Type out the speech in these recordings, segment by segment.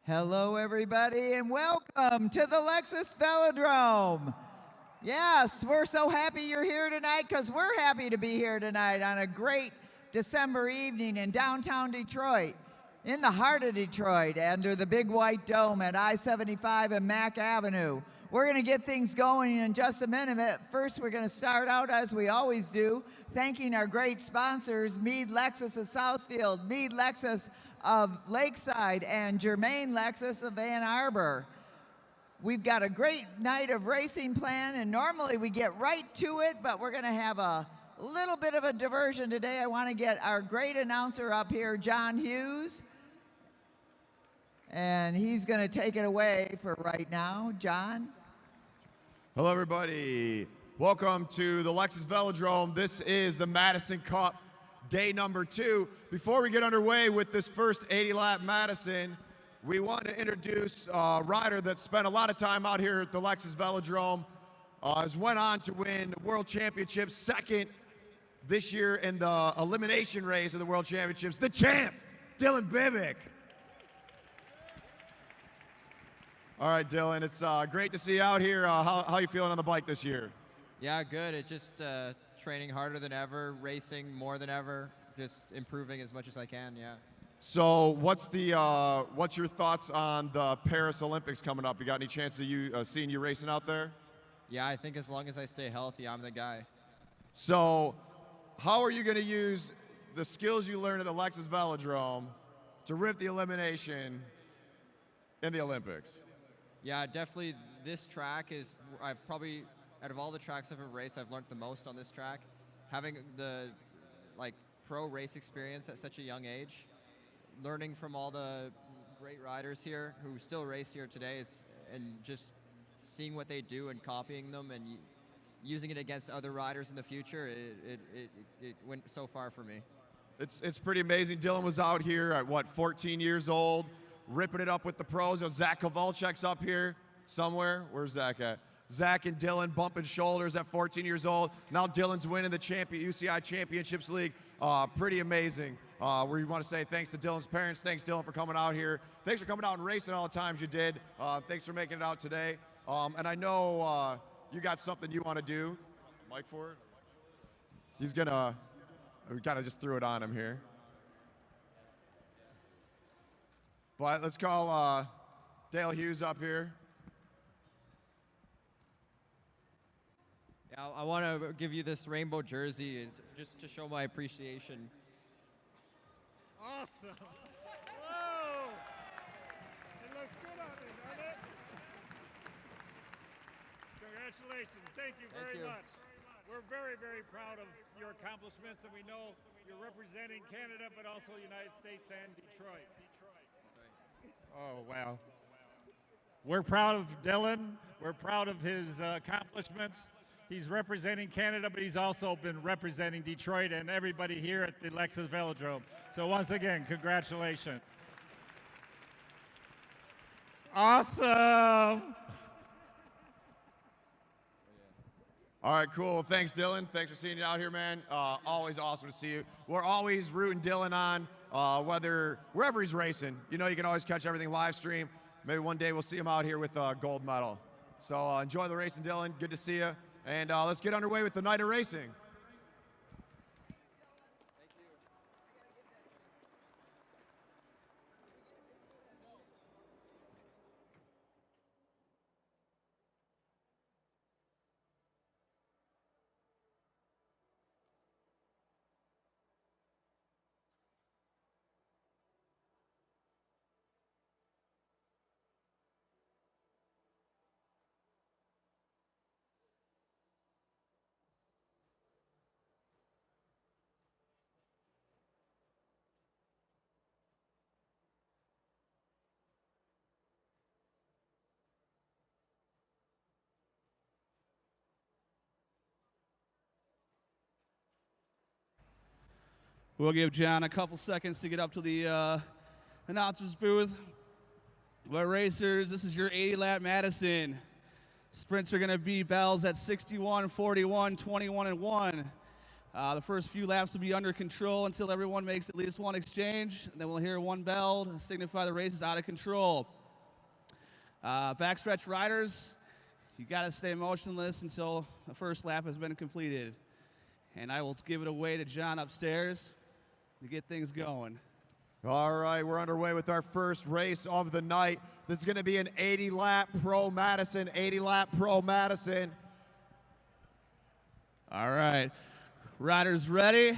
Hello, everybody, and welcome to the Lexus Velodrome. Yes, we're so happy you're here tonight because we're happy to be here tonight on a great December evening in downtown Detroit, in the heart of Detroit, under the big white dome at I-75 and Mack Avenue. We're going to get things going in just a minute. First, we're going to start out, as we always do, thanking our great sponsors, Meade Lexus of Southfield, Meade Lexus of Lakeside, and Germain Lexus of Ann Arbor. We've got a great night of racing planned, and normally we get right to it, but we're going to have a little bit of a diversion today. I want to get our great announcer up here, John Hughes, and he's going to take it away for right now. John? Hello, everybody. Welcome to the Lexus Velodrome. This is the Madison Cup, day number 2. Before we get underway with this first 80-lap Madison, we want to introduce a rider that spent a lot of time out here at the Lexus Velodrome, has went on to win the World Championships, second this year in the elimination race of the World Championships, the champ, Dylan Bibick. All right, Dylan, it's great to see you out here. How you feeling on the bike this year? Yeah, good. It's just training harder than ever, racing more than ever, just improving as much as I can, yeah. So what's your thoughts on the Paris Olympics coming up? You got any chance of seeing you racing out there? Yeah, I think as long as I stay healthy, I'm the guy. So how are you going to use the skills you learned at the Lexus Velodrome to rip the elimination in the Olympics? Yeah, definitely this track is, I've probably, out of all the tracks I've ever raced, I've learned the most on this track. Having the pro race experience at such a young age, learning from all the great riders here who still race here today, and just seeing what they do and copying them and using it against other riders in the future, it went so far for me. It's pretty amazing. Dylan was out here at, what, 14 years old, ripping it up with the pros. Zach Kowalczyk's up here somewhere. Where's Zach at? Zach and Dylan bumping shoulders at 14 years old. Now Dylan's winning the UCI Championships League. Pretty amazing. We want to say thanks to Dylan's parents. Thanks, Dylan, for coming out here. Thanks for coming out and racing all the times you did. Thanks for making it out today. And I know you got something you want to do. Mike for it? He's going to, we kind of just threw it on him here. But let's call Dale Hughes up here. Yeah, I want to give you this rainbow jersey just to show my appreciation. Awesome. Whoa. It looks good on me, doesn't it? Congratulations. Thank you very much. We're very, very proud of your accomplishments, and we know you're representing Canada, but also the United States and Detroit. Oh, wow. We're proud of Dylan. We're proud of his accomplishments. He's representing Canada, but he's also been representing Detroit and everybody here at the Lexus Velodrome. So once again, congratulations. Awesome. All right, cool. Thanks, Dylan. Thanks for seeing you out here, man. Always awesome to see you. We're always rooting Dylan on, wherever he's racing. You know, you can always catch everything live stream. Maybe one day we'll see him out here with a gold medal. So enjoy the racing, Dylan. Good to see you. And let's get underway with the night of racing. We'll give John a couple seconds to get up to the announcer's booth. Well, racers, this is your 80-lap Madison. Sprints are going to be bells at 61, 41, 21, and 1. The first few laps will be under control until everyone makes at least one exchange. And then we'll hear one bell to signify the race is out of control. Backstretch riders, you got to stay motionless until the first lap has been completed. And I will give it away to John upstairs to get things going. All right, we're underway with our first race of the night. This is going to be an 80-lap Pro Madison, 80-lap Pro Madison. All right, riders ready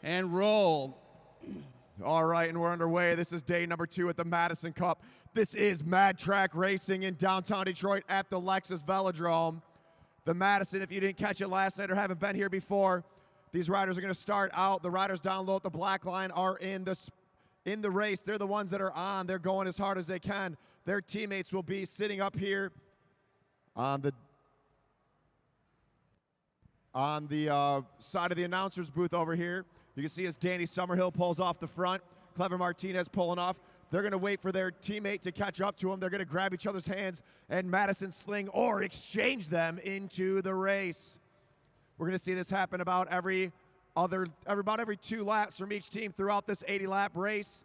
and roll. All right, and we're underway. This is day number 2 at the Madison Cup. This is Mad Track Racing in downtown Detroit at the Lexus Velodrome. The Madison, if you didn't catch it last night or haven't been here before, these riders are going to start out. The riders down low at the black line are in the race. They're the ones that are on. They're going as hard as they can. Their teammates will be sitting up here on the side of the announcer's booth over here. You can see as Danny Summerhill pulls off the front, Clever Martinez pulling off. They're going to wait for their teammate to catch up to them. They're going to grab each other's hands and Madison sling or exchange them into the race. We're going to see this happen about every 2 laps from each team throughout this 80-lap race.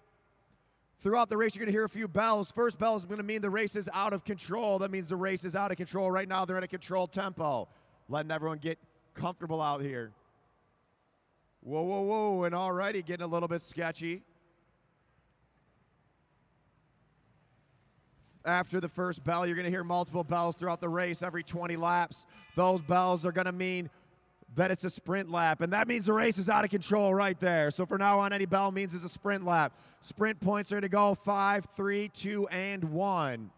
Throughout the race, you're going to hear a few bells. First bell is going to mean the race is out of control. That means the race is out of control. Right now, they're in a controlled tempo, letting everyone get comfortable out here. Whoa, whoa, whoa, and already getting a little bit sketchy. After the first bell, you're going to hear multiple bells throughout the race every 20 laps. Those bells are going to mean that it's a sprint lap, and that means the race is out of control right there. So from now on, any bell means it's a sprint lap. Sprint points are to go 5, 3, 2, and 1.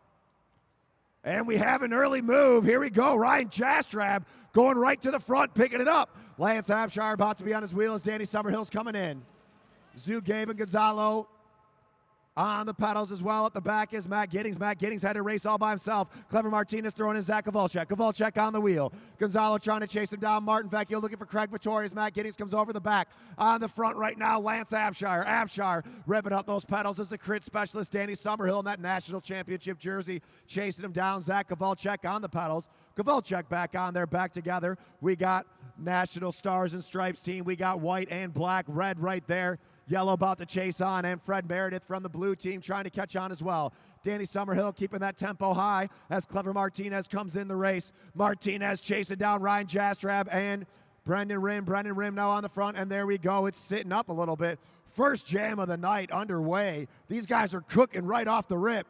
And we have an early move. Here we go. Ryan Jastrab going right to the front, picking it up. Lance Abshire about to be on his wheel as Danny Summerhill's coming in. Zoo Gabe and Gonzalo on the pedals as well. At the back is Matt Giddings. Matt Giddings had to race all by himself. Clever Martinez throwing in Zach Kowalczyk. Kowalczyk on the wheel. Gonzalo trying to chase him down. Martin Vecchio looking for Craig Vittori as Matt Giddings comes over the back. On the front right now, Lance Abshire. Abshire ripping up those pedals as the crit specialist. Danny Summerhill in that national championship jersey chasing him down. Zach Kowalczyk on the pedals. Kowalczyk back on there, back together. We got National Stars and Stripes team. We got white and black, red right there. Yellow about to chase on, and Fred Meredith from the blue team trying to catch on as well. Danny Summerhill keeping that tempo high as Clever Martinez comes in the race. Martinez chasing down Ryan Jastrab and Brendan Rim. Brendan Rim now on the front, and there we go. It's sitting up a little bit. First jam of the night underway. These guys are cooking right off the rip.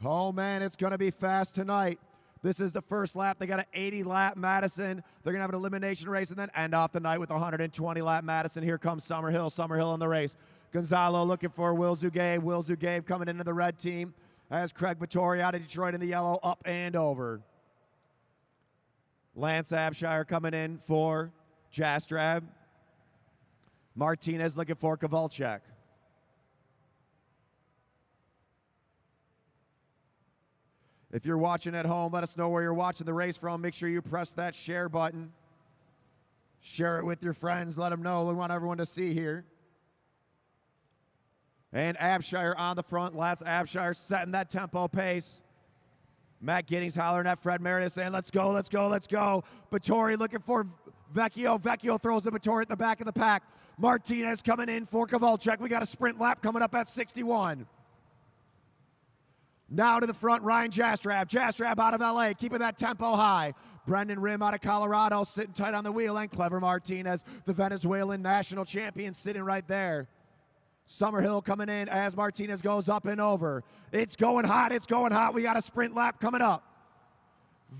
Oh, man, it's going to be fast tonight. This is the first lap. They got an 80-lap Madison. They're going to have an elimination race and then end off the night with a 120-lap Madison. Here comes Summerhill. Summerhill in the race. Gonzalo looking for Will Zugabe. Will Zugabe coming into the red team as Craig Vittori out of Detroit in the yellow, up and over. Lance Abshire coming in for Jastrab. Martinez looking for Kowalczyk. If you're watching at home, let us know where you're watching the race from. Make sure you press that share button. Share it with your friends. Let them know. We want everyone to see here. And Abshire on the front. Lance Abshire setting that tempo pace. Matt Giddings hollering at Fred Meredith saying, let's go, let's go, let's go. Vittori looking for Vecchio. Vecchio throws the Vittori at the back of the pack. Martinez coming in for Kowalczyk. We got a sprint lap coming up at 61. Now to the front, Ryan Jastrab. Jastrab out of LA, keeping that tempo high. Brendan Rim out of Colorado, sitting tight on the wheel, and Clever Martinez, the Venezuelan national champion, sitting right there. Summerhill coming in as Martinez goes up and over. It's going hot, it's going hot. We got a sprint lap coming up.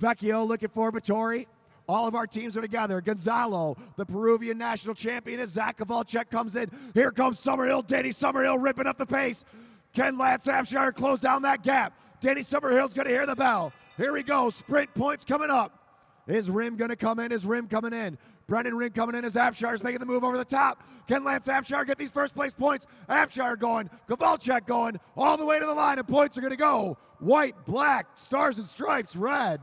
Vecchio looking for Vittori. All of our teams are together. Gonzalo, the Peruvian national champion, as Zach Kowalczyk comes in. Here comes Summerhill, Danny Summerhill ripping up the pace. Can Lance Abshire close down that gap? Danny Summerhill's going to hear the bell. Here we go. Sprint points coming up. Is Rim going to come in? Is Rim coming in? Brendan Rim coming in as Abshire's making the move over the top. Can Lance Abshire get these first place points? Abshire going. Kowalczyk going all the way to the line, and points are going to go. White, black, stars and stripes, red.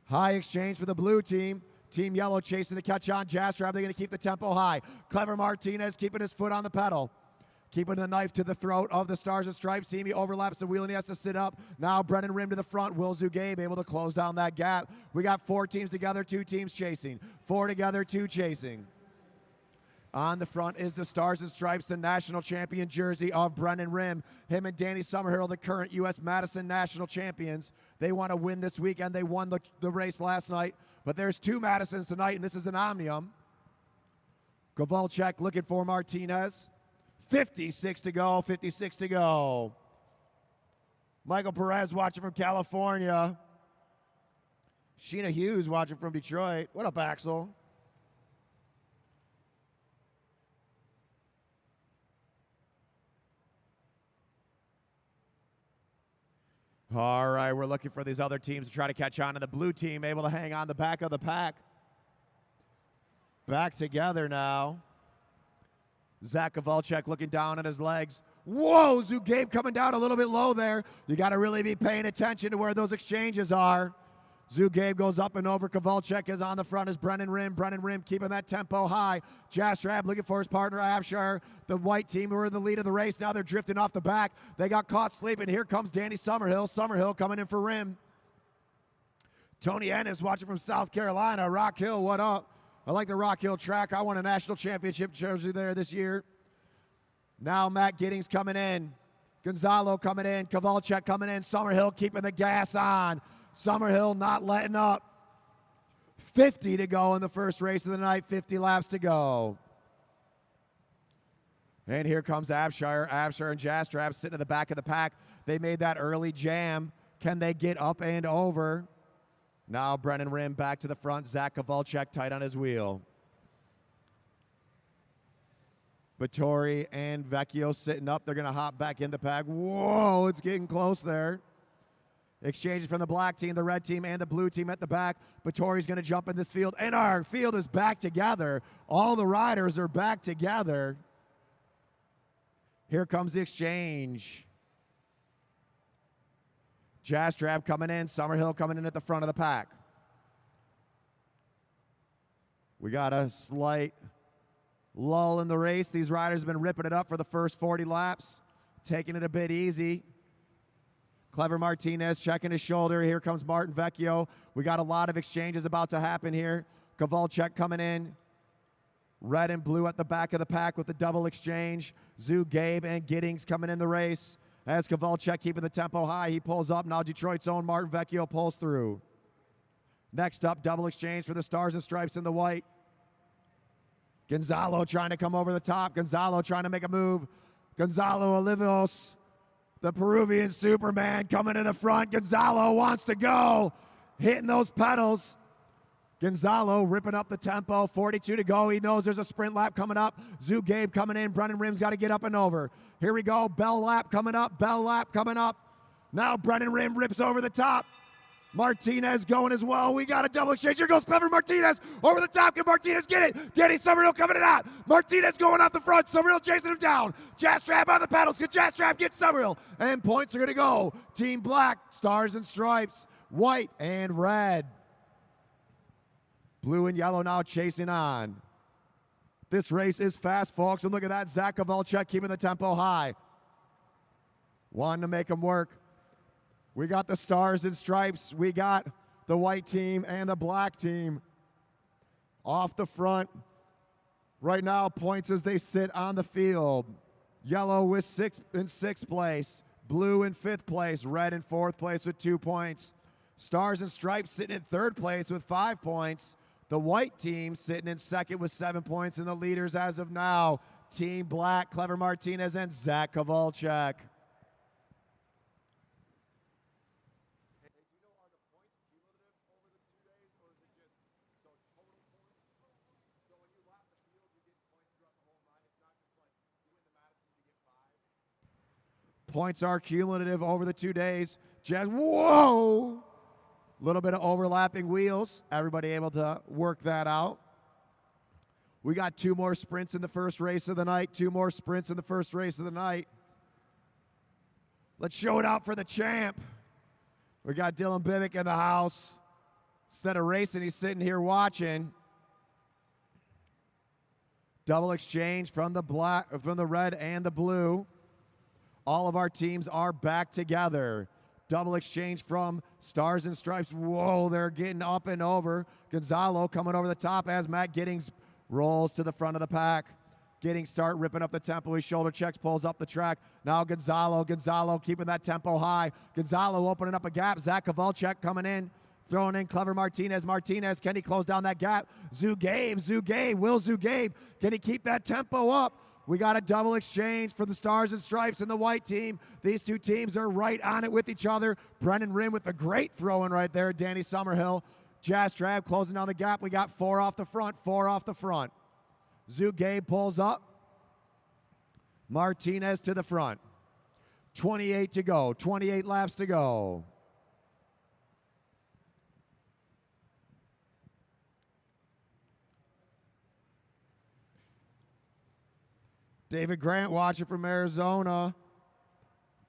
High exchange for the blue team. Team yellow chasing to catch on Jastrab. They're going to keep the tempo high. Clever Martinez keeping his foot on the pedal. keeping the knife to the throat of the Stars and Stripes team. He overlaps the wheel and he has to sit up. Now Brennan Rim to the front. Will Zugabe able to close down that gap. We got 4 teams together, 2 teams chasing. 4 together, 2 chasing. On the front is the Stars and Stripes, the national champion jersey of Brennan Rim. Him and Danny Summerhill, the current U.S. Madison national champions. They want to win this weekend. They won the race last night. But there's 2 Madisons tonight, and this is an Omnium. Kowalczyk looking for Martinez. 56 to go, 56 to go. Michael Perez watching from California. Sheena Hughes watching from Detroit. What up, Axel? All right, we're looking for these other teams to try to catch on, and the blue team able to hang on the back of the pack. Back together now. Zach Kowalczyk looking down at his legs. Whoa, Zugabe coming down a little bit low there. You got to really be paying attention to where those exchanges are. Zugabe goes up and over. Kowalczyk is on the front as Brennan Rim. Brennan Rim keeping that tempo high. Jastrab looking for his partner, Abshire. The white team who are in the lead of the race. Now they're drifting off the back. They got caught sleeping. Here comes Danny Summerhill. Summerhill coming in for Rim. Tony Ennis watching from South Carolina. Rock Hill, what up? I like the Rock Hill track. I won a national championship jersey there this year. Now Matt Giddings coming in. Gonzalo coming in. Kowalczyk coming in. Summerhill keeping the gas on. Summerhill not letting up. 50 to go in the first race of the night. 50 laps to go. And here comes Abshire. Abshire and Jastrab sitting in the back of the pack. They made that early jam. Can they get up and over? Now Brennan Rim back to the front. Zach Kowalczyk tight on his wheel. Vittori and Vecchio sitting up. They're going to hop back in the pack. Whoa, it's getting close there. Exchanges from the black team, the red team, and the blue team at the back. Vittori's going to jump in this field, and our field is back together. All the riders are back together. Here comes the exchange. Jastrab coming in, Summerhill coming in at the front of the pack. We got a slight lull in the race. These riders have been ripping it up for the first 40 laps, taking it a bit easy. Clever Martinez checking his shoulder. Here comes Martin Vecchio. We got a lot of exchanges about to happen here. Kowalczyk coming in. Red and blue at the back of the pack with the double exchange. Zugabe and Giddings coming in the race. As Kowalczyk keeping the tempo high, he pulls up. Now Detroit's own Martin Vecchio pulls through. Next up, double exchange for the Stars and Stripes in the white. Gonzalo trying to come over the top. Gonzalo trying to make a move. Gonzalo Olivos, the Peruvian Superman, coming in the front. Gonzalo wants to go. Hitting those pedals. Gonzalo ripping up the tempo. 42 to go. He knows there's a sprint lap coming up. Zugabe coming in. Brennan Rim's got to get up and over. Here we go. Bell lap coming up. Bell lap coming up. Now Brennan Rim rips over the top. Martinez going as well. We got a double exchange. Here goes Clever Martinez over the top. Can Martinez get it? Danny Summerhill coming in out. Martinez going off the front. Summerhill chasing him down. Jastrab on the pedals. Can Jastrab get Summerhill? And points are going to go. Team Black, Stars and Stripes, white and red. Blue and yellow now chasing on. This race is fast, folks. And look at that. Zach Kowalczyk keeping the tempo high. Wanting to make him work. We got the Stars and Stripes. We got the white team and the black team off the front. Right now, points as they sit on the field. Yellow in sixth place. Blue in fifth place. Red in fourth place with 2 points. Stars and Stripes sitting in third place with 5 points. The white team sitting in second with 7 points. And the leaders as of now, Team Black, Clever Martinez, and Zach Kowalczyk. Points are cumulative over the 2 days. Whoa! A little bit of overlapping wheels. Everybody able to work that out. We got 2 more sprints in the first race of the night. 2 more sprints in the first race of the night. Let's show it out for the champ. We got Dylan Bivick in the house. Instead of racing, he's sitting here watching. Double exchange from the red and the blue. All of our teams are back together. Double exchange from Stars and Stripes. Whoa, they're getting up and over. Gonzalo coming over the top as Matt Giddings rolls to the front of the pack. Giddings start ripping up the tempo. He shoulder checks, pulls up the track. Now Gonzalo keeping that tempo high. Gonzalo opening up a gap. Zach Kowalczyk coming in. Throwing in Clever Martinez. Can he close down that gap? Will Zugabe, can he keep that tempo up? We got a double exchange for the Stars and Stripes and the white team. These two teams are right on it with each other. Brendan Rim with a great throw-in right there. Danny Summerhill. Jastrab closing down the gap. We got 4 off the front. Zugabe pulls up. Martinez to the front. 28 to go. 28 laps to go. David Grant watching from Arizona.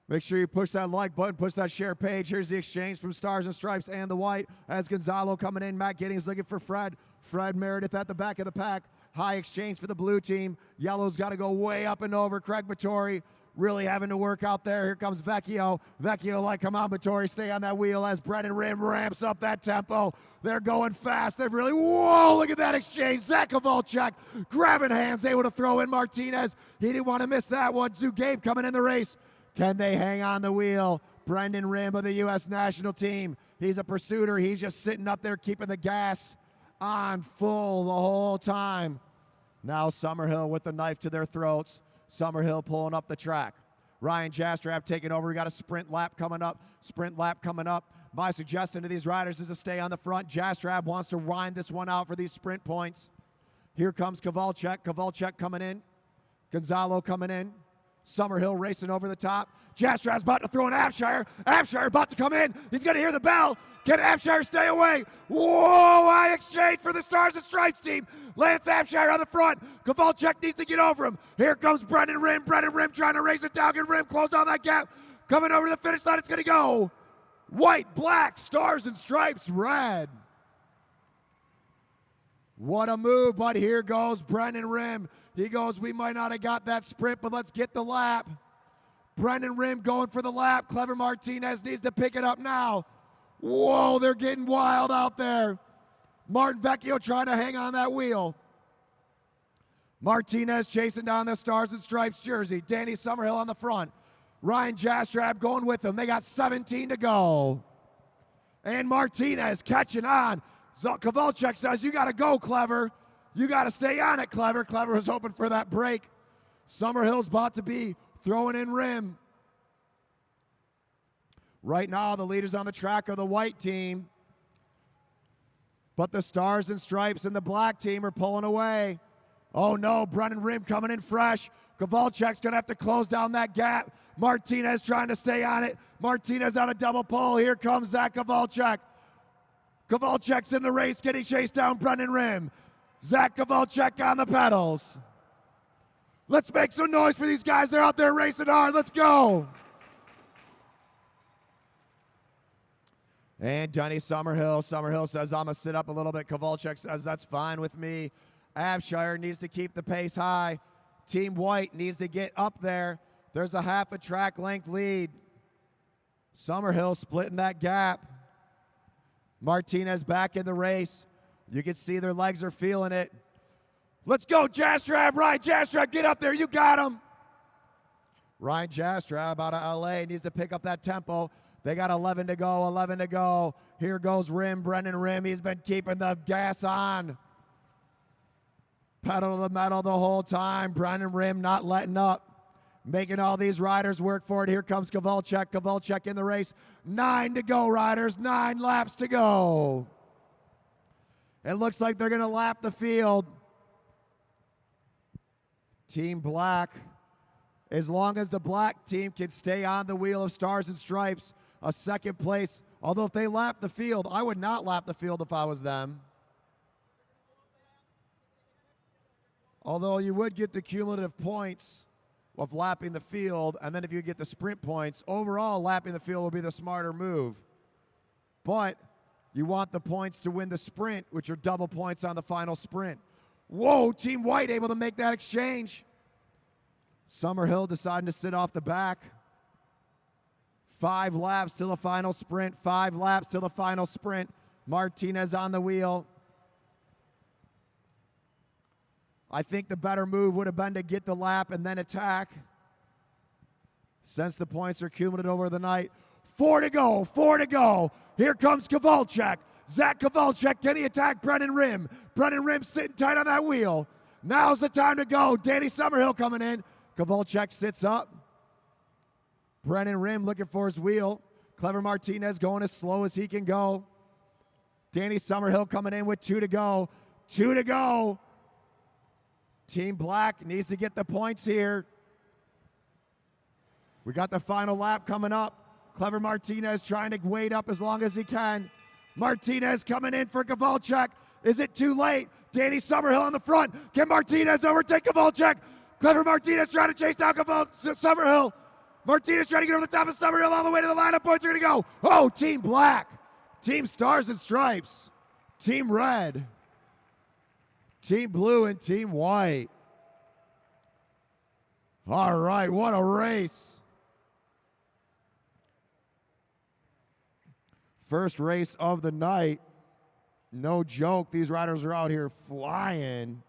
Make sure you push that like button, push that share page. Here's the exchange from Stars and Stripes and the white. As Gonzalo coming in, Matt Giddings looking for Fred. Fred Meredith at the back of the pack. High exchange for the blue team. Yellow's got to go way up and over. Craig Vittori really having to work out there. Here comes Vecchio. Like, come on, Vittori, stay on that wheel as Brendan Rim ramps up that tempo. They're going fast. They're really, whoa, look at that exchange. Zach Kowalczyk grabbing hands, able to throw in Martinez. He didn't want to miss that one. Zugabe coming in the race. Can they hang on the wheel? Brendan Rim of the U.S. national team. He's a pursuiter. He's just sitting up there keeping the gas on full the whole time. Now Summerhill with the knife to their throats. Summerhill pulling up the track. Ryan Jastrab taking over. We got a sprint lap coming up. My suggestion to these riders is to stay on the front. Jastrab wants to wind this one out for these sprint points. Here comes Kowalczyk coming in. Gonzalo coming in. Summerhill racing over the top. Jastrab's about to throw an Abshire. Abshire about to come in. He's going to hear the bell. Can Abshire stay away? Whoa, high exchange for the Stars and Stripes team. Lance Abshire on the front. Kowalczyk needs to get over him. Here comes Brendan Rim. Brendan Rim trying to race it down. Get Rim close on that gap. Coming over to the finish line. It's going to go white, black, Stars and Stripes, red. What a move, but here goes Brendan Rim. He goes, we might not have got that sprint, but let's get the lap. Brendan Rim going for the lap. Clever Martinez needs to pick it up now. Whoa, they're getting wild out there. Martin Vecchio trying to hang on that wheel. Martinez chasing down the Stars and Stripes jersey. Danny Summerhill on the front. Ryan Jastrab going with them. They got 17 to go. And Martinez catching on. Kowalczyk says, you got to go, Clever. You got to stay on it, Clever. Clever was hoping for that break. Summerhill's about to be throwing in Rim. Right now, the leaders on the track are the white team. But the Stars and Stripes and the black team are pulling away. Oh no, Brendan Rim coming in fresh. Kowalczyk's going to have to close down that gap. Martinez trying to stay on it. Martinez on a double pull. Here comes Zach Kowalczyk. Kowalczyk's in the race, getting chased down Brendan Rim. Zach Kowalczyk on the pedals. Let's make some noise for these guys. They're out there racing hard. Let's go. And Danny Summerhill. Summerhill says, I'm going to sit up a little bit. Kowalczyk says, that's fine with me. Abshire needs to keep the pace high. Team White needs to get up there. There's a half a track length lead. Summerhill splitting that gap. Martinez back in the race. You can see their legs are feeling it. Let's go, Jastrab. Ryan Jastrab, get up there. You got him. Ryan Jastrab out of LA needs to pick up that tempo. They got 11 to go. Here goes Rim, Brendan Rim. He's been keeping the gas on. Pedal to the metal the whole time. Brendan Rim not letting up. Making all these riders work for it. Here comes Kowalczyk. Kowalczyk in the race. 9 to go, riders. 9 laps to go. It looks like they're going to lap the field. Team Black, as long as the black team can stay on the wheel of Stars and Stripes, a second place. Although if they lap the field, I would not lap the field if I was them. Although you would get the cumulative points of lapping the field, and then if you get the sprint points, overall lapping the field will be the smarter move. But you want the points to win the sprint, which are double points on the final sprint. Whoa, Team White able to make that exchange. Summerhill deciding to sit off the back. 5 laps till the final sprint. 5 laps till the final sprint. Martinez on the wheel. I think the better move would have been to get the lap and then attack. Since the points are cumulative over the night. 4 to go, 4 to go. Here comes Kowalczyk. Zach Kowalczyk, can he attack Brennan Rim? Brennan Rim sitting tight on that wheel. Now's the time to go. Danny Summerhill coming in. Kowalczyk sits up. Brennan Rim looking for his wheel. Clever Martinez going as slow as he can go. Danny Summerhill coming in with 2 to go. 2 to go. Team Black needs to get the points here. We got the final lap coming up. Clever Martinez trying to wait up as long as he can. Martinez coming in for Kowalczyk. Is it too late? Danny Summerhill on the front. Can Martinez overtake Kowalczyk? Clever Martinez trying to chase down Summerhill. Martinez trying to get over the top of Summerhill all the way to the line. Points are going to go. Oh, Team Black. Team Stars and Stripes. Team Red. Team Blue and Team White. All right, what a race. First race of the night. No joke, these riders are out here flying.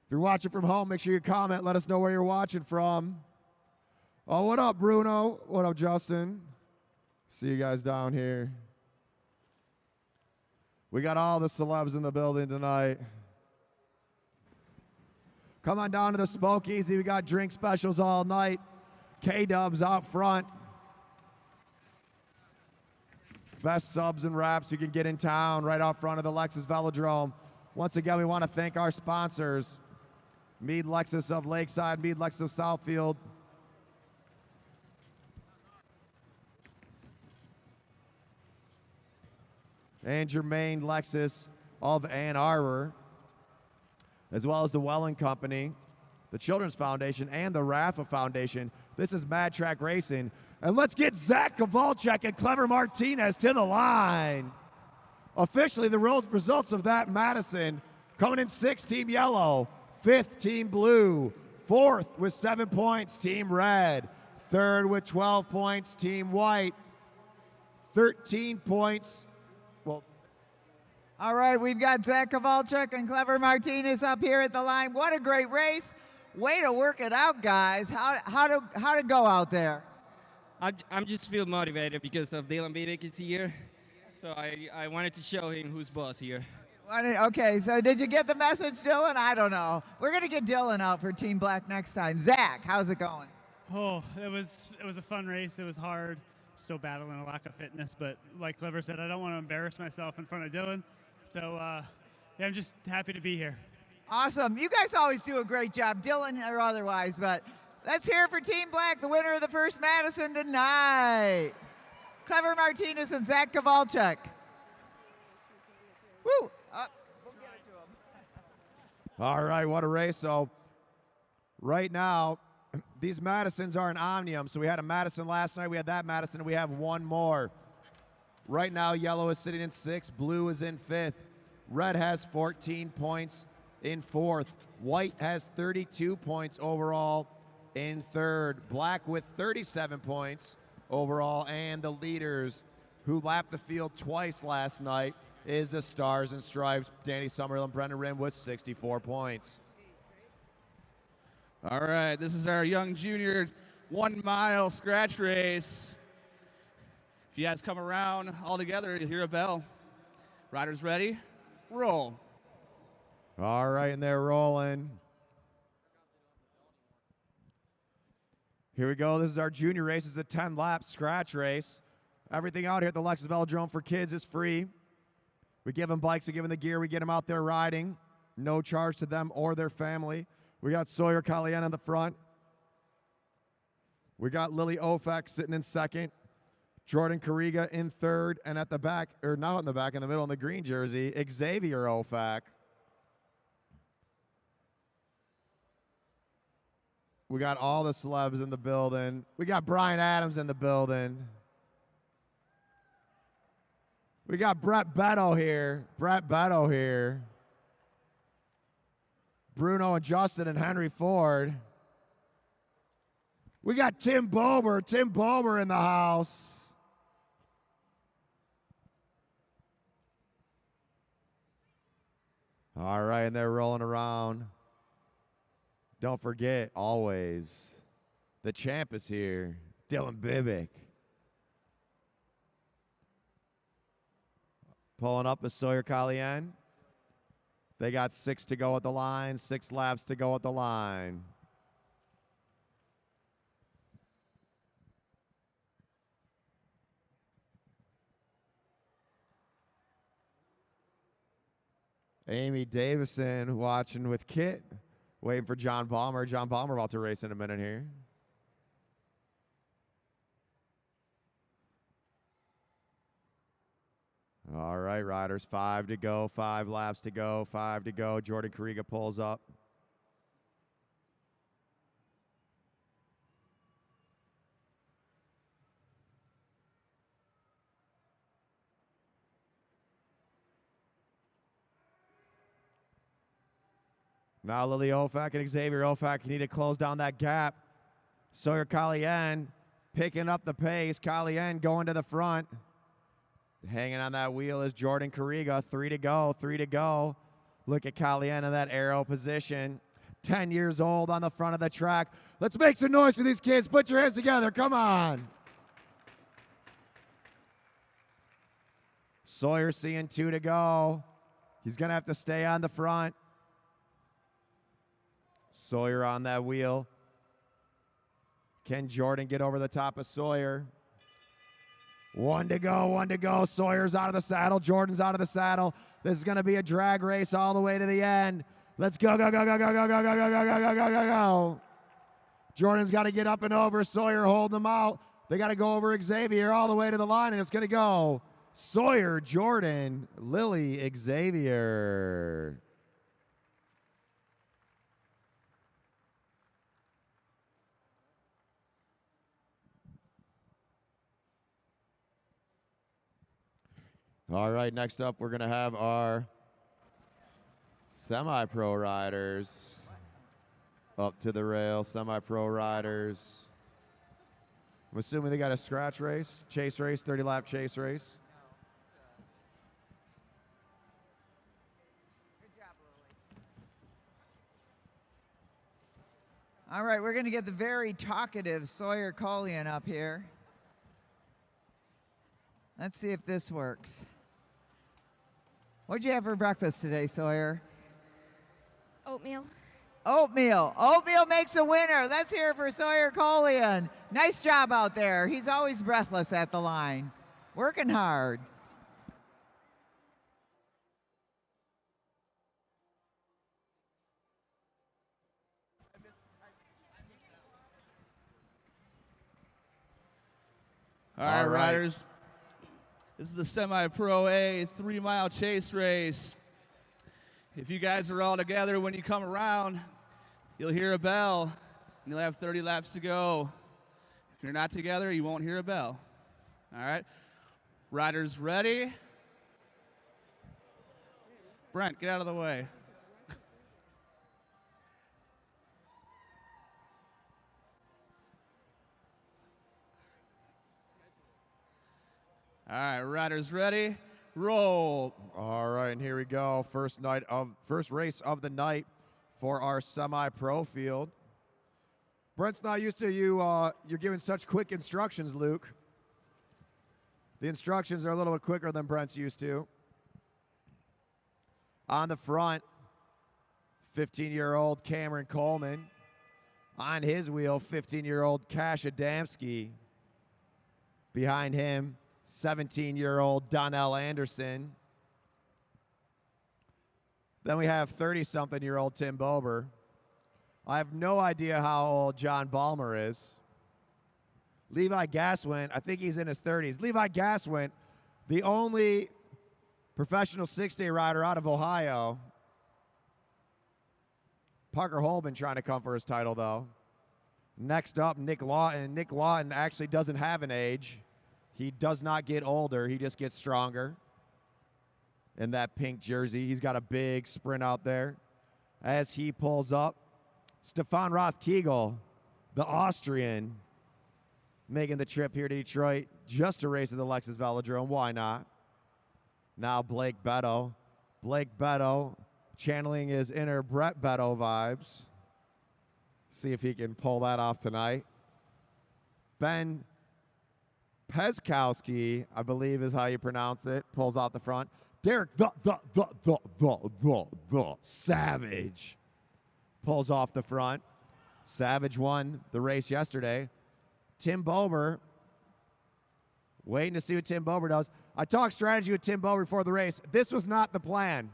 If you're watching from home, make sure you comment. Let us know where you're watching from. Oh, what up, Bruno? What up, Justin? See you guys down here. We got all the celebs in the building tonight. Come on down to the Spoke Easy. We got drink specials all night. K-Dubs out front. Best subs and wraps you can get in town right out front of the Lexus Velodrome. Once again, we want to thank our sponsors. Mead Lexus of Lakeside, Mead Lexus of Southfield. And Germain Lexus of Ann Arbor, as well as the Welling Company, the Children's Foundation, and the Rafa Foundation. This is Mad Track Racing. And let's get Zach Kowalczyk and Clever Martinez to the line. Officially, the results of that Madison coming in 6th, Team Yellow. 5th, Team Blue. 4th with 7 points, Team Red. 3rd with 12 points, Team White. 13 points. All right, we've got Zach Kowalczyk and Clever Martinez up here at the line. What a great race. Way to work it out, guys. How to go out there? I'm just feel motivated because of Dylan Biedick is here. So I wanted to show him who's boss here. Okay, so did you get the message, Dylan? I don't know. We're going to get Dylan out for Team Black next time. Zach, how's it going? Oh, it was a fun race. It was hard. Still battling a lack of fitness, but like Clever said, I don't want to embarrass myself in front of Dylan. So, yeah, I'm just happy to be here. Awesome. You guys always do a great job, Dylan or otherwise, but let's hear it for Team Black, the winner of the first Madison tonight. Clever Martinez and Zach Kowalczyk. Woo! We'll get it to him. All right, what a race. So right now, these Madisons are an omnium. So we had a Madison last night, we had that Madison, and we have one more. Right now, yellow is sitting in 6th, blue is in 5th. Red has 14 points in 4th. White has 32 points overall in 3rd. Black with 37 points overall. And the leaders who lapped the field twice last night is the Stars and Stripes, Danny Summerhill and Brendan Rim with 64 points. All right, this is our young junior 1 mile scratch race. If you guys come around all together, you hear a bell. Riders ready? Roll. All right, and they're rolling. Here we go. This is our junior race. It's a 10-lap scratch race. Everything out here at the Lexus Velodrome for kids is free. We give them bikes, we give them the gear, we get them out there riding. No charge to them or their family. We got Sawyer Calian in the front. We got Lily Ofek sitting in 2nd. Jordan Carriga in 3rd, and at the back, or not in the back, in the middle in the green jersey, Xavier Ofak. We got all the celebs in the building. We got Brian Adams in the building. We got Brett Beto here. Brett Beto here. Bruno and Justin and Henry Ford. We got Tim Bober. Tim Bober in the house. All right, and they're rolling around. Don't forget, always, the champ is here, Dylan Bibick. Pulling up is Sawyer Callien. They got 6 to go at the line, 6 laps to go at the line. Amy Davison watching with Kit, waiting for John Balmer. John Balmer about to race in a minute here. All right, riders, 5 to go, 5 laps to go, 5 to go. Jordan Carriga pulls up. Now Lily Ofak and Xavier Ofak need to close down that gap. Sawyer Callien picking up the pace. Callien going to the front. Hanging on that wheel is Jordan Carriga. 3 to go, 3 to go. Look at Callien in that arrow position. 10 years old on the front of the track. Let's make some noise for these kids. Put your hands together. Come on. Sawyer seeing 2 to go. He's going to have to stay on the front. Sawyer on that wheel. Can Jordan get over the top of Sawyer? 1 to go, 1 to go. Sawyer's out of the saddle. Jordan's out of the saddle. This is going to be a drag race all the way to the end. Let's go, go, go, go, go, go, go, go, go, go, go, go, go, go. Jordan's got to get up and over. Sawyer holding them out. They got to go over Xavier all the way to the line, and it's going to go Sawyer, Jordan, Lily, Xavier. All right, next up, we're going to have our semi-pro riders up to the rail. Semi-pro riders. I'm assuming they got a scratch race, chase race, 30-lap chase race. All right, we're going to get the very talkative Sawyer Callien up here. Let's see if this works. What'd you have for breakfast today, Sawyer? Oatmeal. Oatmeal. Oatmeal makes a winner. Let's hear it for Sawyer Callien. Nice job out there. He's always breathless at the line. Working hard. All right, riders. This is the Semi-Pro A 3-mile chase race. If you guys are all together when you come around, you'll hear a bell, and you'll have 30 laps to go. If you're not together, you won't hear a bell. All right? Riders ready? Brent, get out of the way. All right, riders ready? Roll. All right, and here we go. First race of the night for our semi-pro field. Brent's not used to you're giving such quick instructions, Luke. The instructions are a little bit quicker than Brent's used to. On the front, 15-year-old Cameron Coleman. On his wheel, 15-year-old Cash Adamski. Behind him, 17-year-old Donnell Anderson. Then we have 30-something-year-old Tim Bober. I have no idea how old John Balmer is. Levi Gaswin, I think he's in his 30s. Levi Gaswin, the only professional 6-day rider out of Ohio. Parker Holman trying to come for his title, though. Next up, Nick Lawton. Nick Lawton actually doesn't have an age. He does not get older. He just gets stronger. in that pink jersey. He's got a big sprint out there. As he pulls up, Stefan Roth-Kegel, the Austrian, making the trip here to Detroit just to race at the Lexus Velodrome. Why not? Now Blake Beto. Blake Beto channeling his inner Brett Beto vibes. See if he can pull that off tonight. Ben Pezkowski, I believe is how you pronounce it, pulls out the front. Derek the Savage pulls off the front. Savage won the race yesterday. Tim Bober, waiting to see what Tim Bober does. I talked strategy with Tim Bober before the race. This was not the plan.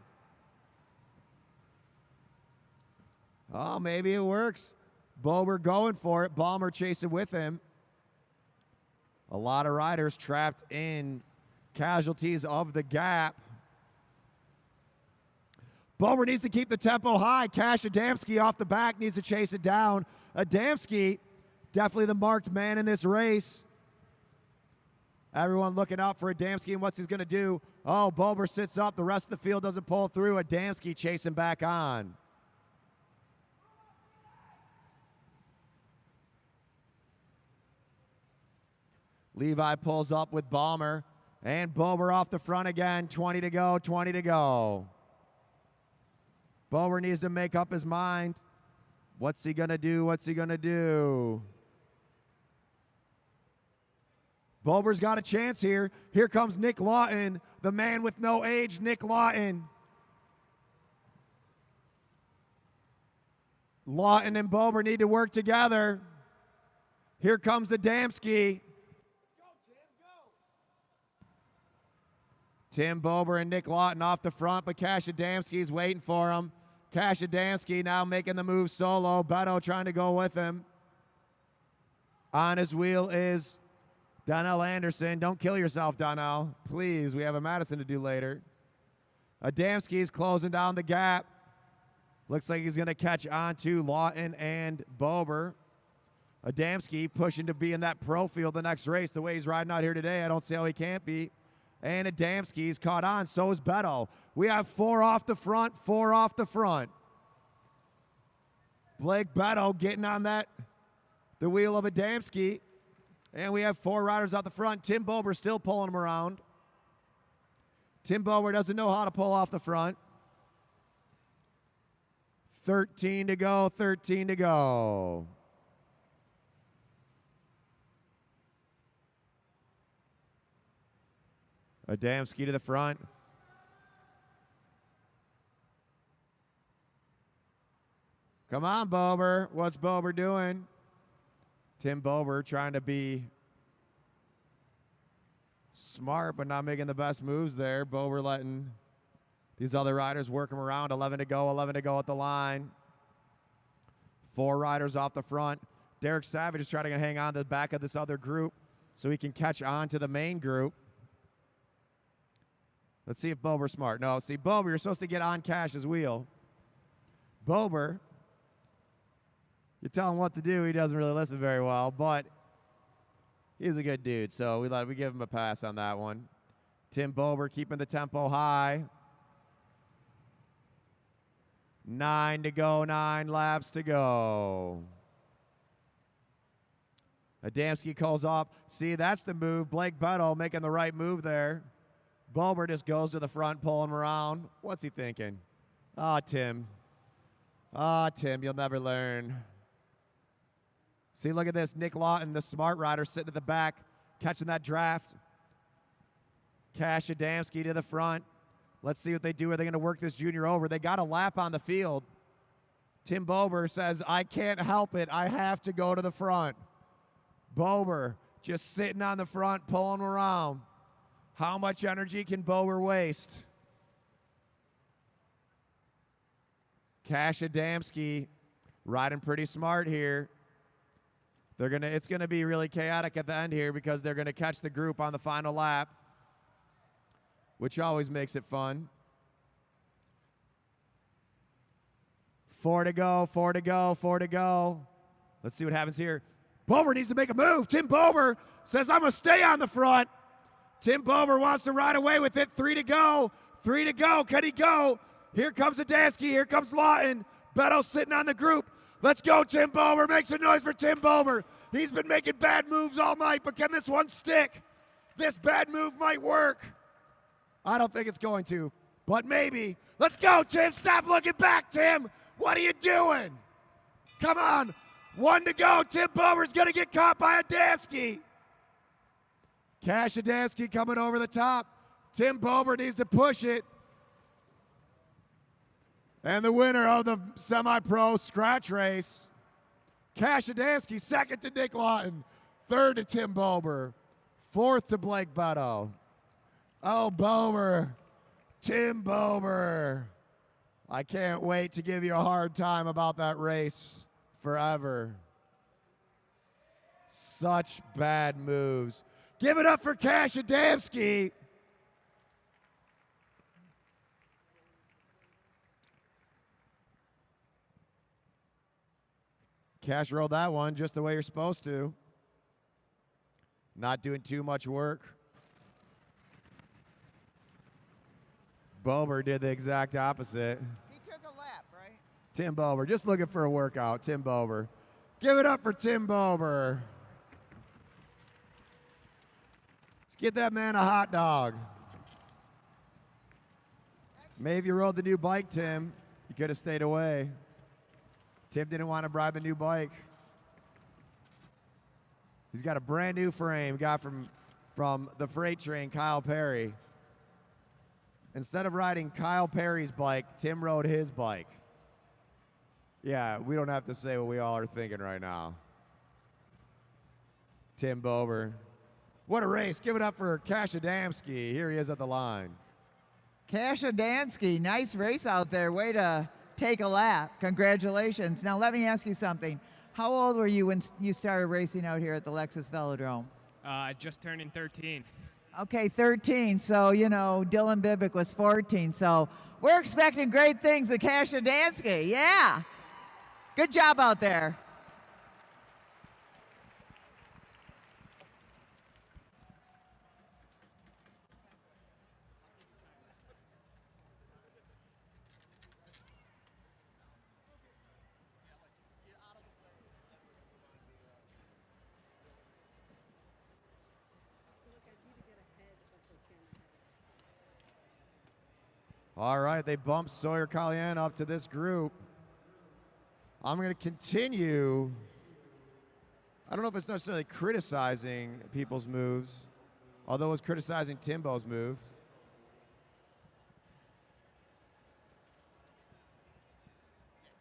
Oh, maybe it works. Bober going for it. Ballmer chasing with him. A lot of riders trapped in casualties of the gap. Bober needs to keep the tempo high. Cash Adamski off the back needs to chase it down. Adamski, definitely the marked man in this race. Everyone looking out for Adamski and what's he's going to do. Oh, Bober sits up. The rest of the field doesn't pull through. Adamski chasing back on. Levi pulls up with Ballmer. And Bober off the front again. 20 to go, 20 to go. Bober needs to make up his mind. What's he going to do? What's he going to do? Bober's got a chance here. Here comes Nick Lawton, the man with no age, Nick Lawton. Lawton and Bober need to work together. Here comes Adamski. Tim Bober and Nick Lawton off the front, but Cash Adamski's waiting for him. Cash Adamski now making the move solo. Beto trying to go with him. On his wheel is Donnell Anderson. Don't kill yourself, Donnell. Please, we have a Madison to do later. Adamski's closing down the gap. Looks like he's going to catch on to Lawton and Bober. Adamski pushing to be in that pro field the next race. The way he's riding out here today, I don't see how he can't be. And Adamski's caught on. So is Beto. We have 4 off the front, 4 off the front. Blake Beto getting on the wheel of Adamski. And we have 4 riders out the front. Tim Bober still pulling him around. Tim Bober doesn't know how to pull off the front. 13 to go, 13 to go. Adamski to the front. Come on, Bober. What's Bober doing? Tim Bober trying to be smart, but not making the best moves there. Bober letting these other riders work him around. 11 to go, 11 to go at the line. 4 riders off the front. Derek Savage is trying to hang on to the back of this other group so he can catch on to the main group. Let's see if Bober's smart. No, see, Bober, you're supposed to get on Cash's wheel. Bober, you tell him what to do, he doesn't really listen very well, but he's a good dude, so we give him a pass on that one. Tim Bober keeping the tempo high. 9 to go, 9 laps to go. Adamski calls up. See, that's the move. Blake Beto making the right move there. Bober just goes to the front, pulling him around. What's he thinking? Ah, Tim. Ah, Tim, you'll never learn. See, look at this. Nick Lawton, the smart rider, sitting at the back, catching that draft. Cash Adamski to the front. Let's see what they do. Are they going to work this junior over? They got a lap on the field. Tim Bober says, I can't help it. I have to go to the front. Bober just sitting on the front, pulling him around. How much energy can Bober waste? Cash Adamski riding pretty smart here. It's gonna be really chaotic at the end here because they're gonna catch the group on the final lap, which always makes it fun. 4 to go, 4 to go, 4 to go. Let's see what happens here. Bober needs to make a move. Tim Bober says, I'm gonna stay on the front. Tim Bober wants to ride away with it. 3 to go. 3 to go. Can he go? Here comes Adamski. Here comes Lawton. Beto sitting on the group. Let's go, Tim Bober. Make some noise for Tim Bober. He's been making bad moves all night, but can this one stick? This bad move might work. I don't think it's going to, but maybe. Let's go, Tim. Stop looking back, Tim. What are you doing? Come on. 1 to go. Tim Bober's going to get caught by Adamski. Cash Adamski coming over the top. Tim Bober needs to push it. And the winner of the semi-pro scratch race, Cash Adamski, second to Nick Lawton, third to Tim Bober, fourth to Blake Beto. Oh, Bober, Tim Bober. I can't wait to give you a hard time about that race forever. Such bad moves. Give it up for Cash Adamski. Cash rolled that one just the way you're supposed to. Not doing too much work. Bober did the exact opposite. He took a lap, right? Tim Bober, just looking for a workout. Tim Bober. Give it up for Tim Bober. Let's get that man a hot dog. Maybe if you rode the new bike, Tim, you could have stayed away. Tim didn't want to bribe the new bike. He's got a brand new frame, got from the freight train, Kyle Perry. Instead of riding Kyle Perry's bike, Tim rode his bike. Yeah, we don't have to say what we all are thinking right now. Tim Bober. What a race. Give it up for Cash Adamski. Here he is at the line. Cash Adamski, nice race out there. Way to take a lap. Congratulations. Now let me ask you something. How old were you when you started racing out here at the Lexus Velodrome? Just turning 13. Okay, 13. So, you know, Dylan Bibick was 14. So we're expecting great things of Cash Adamski. Yeah. Good job out there. All right, they bumped Sawyer Calian up to this group. I'm going to continue. I don't know if it's necessarily criticizing people's moves, although it's criticizing Timbo's moves.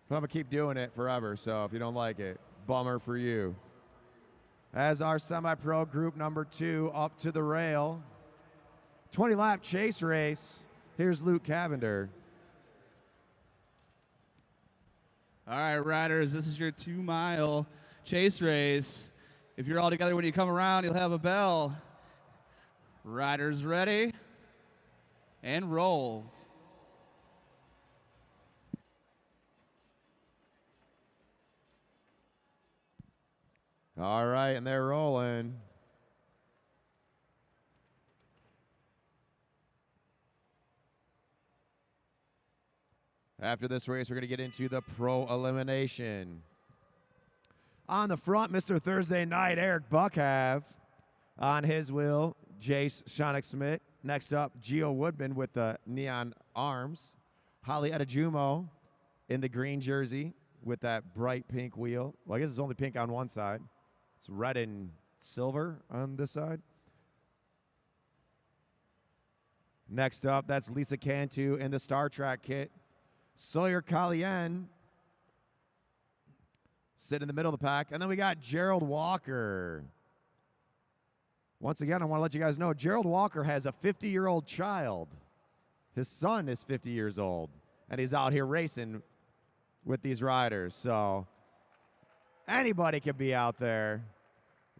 But I'm going to keep doing it forever, so if you don't like it, bummer for you. As our semi-pro group number 2 up to the rail. 20-lap chase race. Here's Luke Cavender. All right, riders, this is your 2-mile chase race. If you're all together when you come around, you'll have a bell. Riders ready? And roll. All right, and they're rolling. After this race, we're going to get into the pro elimination. On the front, Mr. Thursday Night, Eric Buckhav. On his wheel, Jace Schoenig-Smith. Next up, Gio Woodman with the neon arms. Holly Adejumo in the green jersey with that bright pink wheel. Well, I guess it's only pink on one side. It's red and silver on this side. Next up, that's Lisa Cantu in the Star Trek kit. Sawyer Calian sit in the middle of the pack. And then we got Gerald Walker. Once again, I want to let you guys know, Gerald Walker has a 50-year-old child. His son is 50 years old, and he's out here racing with these riders. So anybody can be out there.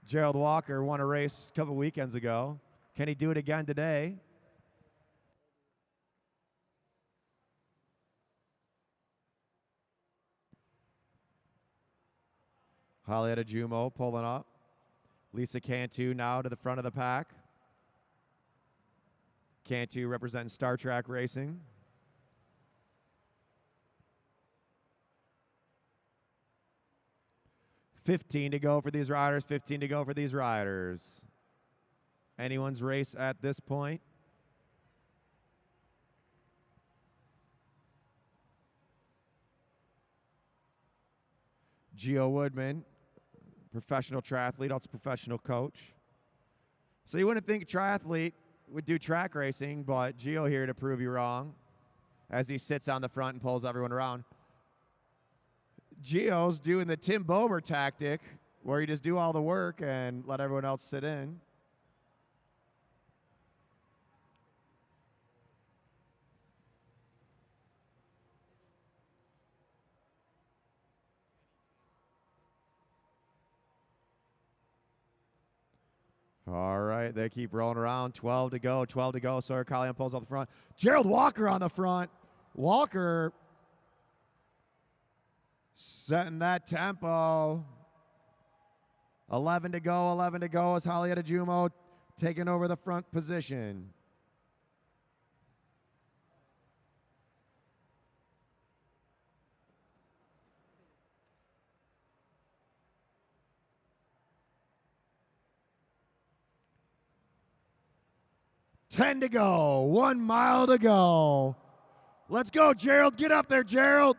Gerald Walker won a race a couple weekends ago. Can he do it again today? Holly Adejumo pulling up. Lisa Cantu now to the front of the pack. Cantu representing Star Trek Racing. $15 to go for these riders, 15 to go for these riders. Anyone's race at this point? Gio Woodman, professional triathlete, also professional coach. So you wouldn't think a triathlete would do track racing, but Gio here to prove you wrong as he sits on the front and pulls everyone around. Gio's doing the Tim Bomer tactic where you just do all the work and let everyone else sit in. All right, they keep rolling around. 12 to go, 12 to go. Sawyer Collian pulls off the front. Gerald Walker on the front. Walker setting that tempo. 11 to go, 11 to go as Halieta Jumo taking over the front position. $10 to go, 1 mile to go. Let's go, Gerald. Get up there, Gerald.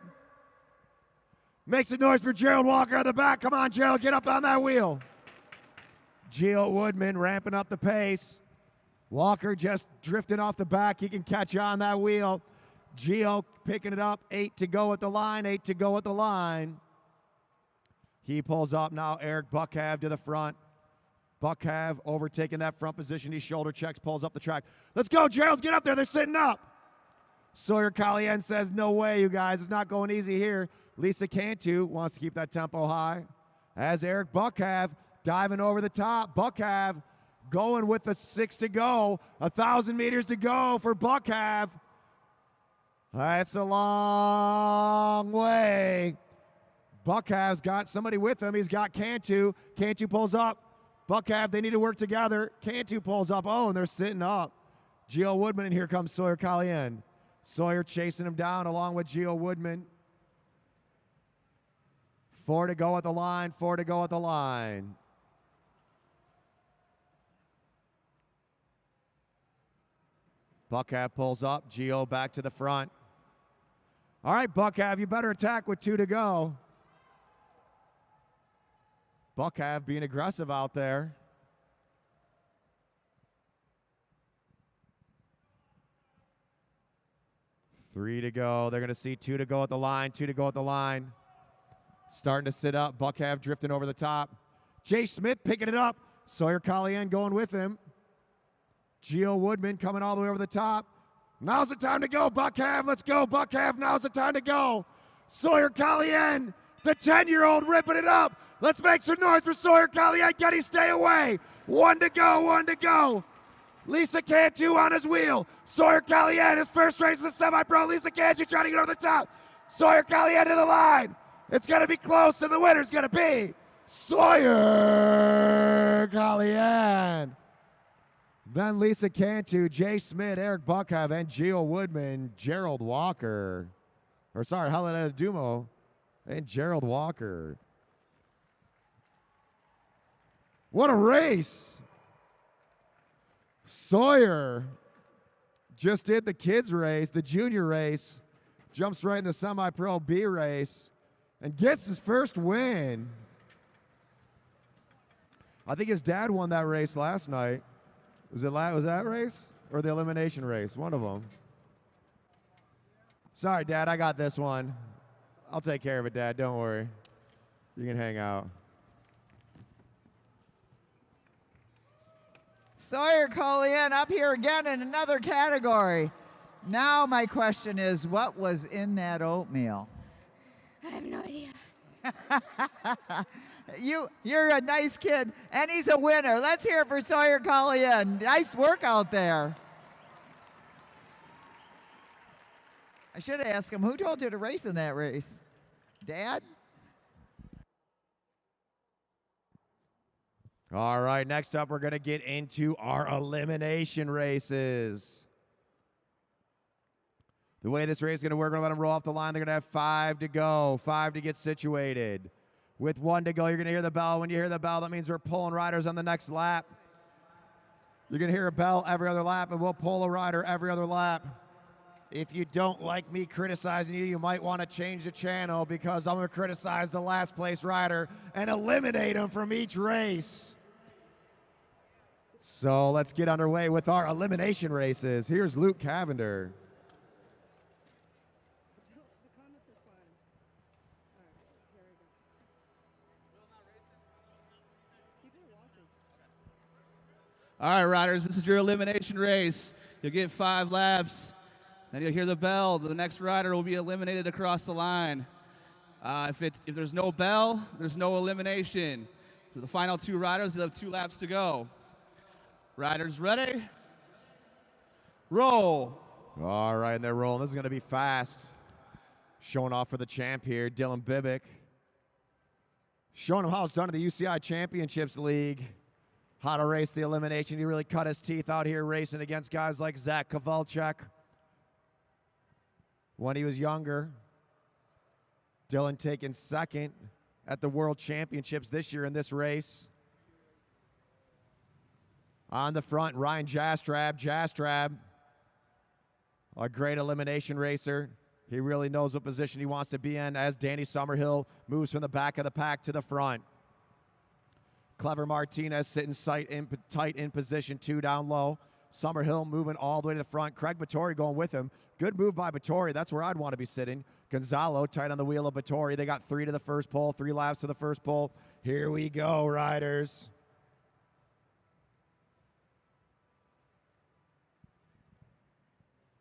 Make some noise for Gerald Walker at the back. Come on, Gerald, get up on that wheel. Gio Woodman ramping up the pace. Walker just drifting off the back. He can catch on that wheel. Gio picking it up. 8 to go at the line, 8 to go at the line. He pulls up now. Eric Buckhav to the front. Buckhav overtaking that front position. He shoulder checks, pulls up the track. Let's go, Gerald, get up there. They're sitting up. Sawyer Collien says, no way, you guys. It's not going easy here. Lisa Cantu wants to keep that tempo high. As Eric Buckhav diving over the top. Buckhav going with the 6 to go. 1,000 meters to go for Buckhav. That's a long way. Buckhav's got somebody with him. He's got Cantu. Cantu pulls up. Buckhav, they need to work together. Cantu pulls up. Oh, and they're sitting up. Gio Woodman, and here comes Sawyer Collien. Sawyer chasing him down along with Gio Woodman. 4 to go at the line, 4 to go at the line. Buckhav pulls up, Gio back to the front. All right, Buckhav, you better attack with 2 to go. Buckhav being aggressive out there. Three to go. They're going to see 2 to go at the line, 2 to go at the line. Starting to sit up. Buckhav drifting over the top. Jay Smith picking it up. Sawyer Collien going with him. Gio Woodman coming all the way over the top. Now's the time to go, Buckhav. Let's go, Buckhav. Now's the time to go. Sawyer Collien, the 10-year-old, ripping it up. Let's make some noise for Sawyer Collien. Can he stay away? 1 to go, 1 to go. Lisa Cantu on his wheel. Sawyer Collien, his first race of the semi-pro. Lisa Cantu trying to get over the top. Sawyer Collien to the line. It's going to be close, and the winner's going to be Sawyer Collien. Then Lisa Cantu, Jay Smith, Eric Buckhav, and Gio Woodman, Gerald Walker. Or sorry, Helena Dumo and Gerald Walker. What a race. Sawyer just did the kids race, the junior race, jumps right in the semi-pro B race, and gets his first win. I think his dad won that race last night. Was that race or the elimination race? One of them. Sorry, Dad, I got this one. I'll take care of it, Dad. Don't worry. You can hang out. Sawyer Collien up here again in another category. Now my question is, what was in that oatmeal? I have no idea. You're a nice kid, and he's a winner. Let's hear it for Sawyer Collien. Nice work out there. I should have asked him, who told you to race in that race? Dad? All right, next up, we're going to get into our elimination races. The way this race is going to work, we're going to let them roll off the line. They're going to have 5 to go, 5 to get situated. With 1 to go, you're going to hear the bell. When you hear the bell, that means we're pulling riders on the next lap. You're going to hear a bell every other lap, and we'll pull a rider every other lap. If you don't like me criticizing you, you might want to change the channel because I'm going to criticize the last place rider and eliminate him from each race. So let's get underway with our elimination races. Here's Luke Cavender. All right, riders, this is your elimination race. You'll get 5 laps. Then you'll hear the bell. The next rider will be eliminated across the line. If there's no bell, there's no elimination. For the final 2 riders, you'll have 2 laps to go. Riders ready? Roll. All right, and they're rolling. This is going to be fast. Showing off for the champ here, Dylan Bibick. Showing him how it's done in the UCI Championships League. How to race the elimination. He really cut his teeth out here racing against guys like Zach Kowalczyk. When he was younger, Dylan taking second at the World Championships this year in this race. On the front, Ryan Jastrab. Jastrab, a great elimination racer. He really knows what position he wants to be in as Danny Summerhill moves from the back of the pack to the front. Clever Martinez sitting tight in position 2 down low. Summerhill moving all the way to the front. Craig Vittori going with him. Good move by Vittori. That's where I'd want to be sitting. Gonzalo tight on the wheel of Vittori. They got 3 to the first pole, 3 laps to the first pole. Here we go, riders.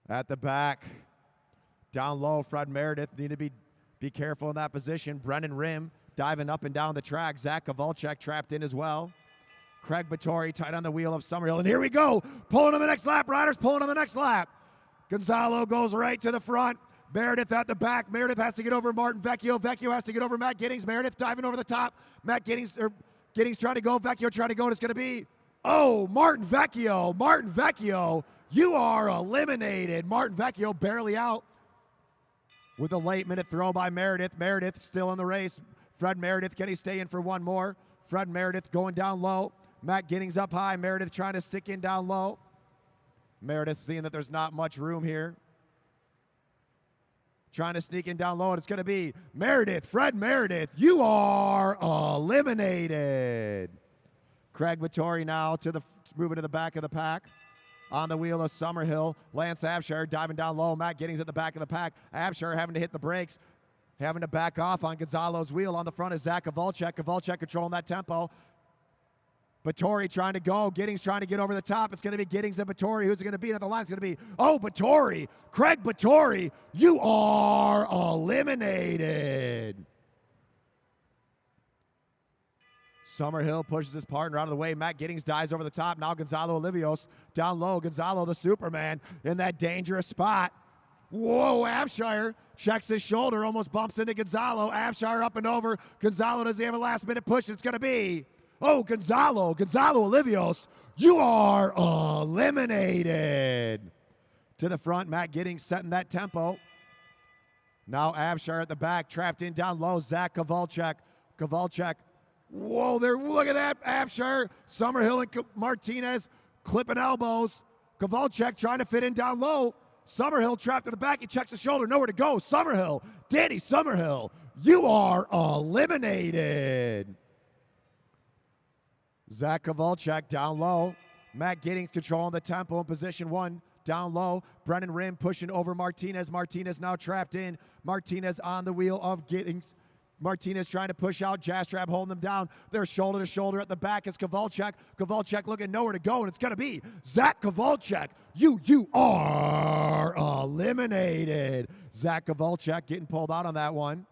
At the back, down low, Fred Meredith need to be careful in that position. Brendan Rim diving up and down the track. Zach Kowalczyk trapped in as well. Craig Vittori tight on the wheel of Summerhill. And here we go. Pulling on the next lap, riders pulling on the next lap. Gonzalo goes right to the front. Meredith at the back. Meredith has to get over Martin Vecchio. Vecchio has to get over Matt Giddings. Meredith diving over the top. Giddings trying to go. Vecchio trying to go. And it's going to be, Martin Vecchio. Martin Vecchio, you are eliminated. Martin Vecchio barely out with a late minute throw by Meredith. Meredith still in the race. Fred Meredith, can he stay in for one more? Fred Meredith going down low. Matt Giddings up high. Meredith trying to stick in down low. Meredith seeing that there's not much room here. Trying to sneak in down low, and it's going to be Meredith. Fred Meredith, you are eliminated. Craig Vittori now moving to the back of the pack. On the wheel of Summerhill. Lance Abshire diving down low. Matt Giddings at the back of the pack. Abshire having to hit the brakes. Having to back off on Gonzalo's wheel. On the front is Zach Kowalczyk. Kowalczyk controlling that tempo. Vittori trying to go. Giddings trying to get over the top. It's going to be Giddings and Vittori. Who's it going to be? At the line, it's going to be, Vittori. Craig Vittori, you are eliminated. Summerhill pushes his partner out of the way. Matt Giddings dives over the top. Now Gonzalo Olivios down low. Gonzalo the Superman in that dangerous spot. Whoa, Abshire checks his shoulder, almost bumps into Gonzalo. Abshire up and over. Gonzalo doesn't have a last-minute push. It's going to be, Gonzalo Olivios, you are eliminated. To the front, Matt Giddings setting that tempo. Now Abshire at the back, trapped in down low. Zach Kowalczyk. Whoa, look at that, Abshire. Summerhill and Martinez clipping elbows. Kowalczyk trying to fit in down low. Summerhill trapped in the back. He checks the shoulder. Nowhere to go. Summerhill. Danny Summerhill, you are eliminated. Zach Kowalczyk down low. Matt Giddings controlling the tempo in position 1. Down low. Brennan Rim pushing over Martinez. Martinez now trapped in. Martinez on the wheel of Giddings. Martinez trying to push out. Jastrab holding them down. They're shoulder to shoulder at the back is Kowalczyk. Kowalczyk looking nowhere to go, and it's going to be Zach Kowalczyk. You are eliminated. Zach Kowalczyk getting pulled out on that one.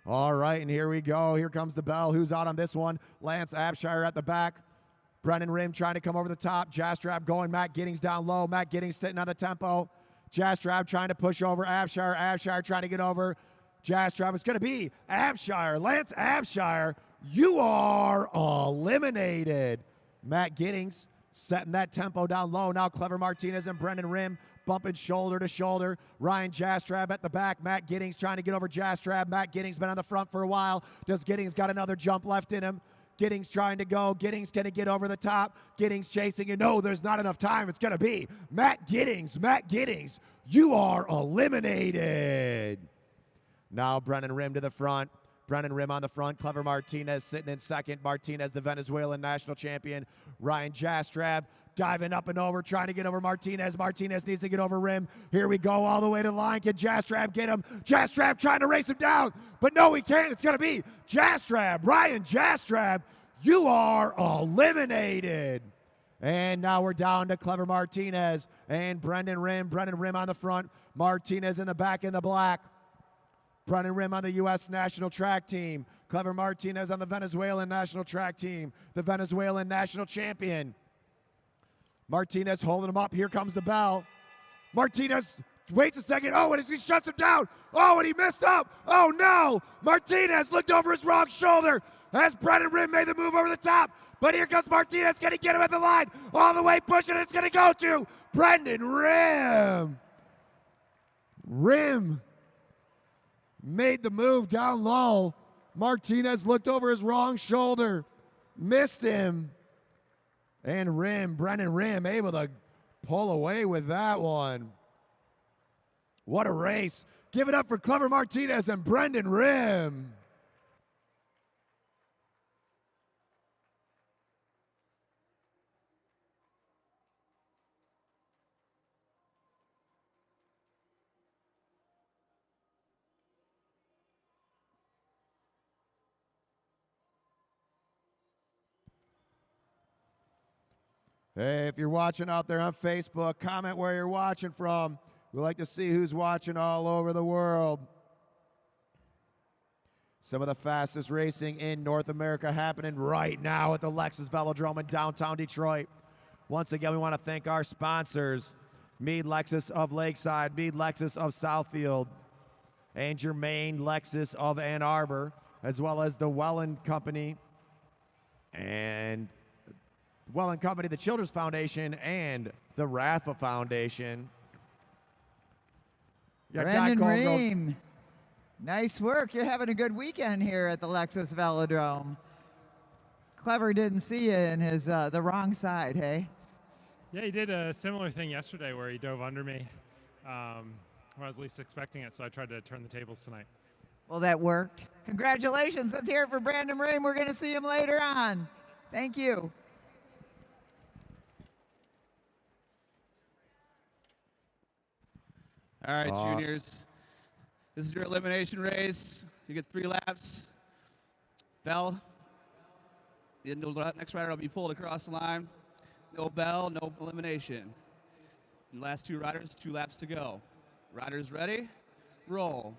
All right, and here we go. Here comes the bell. Who's out on this one? Lance Abshire at the back. Brennan Rim trying to come over the top. Jastrab going. Matt Giddings down low. Matt Giddings sitting on the tempo. Jastrab trying to push over Abshire. Abshire trying to get over Jastrab. It's going to be Abshire. Lance Abshire, you are eliminated. Matt Giddings setting that tempo down low. Now Clever Martinez and Brendan Rim bumping shoulder to shoulder. Ryan Jastrab at the back. Matt Giddings trying to get over Jastrab. Matt Giddings been on the front for a while. Does Giddings got another jump left in him? Giddings trying to go. Giddings going to get over the top. Giddings chasing, and no, there's not enough time. It's going to be Matt Giddings. Matt Giddings, you are eliminated. Now Brennan Rim to the front. Brennan Rim on the front. Clever Martinez sitting in second. Martinez, the Venezuelan national champion. Ryan Jastrab diving up and over, trying to get over Martinez. Martinez needs to get over Rim. Here we go, all the way to the line. Can Jastrab get him? Jastrab trying to race him down, but no, he can't. It's going to be Jastrab. Ryan Jastrab, you are eliminated. And now we're down to Clever Martinez and Brendan Rim. Brendan Rim on the front. Martinez in the back in the black. Brendan Rim on the U.S. national track team. Clever Martinez on the Venezuelan national track team. The Venezuelan national champion. Martinez holding him up. Here comes the bell. Martinez waits a second. Oh, and he shuts him down. Oh, and he missed up. Oh, no. Martinez looked over his wrong shoulder as Brendan Rim made the move over the top. But here comes Martinez. Going to get him at the line. All the way pushing. It's going to go to Brendan Rim. Rim made the move down low. Martinez looked over his wrong shoulder. Missed him. And Rim, Brendan Rim, able to pull away with that one. What a race. Give it up for Clever Martinez and Brendan Rim. Hey, if you're watching out there on Facebook, comment where you're watching from. We like to see who's watching all over the world. Some of the fastest racing in North America happening right now at the Lexus Velodrome in downtown Detroit. Once again, we want to thank our sponsors, Meade Lexus of Lakeside, Meade Lexus of Southfield, and Germain Lexus of Ann Arbor, as well as the Welland Company and the Children's Foundation, and the Rafa Foundation. Brendan Ream, nice work. You're having a good weekend here at the Lexus Velodrome. Clever didn't see you in his the wrong side, hey? Yeah, he did a similar thing yesterday where he dove under me when I was least expecting it, so I tried to turn the tables tonight. Well, that worked. Congratulations. Let's hear it for Brendan Ream. We're going to see him later on. Thank you. All right, juniors. This is your elimination race. You get 3 laps. Bell. The next rider will be pulled across the line. No bell, no elimination. The last 2 riders, 2 laps to go. Riders ready? Roll.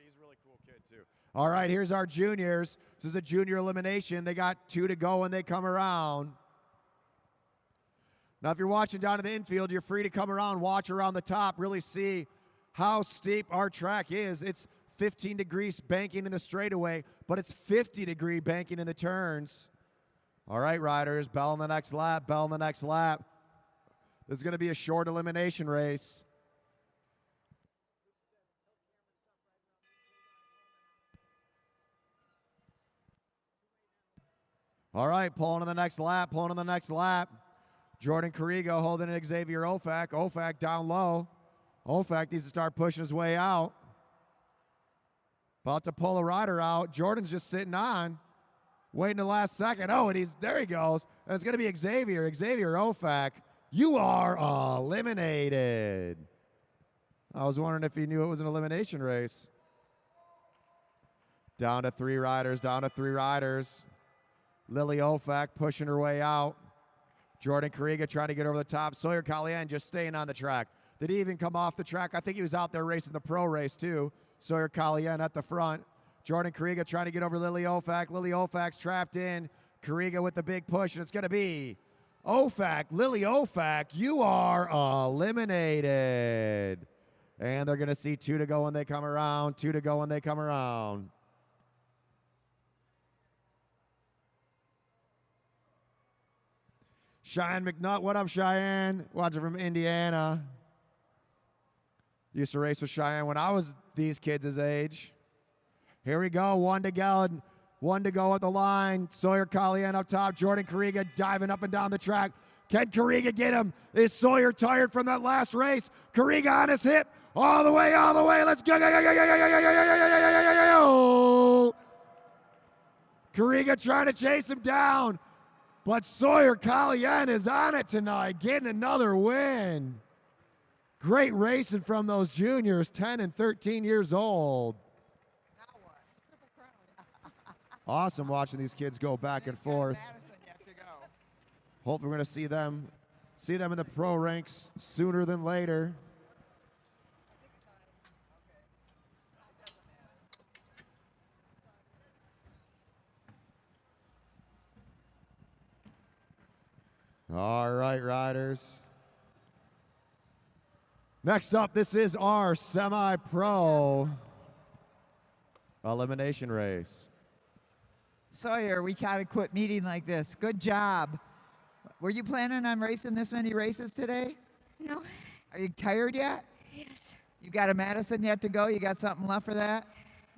He's a really cool kid, too. All right, here's our juniors. This is a junior elimination. They got 2 to go when they come around. Now, if you're watching down in the infield, you're free to come around, watch around the top, really see how steep our track is. It's 15 degrees banking in the straightaway, but it's 50-degree banking in the turns. All right, riders, bell in the next lap, bell in the next lap. This is going to be a short elimination race. All right, pulling in the next lap, pulling in the next lap. Jordan Carrigo holding in Xavier Ofak. Ofak down low. Ofak needs to start pushing his way out. About to pull a rider out. Jordan's just sitting on, waiting the last second. Oh, and there he goes. And it's going to be Xavier. Xavier Ofak, you are eliminated. I was wondering if he knew it was an elimination race. Down to 3 riders, down to 3 riders. Lily Ofak pushing her way out. Jordan Carriga trying to get over the top. Sawyer Calian just staying on the track. Did he even come off the track? I think he was out there racing the pro race too. Sawyer Calian at the front. Jordan Carriga trying to get over Lily Ofak. Lily Ofak's trapped in. Kariga with the big push, and it's going to be Ofak, Lily Ofak. You are eliminated. And they're going to see 2 to go when they come around, 2 to go when they come around. Cheyenne McNutt, what up, Cheyenne? Watching from Indiana. Used to race with Cheyenne when I was these kids' age. Here we go, 1 to go, 1 to go at the line. Sawyer Collien up top, Jordan Kariga diving up and down the track. Can Kariga get him? Is Sawyer tired from that last race? Kariga on his hip, all the way, let's go. Kariga trying to chase him down, but Sawyer Collien is on it tonight, getting another win. Great racing from those juniors, 10 and 13 years old. Awesome watching these kids go back and forth. Hopefully we're going to see them in the pro ranks sooner than later. All right, riders. Next up, this is our semi-pro elimination race. Sawyer, we gotta quit meeting like this. Good job. Were you planning on racing this many races today? No. Are you tired yet? Yes. You got a Madison yet to go? You got something left for that?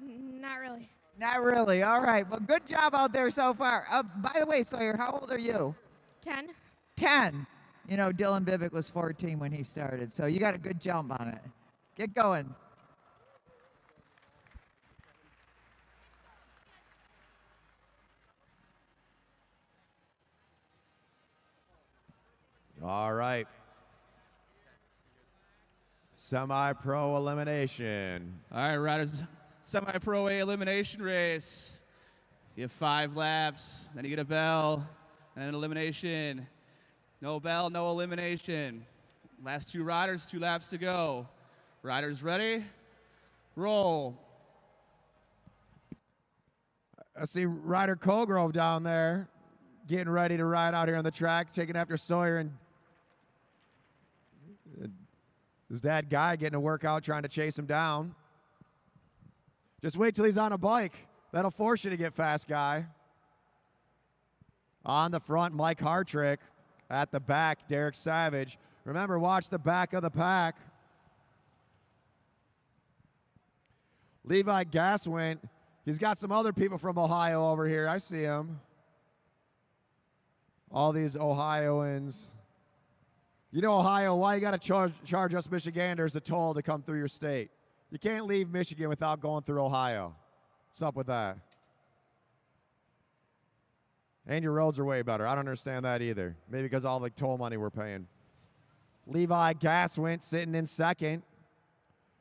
Not really. Not really. All right. Well, good job out there so far. By the way, Sawyer, how old are you? 10. 10. You know, Dylan Bivick was 14 when he started, so you got a good jump on it. Get going. All right. Semi-pro elimination. All right, riders, semi-pro A elimination race. You have 5 laps, then you get a bell, and an elimination. No bell, no elimination. Last 2 riders, 2 laps to go. Riders ready? Roll. I see Ryder Colgrove down there getting ready to ride out here on the track, taking after Sawyer, and his dad Guy getting a workout trying to chase him down. Just wait till he's on a bike. That'll force you to get fast, Guy. On the front, Mike Hartrick. At the back, Derek Savage. Remember, watch the back of the pack. Levi Gaswint. He's got some other people from Ohio over here. I see him. All these Ohioans. You know, Ohio, why you got to charge us Michiganders a toll to come through your state? You can't leave Michigan without going through Ohio. What's up with that? And your roads are way better. I don't understand that either. Maybe because all the toll money we're paying. Levi Gaswint sitting in second.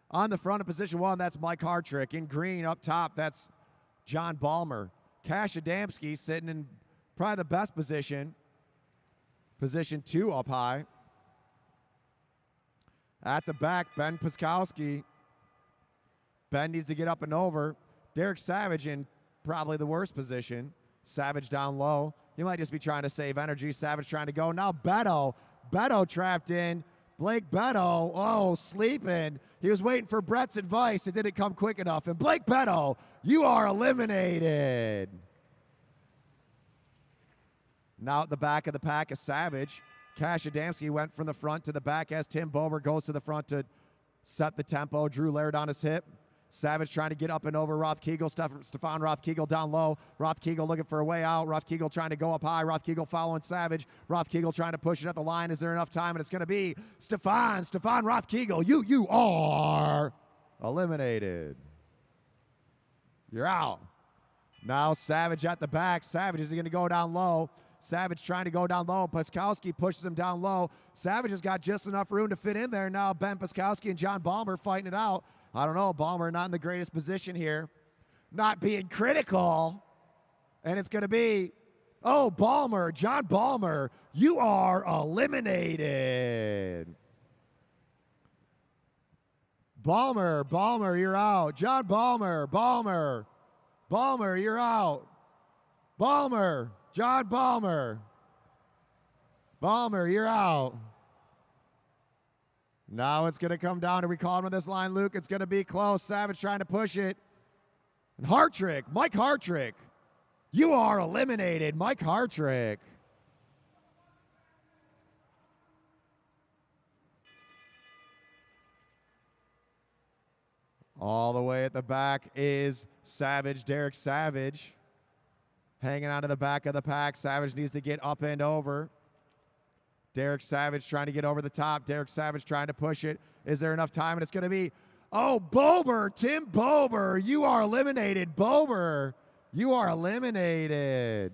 On the front of position 1, that's Mike Hartrick. In green up top, that's John Balmer. Cash Adamski sitting in probably the best position. Position 2 up high. At the back, Ben Piskowski. Ben needs to get up and over. Derek Savage in probably the worst position. Savage down low. He might just be trying to save energy. Savage trying to go. Now Beto. Beto trapped in. Blake Beto, oh, sleeping. He was waiting for Brett's advice. It didn't come quick enough. And Blake Beto, you are eliminated. Now at the back of the pack is Savage. Cash Adamski went from the front to the back as Tim Bober goes to the front to set the tempo. Drew Laird on his hip. Savage trying to get up and over Rothkegel. Stefan Rothkegel down low. Rothkegel looking for a way out. Rothkegel trying to go up high. Rothkegel following Savage. Rothkegel trying to push it at the line. Is there enough time? And it's going to be Stefan Rothkegel. You are eliminated. You're out. Now Savage at the back. Savage is going to go down low. Savage trying to go down low. Piskowski pushes him down low. Savage has got just enough room to fit in there. Now Ben Piskowski and John Balmer fighting it out. I don't know, Balmer not in the greatest position here. Not being critical. And it's going to be, oh, Balmer, John Balmer, you are eliminated. Balmer, you're out. John Balmer, you're out. John Balmer. Balmer, you're out. Now it's going to come down to, we call him on this line, Luke. It's going to be close. Savage trying to push it. And Hartrick, Mike Hartrick. You are eliminated, Mike Hartrick. All the way at the back is Savage, Derek Savage. Hanging onto the back of the pack. Savage needs to get up and over. Derek Savage trying to get over the top. Derek Savage trying to push it. Is there enough time? And it's going to be, oh, Bober, Tim Bober, you are eliminated. Bober, you are eliminated.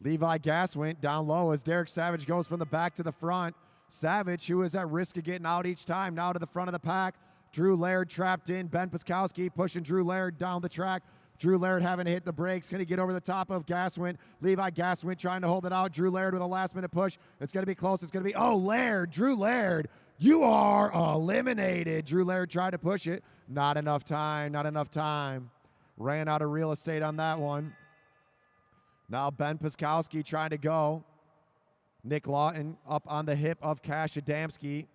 Levi Gass went down low as Derek Savage goes from the back to the front. Savage, who is at risk of getting out each time, now to the front of the pack. Drew Laird trapped in. Ben Piskowski pushing Drew Laird down the track. Drew Laird having to hit the brakes. Can he get over the top of Gaswin? Levi Gaswin trying to hold it out. Drew Laird with a last-minute push. It's going to be close. It's going to be, oh, Laird, Drew Laird, you are eliminated. Drew Laird tried to push it. Not enough time, not enough time. Ran out of real estate on that one. Now Ben Piskowski trying to go. Nick Lawton up on the hip of Cash Adamski.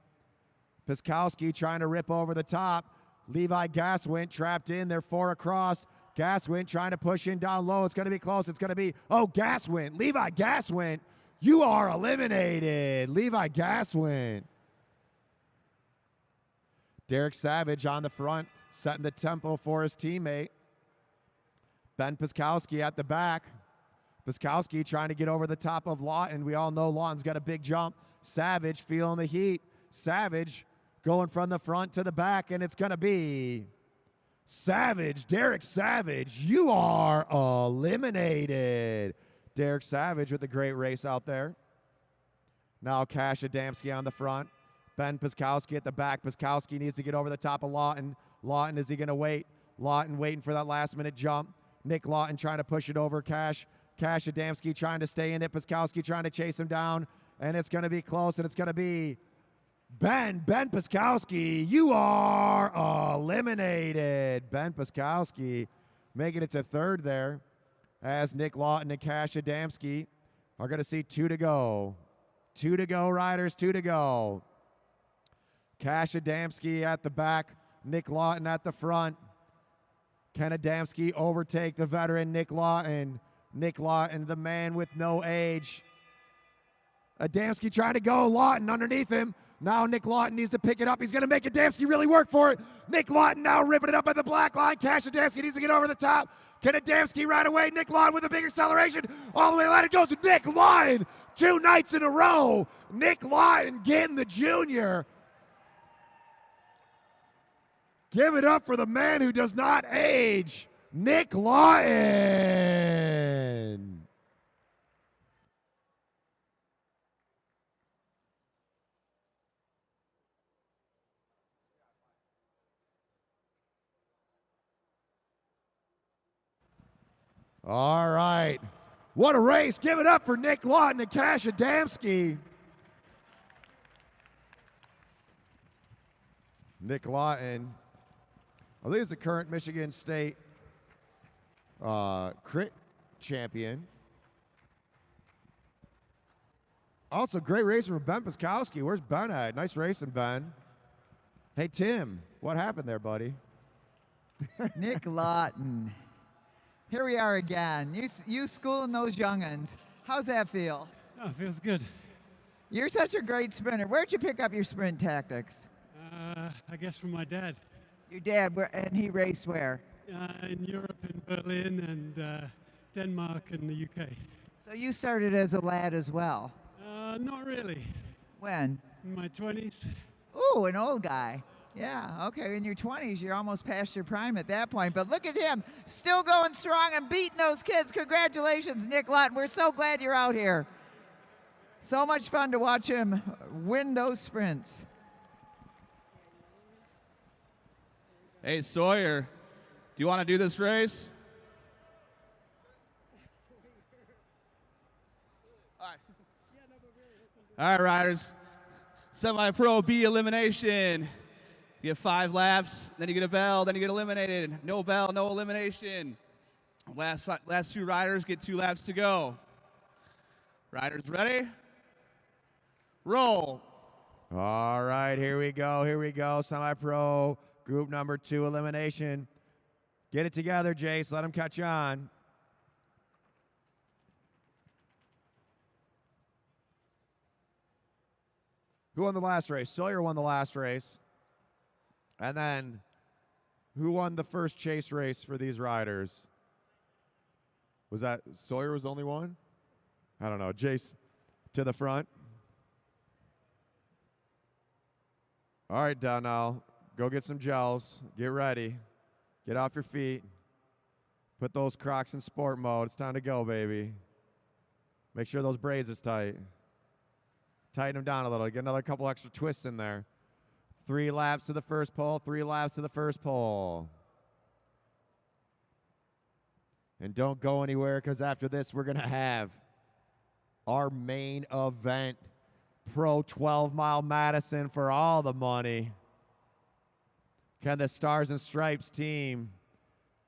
Piskowski trying to rip over the top. Levi Gaswin trapped in. They're 4 across. Gaswin trying to push in down low. It's going to be close. It's going to be, oh, Gaswin. Levi Gaswin, you are eliminated. Levi Gaswin. Derek Savage on the front, setting the tempo for his teammate. Ben Piskowski at the back. Piskowski trying to get over the top of Lawton. We all know Lawton's got a big jump. Savage feeling the heat. Savage going from the front to the back, and it's going to be Savage, Derek Savage, you are eliminated. Derek Savage with a great race out there. Now Cash Adamski on the front. Ben Piskowski at the back. Piskowski needs to get over the top of Lawton. Lawton, is he going to wait? Lawton waiting for that last-minute jump. Nick Lawton trying to push it over Cash. Cash Adamski trying to stay in it. Piskowski trying to chase him down. And it's going to be close, and it's going to be Ben Piskowski, you are eliminated. Ben Piskowski making it to third there as Nick Lawton and Cash Adamski are going to see 2 to go. 2 to go, riders, 2 to go. Cash Adamski at the back, Nick Lawton at the front. Can Adamski overtake the veteran Nick Lawton? Nick Lawton, the man with no age. Adamski trying to go, Lawton underneath him. Now Nick Lawton needs to pick it up. He's going to make Adamski really work for it. Nick Lawton now ripping it up at the black line. Cash Adamski needs to get over the top. Can Adamski ride away? Nick Lawton with a big acceleration. All the way line it goes to Nick Lawton. 2 nights in a row. Nick Lawton getting the junior. Give it up for the man who does not age, Nick Lawton. All right. What a race. Give it up for Nick Lawton and Cash Adamski. Nick Lawton, I believe he's the current Michigan State crit champion. Also, great racing from Ben Piskowski. Where's Ben at? Nice racing, Ben. Hey, Tim, what happened there, buddy? Nick Lawton. Here we are again. You schooling those young'uns. How's that feel? Oh, it feels good. You're such a great sprinter. Where'd you pick up your sprint tactics? I guess from my dad. Your dad, and he raced where? In Europe, in Berlin, and Denmark, and the UK. So you started as a lad as well? Not really. When? In my 20s. Ooh, an old guy. Yeah, okay, in your 20s, you're almost past your prime at that point. But look at him, still going strong and beating those kids. Congratulations, Nick Lawton. We're so glad you're out here. So much fun to watch him win those sprints. Hey, Sawyer, do you want to do this race? All right, riders. Semi-pro B elimination. You get 5 laps, then you get a bell, then you get eliminated. No bell, no elimination. Last two riders get 2 laps to go. Riders ready? Roll. All right, here we go. Here we go. Semi-pro group number 2 elimination. Get it together, Jace. Let him catch on. Who won the last race? Sawyer won the last race. And then who won the first chase race for these riders? Was that Sawyer was the only one? I don't know. Jace to the front. All right, Donnell, go get some gels. Get ready. Get off your feet. Put those Crocs in sport mode. It's time to go, baby. Make sure those braids is tight. Tighten them down a little. Get another couple extra twists in there. 3 laps to the first pole. 3 laps to the first pole. And don't go anywhere, because after this, we're going to have our main event. Pro 12-mile Madison for all the money. Can the Stars and Stripes team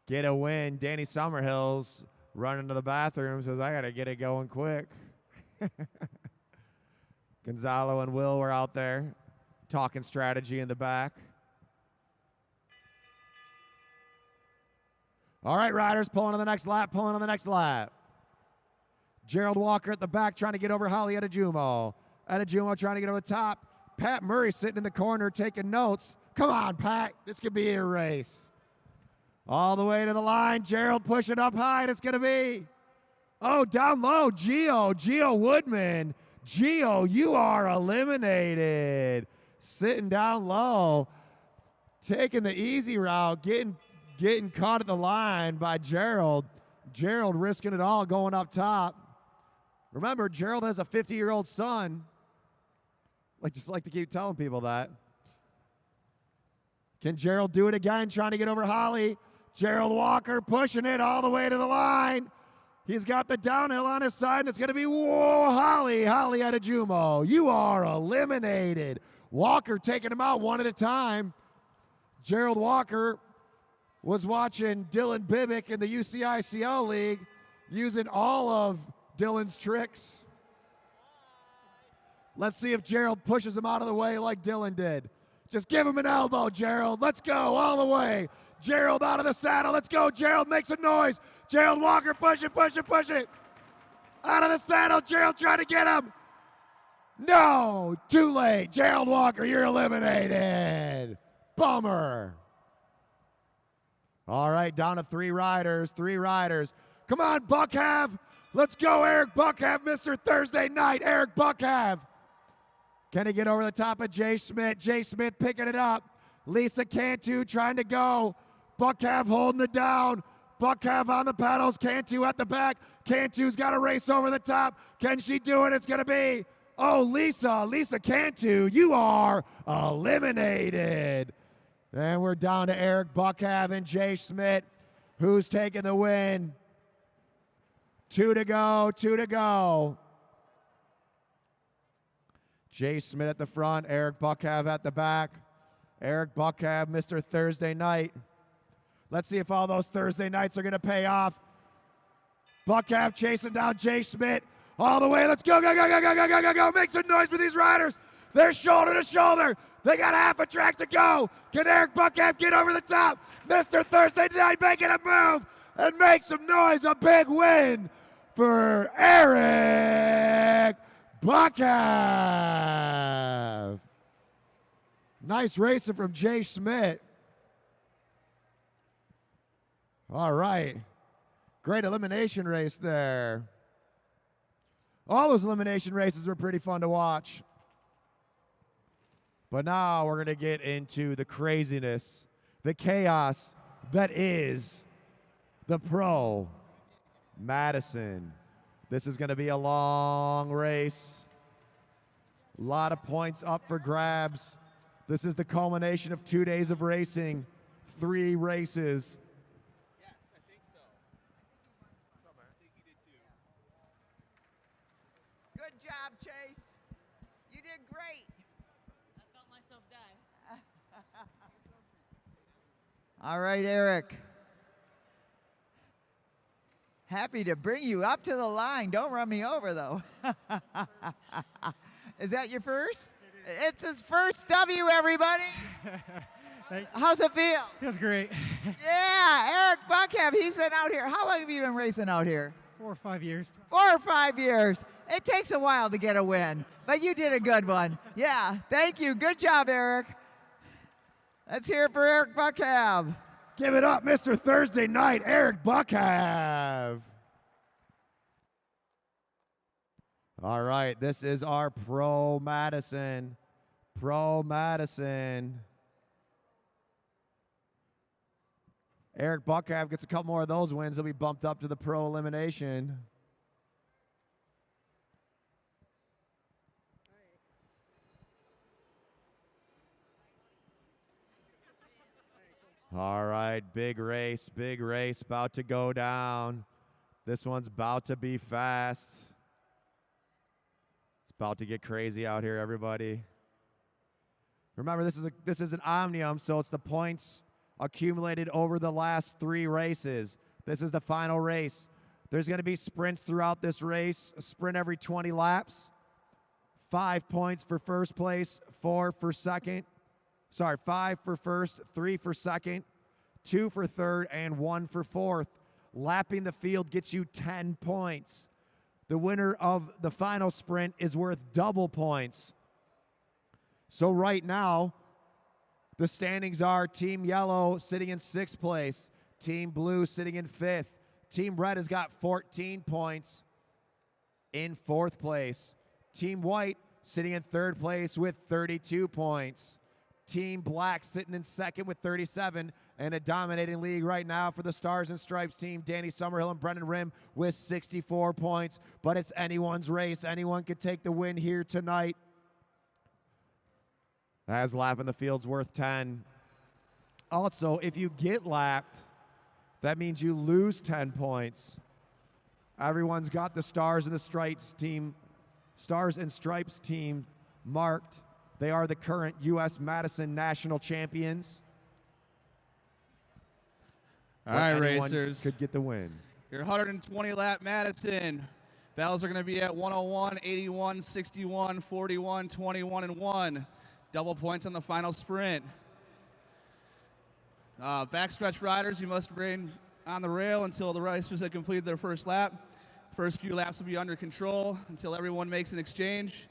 get a win? Danny Summerhill's running to the bathroom, says, I got to get it going quick. Gonzalo and Will were out there talking strategy in the back. All right, riders, pulling on the next lap, pulling on the next lap. Gerald Walker at the back trying to get over Holly Adejumo. Adejumo trying to get over the top. Pat Murray sitting in the corner taking notes. Come on, Pat. This could be a race. All the way to the line. Gerald pushing up high. And it's going to be, oh, down low. Gio Woodman. Gio, you are eliminated. Sitting down low. Taking the easy route. Getting caught at the line by Gerald. Gerald risking it all going up top. Remember, Gerald has a 50-year-old son. Just like to keep telling people that. Can Gerald do it again, trying to get over Holly? Gerald Walker pushing it all the way to the line. He's got the downhill on his side, and it's going to be, whoa, Holly Adejumo. You are eliminated. Walker taking him out one at a time. Gerald Walker was watching Dylan Bibick in the UCICL League using all of Dylan's tricks. Let's see if Gerald pushes him out of the way like Dylan did. Just give him an elbow, Gerald. Let's go all the way. Gerald out of the saddle. Let's go. Gerald makes a noise. Gerald Walker, push it. Out of the saddle. Gerald trying to get him. No, too late. Gerald Walker, you're eliminated. Bummer. All right, down to 3 riders. Come on, Buckhav. Let's go, Eric Buckhav, Mr. Thursday Night. Eric Buckhav. Can he get over the top of Jay Smith? Jay Smith picking it up. Lisa Cantu trying to go. Buckhav holding it down. Buckhav on the pedals. Cantu at the back. Cantu's got a race over the top. Can she do it? It's going to be, oh, Lisa Cantu, you are eliminated. And we're down to Eric Buckhav and Jay Smith, who's taking the win. 2 to go. Jay Smith at the front, Eric Buckhav at the back. Eric Buckhav, Mr. Thursday Night. Let's see if all those Thursday nights are going to pay off. Buckhav chasing down Jay Smith all the way. Let's go. Make some noise for these riders. They're shoulder to shoulder. They got half a track to go. Can Eric Buckhav get over the top? Mr. Thursday Night making a move and make some noise. A big win for Eric Buckhav. Nice racing from Jay Smith. All right. Great elimination race there. All those elimination races were pretty fun to watch. But now we're going to get into the craziness, the chaos that is the Pro Madison. This is going to be a long race. A lot of points up for grabs. This is the culmination of 2 days of racing, 3 races. Yes, I think so. I think he did too. Good job, Chase. You did great. I felt myself die. All right, Eric. Happy to bring you up to the line. Don't run me over, though. Is that your first? It's his first W, everybody. How's it feel? Feels great. Yeah, Eric Buckham, he's been out here. How long have you been racing out here? 4 or 5 years. 4 or 5 years. It takes a while to get a win, but you did a good one. Yeah, thank you. Good job, Eric. Let's hear it for Eric Buckham. Give it up, Mr. Thursday Night, Eric Buckham. All right, this is our Pro Madison. Pro Madison. Eric Buckham gets a couple more of those wins. He'll be bumped up to the Pro Elimination. All right, big race, about to go down. This one's about to be fast. It's about to get crazy out here, everybody. Remember, this is an omnium, so it's the points accumulated over the last 3 races. This is the final race. There's going to be sprints throughout this race, a sprint every 20 laps. 5 points for first place, 4 for second. 5 for first, 3 for second, 2 for third, and 1 for fourth. Lapping the field gets you 10 points. The winner of the final sprint is worth double points. So right now, the standings are Team Yellow sitting in 6th place, Team Blue sitting in 5th. Team Red has got 14 points in 4th place. Team White sitting in 3rd place with 32 points. Team Black sitting in 2nd with 37, and a dominating league right now for the Stars and Stripes team, Danny Summerhill and Brendan Rim with 64 points. But it's anyone's race. Anyone could take the win here tonight. As lapping the field's worth 10. Also, if you get lapped, that means you lose 10 points. Everyone's got the Stars and Stripes team marked. They are the current U.S. Madison national champions. All right, racers. Could get the win. Your 120 lap Madison. Battles are going to be at 101, 81, 61, 41, 21, and 1. Double points on the final sprint. Backstretch riders, you must remain on the rail until the racers have completed their first lap. First few laps will be under control until everyone makes an exchange.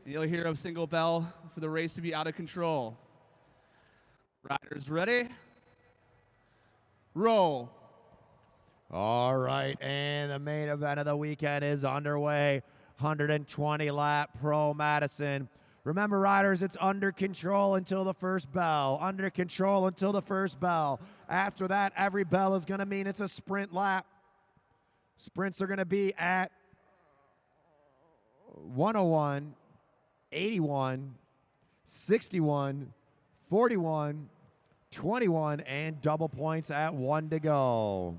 And you'll hear a single bell for the race to be out of control. Riders ready? Roll. All right, and the main event of the weekend is underway. 120 lap Pro Madison. Remember, riders, it's under control until the first bell. Under control until the first bell. After that, every bell is going to mean it's a sprint lap. Sprints are going to be at 101, 81, 61, 41, 21, and double points at 1 to go.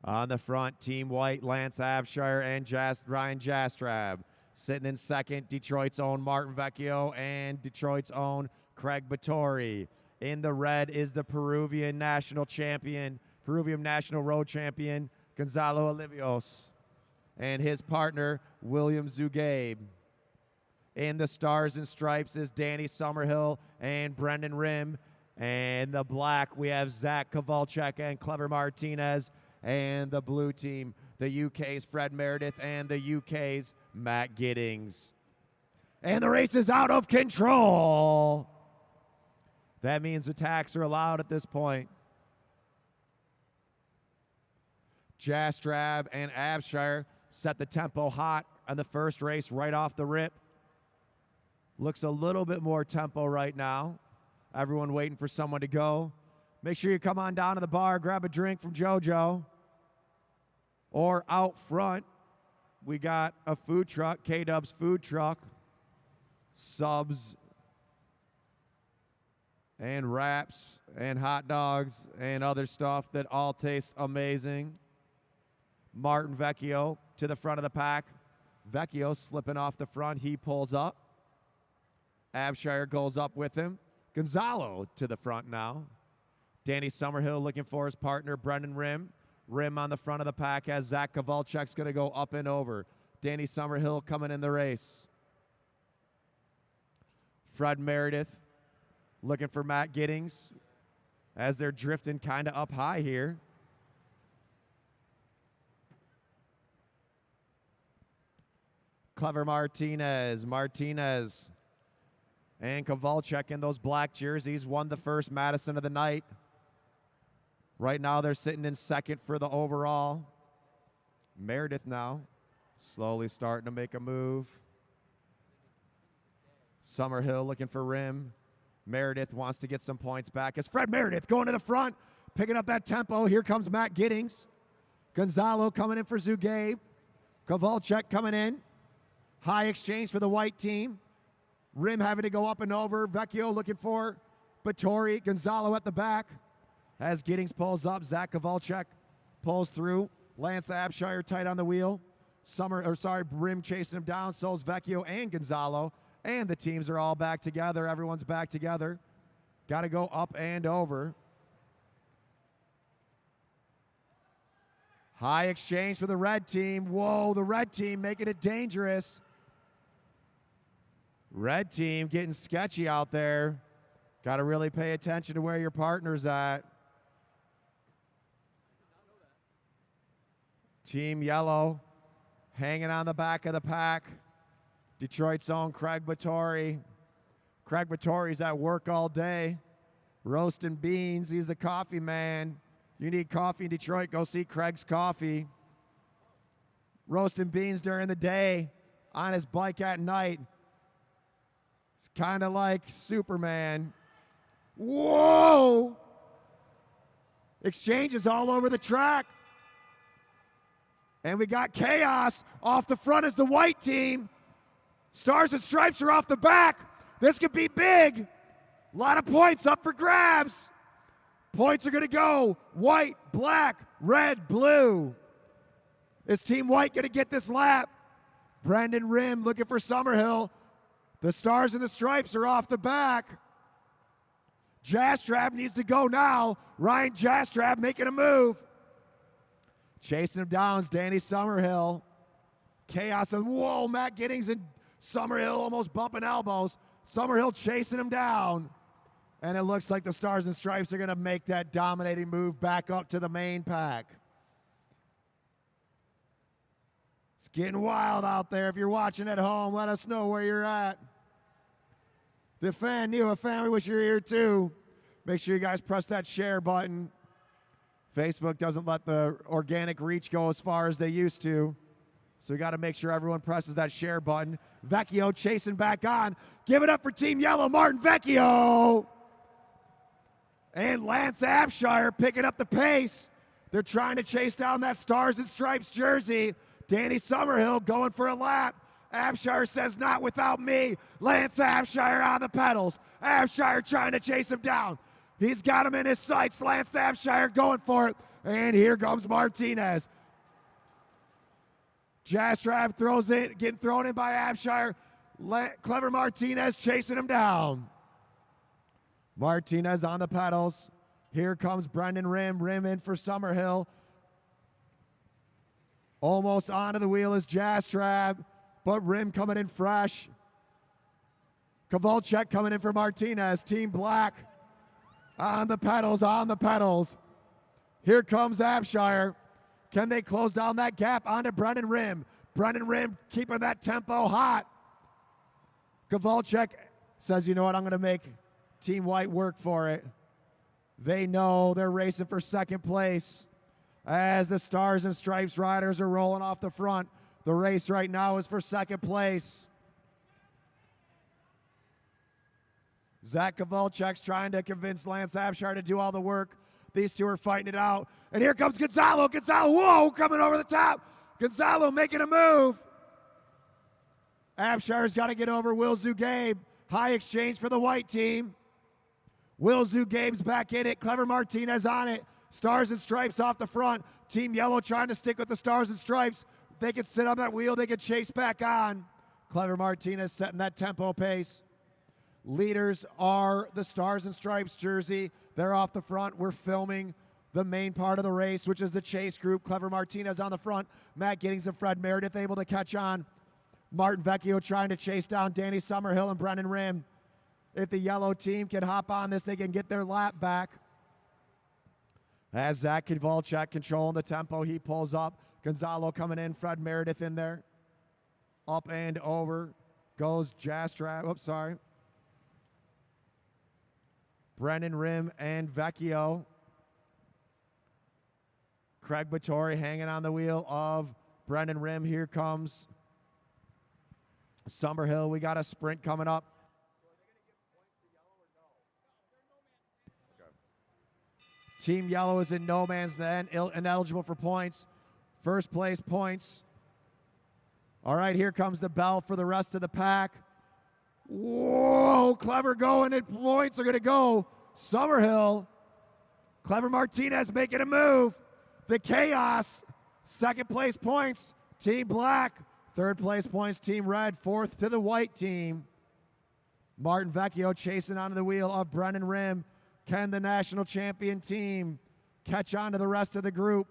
On the front, Team White, Lance Abshire and Ryan Jastrab. Sitting in 2nd, Detroit's own Martin Vecchio and Detroit's own Craig Battori. In the red is the Peruvian national road champion, Gonzalo Olivios, and his partner, William Zugabe. In the Stars and Stripes is Danny Summerhill and Brendan Rim. And the black, we have Zach Kowalczyk and Clever Martinez. And the blue team, the UK's Fred Meredith and the UK's Matt Giddings. And the race is out of control. That means attacks are allowed at this point. Jastrab and Abshire set the tempo hot on the first race right off the rip. Looks a little bit more tempo right now. Everyone waiting for someone to go. Make sure you come on down to the bar, grab a drink from JoJo. Or out front, we got a food truck, K-Dub's food truck, subs and wraps and hot dogs and other stuff that all taste amazing. Martin Vecchio to the front of the pack. Vecchio slipping off the front, he pulls up. Abshire goes up with him. Gonzalo to the front now. Danny Summerhill looking for his partner, Brendan Rim. Rim on the front of the pack as Zach Kowalczyk's going to go up and over. Danny Summerhill coming in the race. Fred Meredith looking for Matt Giddings as they're drifting kind of up high here. Clever Martinez, and Kowalczyk in those black jerseys won the first Madison of the night. Right now they're sitting in second for the overall. Meredith now slowly starting to make a move. Summerhill looking for Rim. Meredith wants to get some points back as Fred Meredith going to the front, picking up that tempo. Here comes Matt Giddings. Gonzalo coming in for Zugabe. Kowalczyk coming in. High exchange for the white team. Rim having to go up and over. Vecchio looking for Battori. Gonzalo at the back. As Giddings pulls up, Zach Kowalczyk pulls through. Lance Abshire tight on the wheel. Rim chasing him down. So's Vecchio and Gonzalo. And the teams are all back together. Everyone's back together. Got to go up and over. High exchange for the red team. Whoa, the red team making it dangerous. Red team getting sketchy out there. Got to really pay attention to where your partner's at. Team yellow hanging on the back of the pack. Detroit's own Craig Battori. Craig Battori's at work all day. Roasting beans. He's the coffee man. You need coffee in Detroit, go see Craig's Coffee. Roasting beans during the day, on his bike at night. It's kind of like Superman. Whoa! Exchanges all over the track. And we got chaos off the front as the white team. Stars and Stripes are off the back. This could be big. A lot of points up for grabs. Points are going to go white, black, red, blue. Is Team White going to get this lap? Brandon Rim looking for Summerhill. The Stars and the Stripes are off the back. Jastrab needs to go now. Ryan Jastrab making a move. Chasing him down is Danny Summerhill. Chaos and whoa, Matt Giddings and Summerhill almost bumping elbows. Summerhill chasing him down. And it looks like the Stars and Stripes are going to make that dominating move back up to the main pack. It's getting wild out there. If you're watching at home, let us know where you're at. The fan, Newa fan, we wish you were here too. Make sure you guys press that share button. Facebook doesn't let the organic reach go as far as they used to. So we got to make sure everyone presses that share button. Vecchio chasing back on. Give it up for Team Yellow, Martin Vecchio. And Lance Abshire picking up the pace. They're trying to chase down that Stars and Stripes jersey. Danny Summerhill going for a lap. Abshire says, not without me. Lance Abshire on the pedals. Abshire trying to chase him down. He's got him in his sights. Lance Abshire going for it. And here comes Martinez. Jastrab throws it, getting thrown in by Abshire. Clever Martinez chasing him down. Martinez on the pedals. Here comes Brendan Rim. Rim in for Summerhill. Almost onto the wheel is Jastrab, but Rim coming in fresh. Kowalczyk coming in for Martinez. Team Black on the pedals, on the pedals. Here comes Abshire. Can they close down that gap onto Brendan Rim? Brendan Rim keeping that tempo hot. Kowalczyk says, you know what, I'm going to make Team White work for it. They know they're racing for second place. As the Stars and Stripes riders are rolling off the front, the race right now is for second place. Zach Kowalczyk's trying to convince Lance Abshire to do all the work. These two are fighting it out. And here comes Gonzalo. Gonzalo, whoa, coming over the top. Gonzalo making a move. Abshire's got to get over Will Zugabe. High exchange for the white team. Will Zugabe's back in it. Clever Martinez on it. Stars and Stripes off the front. Team Yellow trying to stick with the Stars and Stripes. They can sit on that wheel. They can chase back on. Clever Martinez setting that tempo pace. Leaders are the Stars and Stripes jersey. They're off the front. We're filming the main part of the race, which is the chase group. Clever Martinez on the front. Matt Giddings and Fred Meredith able to catch on. Martin Vecchio trying to chase down Danny Summerhill and Brennan Rim. If the yellow team can hop on this, they can get their lap back. As Zach Kowalczyk controlling the tempo, he pulls up. Gonzalo coming in, Fred Meredith in there. Up and over goes Jastrab. Oops, sorry. Brennan Rim and Vecchio. Craig Battori hanging on the wheel of Brennan Rim. Here comes Summerhill. We got a sprint coming up. Team Yellow is in no man's land, ineligible for points. First place points. All right, here comes the bell for the rest of the pack. Whoa, Clever going, and points are going to go. Summerhill. Clever Martinez making a move. The Chaos. Second place points, Team Black. Third place points, Team Red. Fourth to the white team. Martin Vecchio chasing onto the wheel of Brennan Rim. Can the national champion team catch on to the rest of the group?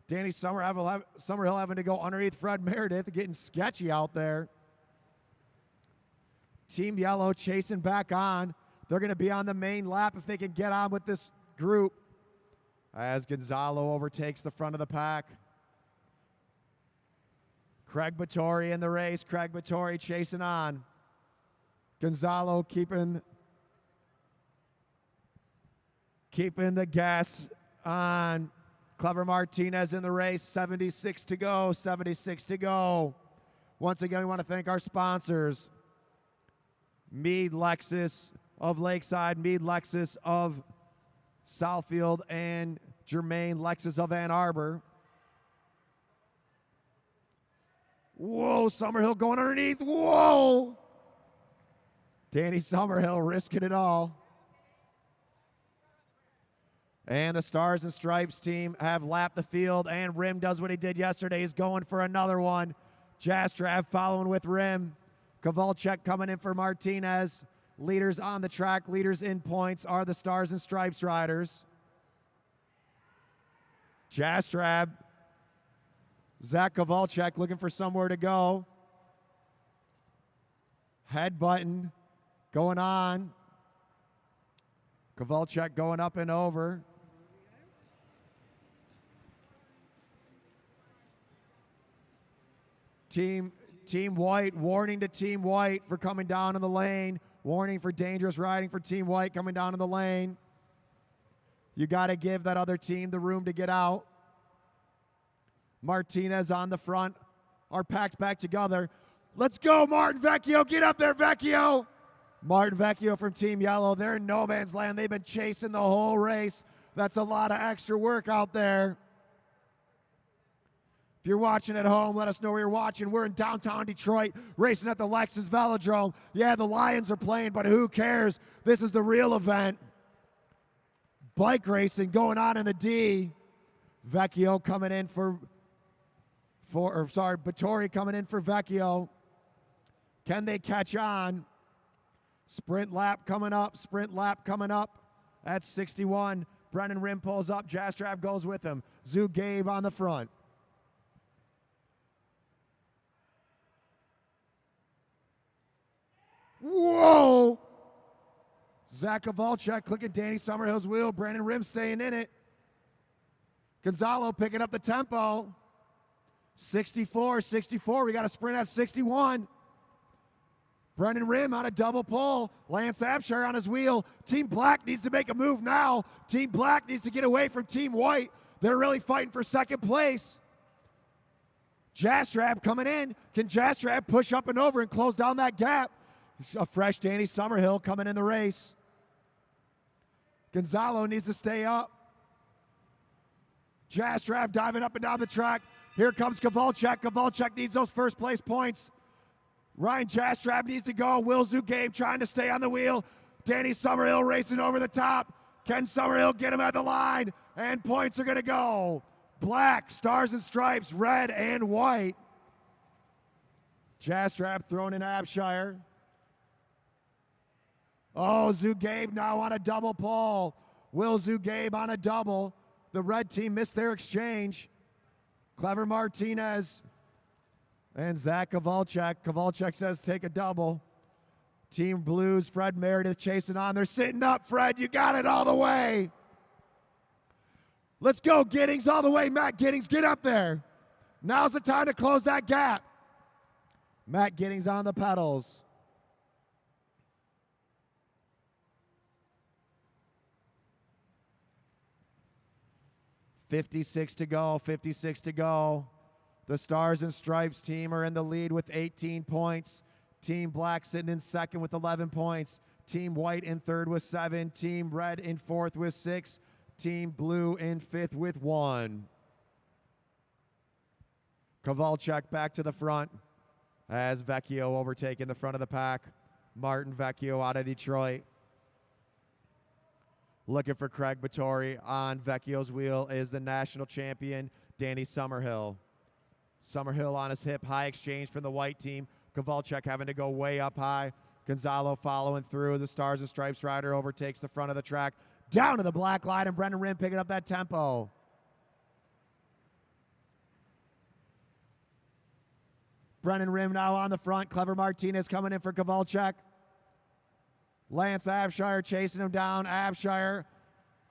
Danny Summerhill having to go underneath Fred Meredith, getting sketchy out there. Team Yellow chasing back on. They're going to be on the main lap if they can get on with this group. As Gonzalo overtakes the front of the pack. Craig Battori in the race. Craig Battori chasing on. Gonzalo keeping the gas on. Clever Martinez in the race. 76 to go. 76 to go. Once again, we want to thank our sponsors. Mead Lexus of Lakeside, Mead Lexus of Southfield, and Germain Lexus of Ann Arbor. Whoa, Summerhill going underneath. Whoa! Danny Summerhill risking it all. And the Stars and Stripes team have lapped the field, and Rim does what he did yesterday. He's going for another one. Jastrab following with Rim. Kowalczyk coming in for Martinez. Leaders on the track, leaders in points are the Stars and Stripes riders. Jastrab. Zach Kowalczyk looking for somewhere to go. Head button going on. Kowalczyk going up and over. Team White, warning to Team White for coming down in the lane. Warning for dangerous riding for Team White coming down in the lane. You got to give that other team the room to get out. Martinez on the front. Our pack's back together. Let's go, Martin Vecchio. Get up there, Vecchio. Martin Vecchio from Team Yellow. They're in no man's land. They've been chasing the whole race. That's a lot of extra work out there. If you're watching at home, let us know where you're watching. We're in downtown Detroit, racing at the Lexus Velodrome. Yeah, the Lions are playing, but who cares? This is the real event. Bike racing going on in the D. Vecchio coming in Battori coming in for Vecchio. Can they catch on? Sprint lap coming up. Sprint lap coming up at 61. Brennan Rim pulls up. Jastrab goes with him. Zoo Gabe on the front. Whoa! Zach Kowalczyk, look at Danny Summerhill's wheel. Brennan Rim staying in it. Gonzalo picking up the tempo. 64. We got a sprint at 61. Brennan Rim on a double pull. Lance Abshire on his wheel. Team Black needs to make a move now. Team Black needs to get away from Team White. They're really fighting for second place. Jastrab coming in. Can Jastrab push up and over and close down that gap? A fresh Danny Summerhill coming in the race. Gonzalo needs to stay up. Jastrab diving up and down the track. Here comes Kowalczyk. Kowalczyk needs those first place points. Ryan Jastrab needs to go. Will Zugabe trying to stay on the wheel. Danny Summerhill racing over the top. Can Summerhill get him at the line? And points are going to go. Black, Stars and Stripes, red and white. Jastrab thrown in Abshire. Oh, Zugabe now on a double pull. Will Zugabe on a double. The red team missed their exchange. Clever Martinez and Zach Kowalczyk. Kowalczyk says take a double. Team Blues, Fred Meredith chasing on. They're sitting up, Fred. You got it all the way. Let's go, Giddings, all the way. Matt Giddings, get up there. Now's the time to close that gap. Matt Giddings on the pedals. .56 to go, 56 to go. The Stars and Stripes team are in the lead with 18 points. Team Black sitting in second with 11 points. Team White in third with 7. Team Red in fourth with 6. Team Blue in fifth with 1. Kowalczyk back to the front as Vecchio overtaking the front of the pack. Martin Vecchio out of Detroit. Looking for Craig Vittori. On Vecchio's wheel is the national champion, Danny Summerhill. Summerhill on his hip, high exchange from the white team. Kowalczyk having to go way up high. Gonzalo following through. The Stars and Stripes rider overtakes the front of the track. Down to the black line, and Brendan Rim picking up that tempo. Brendan Rim now on the front. Clever Martinez coming in for Kowalczyk. Lance Abshire chasing him down. Abshire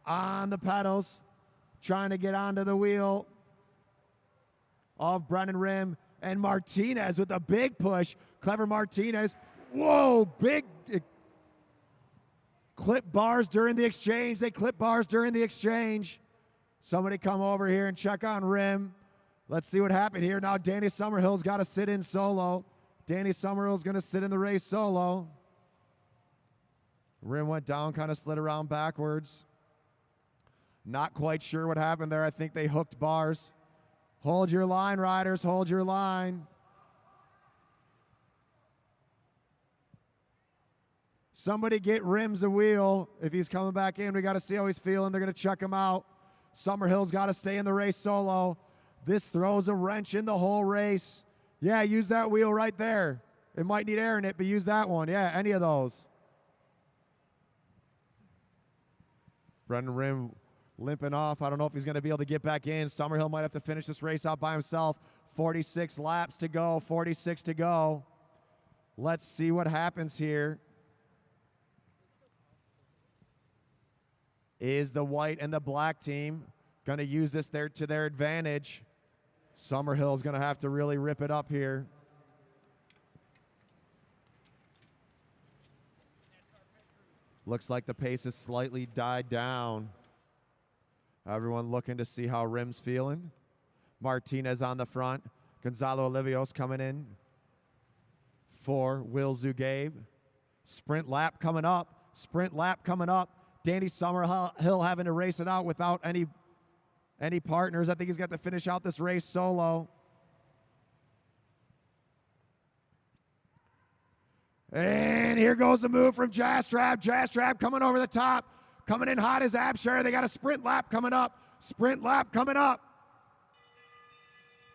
on the pedals, trying to get onto the wheel of Brendan Rim. And Martinez with a big push. Clever Martinez. Whoa, big clip bars during the exchange. They clip bars during the exchange. Somebody come over here and check on Rim. Let's see what happened here. Now Danny Summerhill's got to sit in solo. Danny Summerhill's going to sit in the race solo. Rim went down, kind of slid around backwards. Not quite sure what happened there. I think they hooked bars. Hold your line, riders. Hold your line. Somebody get Rims a wheel. If he's coming back in, we got to see how he's feeling. They're going to check him out. Summerhill's got to stay in the race solo. This throws a wrench in the whole race. Yeah, use that wheel right there. It might need air in it, but use that one. Yeah, any of those. Brendan Rim limping off. I don't know if he's going to be able to get back in. Summerhill might have to finish this race out by himself. 46 laps to go, 46 to go. Let's see what happens here. Is the white and the black team going to use this to their advantage? Summerhill's going to have to really rip it up here. Looks like the pace has slightly died down. Everyone looking to see how Rim's feeling. Martinez on the front. Gonzalo Olivios coming in for Will Zugabe. Sprint lap coming up. Sprint lap coming up. Danny Summerhill having to race it out without any partners. I think he's got to finish out this race solo. And here goes the move from Jastrab. Jastrab coming over the top. Coming in hot as Abshire. They got a sprint lap coming up. Sprint lap coming up.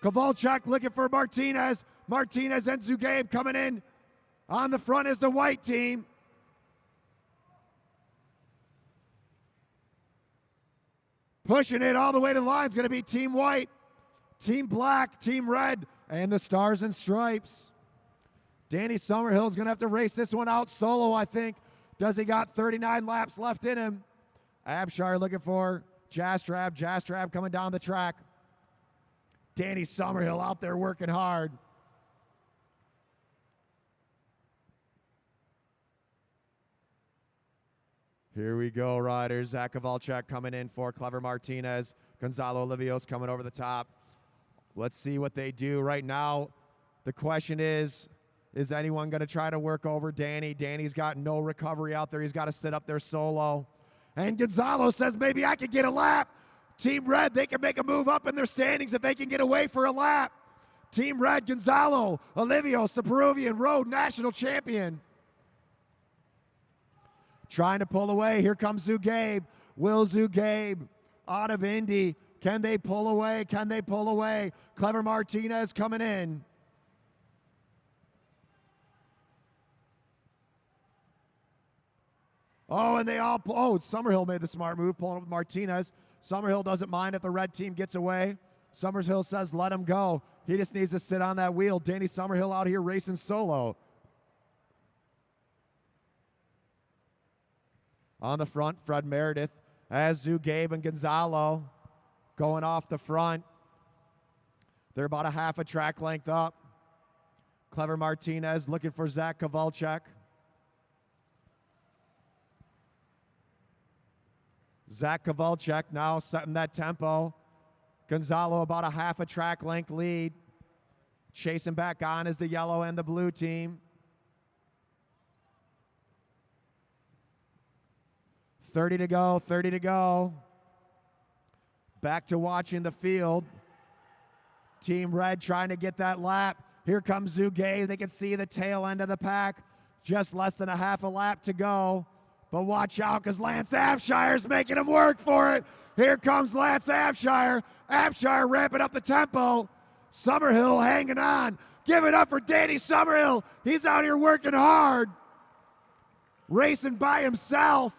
Kowalczyk looking for Martinez. Martinez and Zugabe coming in. On the front is the white team. Pushing it all the way to the line is going to be Team White, Team Black, Team Red, and the Stars and Stripes. Danny Summerhill is going to have to race this one out solo, I think. Does he got 39 laps left in him? Abshire looking for Jastrab. Jastrab coming down the track. Danny Summerhill out there working hard. Here we go, riders. Zach Kowalczyk coming in for Clever Martinez. Gonzalo Olivios coming over the top. Let's see what they do right now. The question is anyone going to try to work over Danny? Danny's got no recovery out there. He's got to sit up there solo. And Gonzalo says, maybe I can get a lap. Team Red, they can make a move up in their standings if they can get away for a lap. Team Red, Gonzalo Olivios, the Peruvian road national champion. Trying to pull away. Here comes Zugabe. Will Zugabe out of Indy. Can they pull away? Can they pull away? Clever Martinez coming in. Oh, and they all, Summerhill made the smart move, pulling up with Martinez. Summerhill doesn't mind if the red team gets away. Summerhill says let him go. He just needs to sit on that wheel. Danny Summerhill out here racing solo. On the front, Fred Meredith, Azu, Gabe, and Gonzalo going off the front. They're about a half a track length up. Clever Martinez looking for Zach Kowalczyk. Zach Kowalczyk now setting that tempo. Gonzalo about a half a track length lead. Chasing back on is the yellow and the blue team. 30 to go, 30 to go. Back to watching the field. Team Red trying to get that lap. Here comes Zugay. They can see the tail end of the pack. Just less than a half a lap to go. But watch out because Lance Abshire's making him work for it. Here comes Lance Abshire. Abshire ramping up the tempo. Summerhill hanging on. Give it up for Danny Summerhill. He's out here working hard. Racing by himself.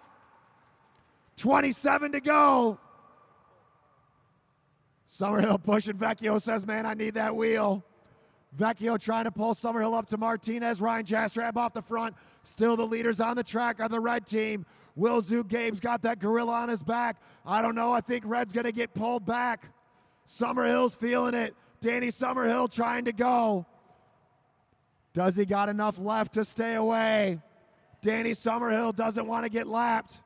27 to go. Summerhill pushing. Vecchio says, man, I need that wheel. Vecchio trying to pull Summerhill up to Martinez. Ryan Jastrab off the front. Still the leaders on the track are the red team. Will Gabe's got that gorilla on his back. I don't know. I think Red's going to get pulled back. Summerhill's feeling it. Danny Summerhill trying to go. Does he got enough left to stay away? Danny Summerhill doesn't want to get lapped.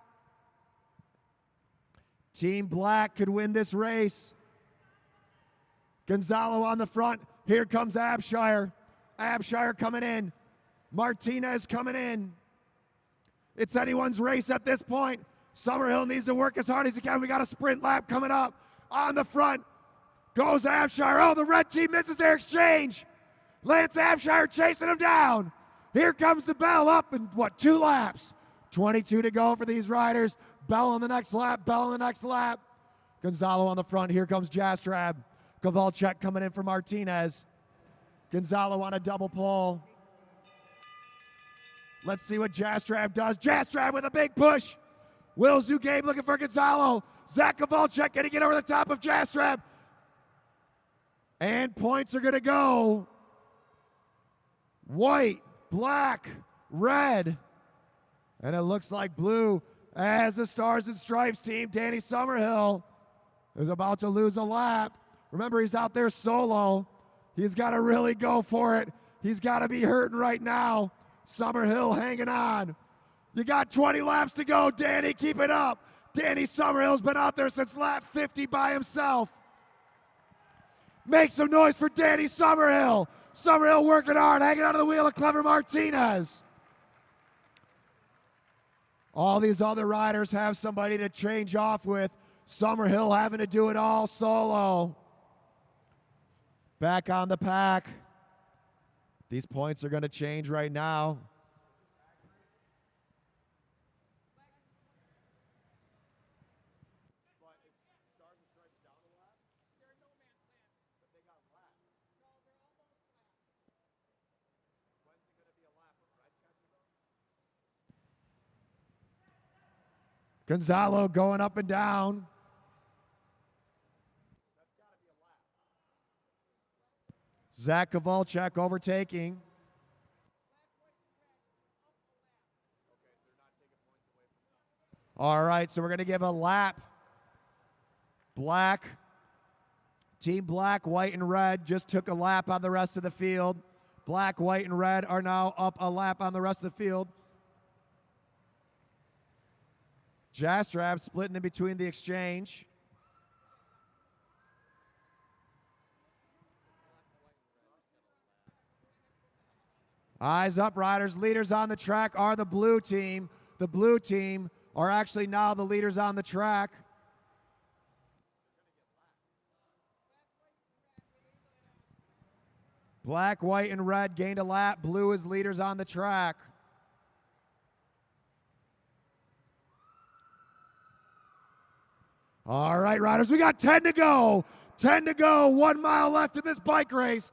Team Black could win this race. Gonzalo on the front. Here comes Abshire. Abshire coming in. Martinez coming in. It's anyone's race at this point. Summerhill needs to work as hard as he can. We got a sprint lap coming up. On the front goes Abshire. Oh, the red team misses their exchange. Lance Abshire chasing him down. Here comes the bell up in, 2 laps? 22 to go for these riders. Bell on the next lap. Bell on the next lap. Gonzalo on the front. Here comes Jastrab. Kowalczyk coming in for Martinez. Gonzalo on a double pull. Let's see what Jastrab does. Jastrab with a big push. Will Zugabe looking for Gonzalo. Zach Kowalczyk going to get over the top of Jastrab. And points are going to go. White, black, red. And it looks like blue as the Stars and Stripes team. Danny Summerhill is about to lose a lap. Remember, he's out there solo. He's got to really go for it. He's got to be hurting right now. Summerhill hanging on. You got 20 laps to go, Danny. Keep it up. Danny Summerhill's been out there since lap 50 by himself. Make some noise for Danny Summerhill. Summerhill working hard, hanging out of the wheel of Clever Martinez. All these other riders have somebody to change off with. Summerhill having to do it all solo. Back on the pack. These points are going to change right now. Gonzalo going up and down. Zach Kowalczyk overtaking. All right, so we're going to give a lap. Black, Team Black, white, and red just took a lap on the rest of the field. Black, white, and red are now up a lap on the rest of the field. Jastrab splitting in between the exchange. Eyes up, riders. Leaders on the track are the blue team. The blue team are actually now the leaders on the track. Black, white, and red gained a lap. Blue is leaders on the track. All right, riders, we got 10 to go. 10 to go, 1 mile left in this bike race.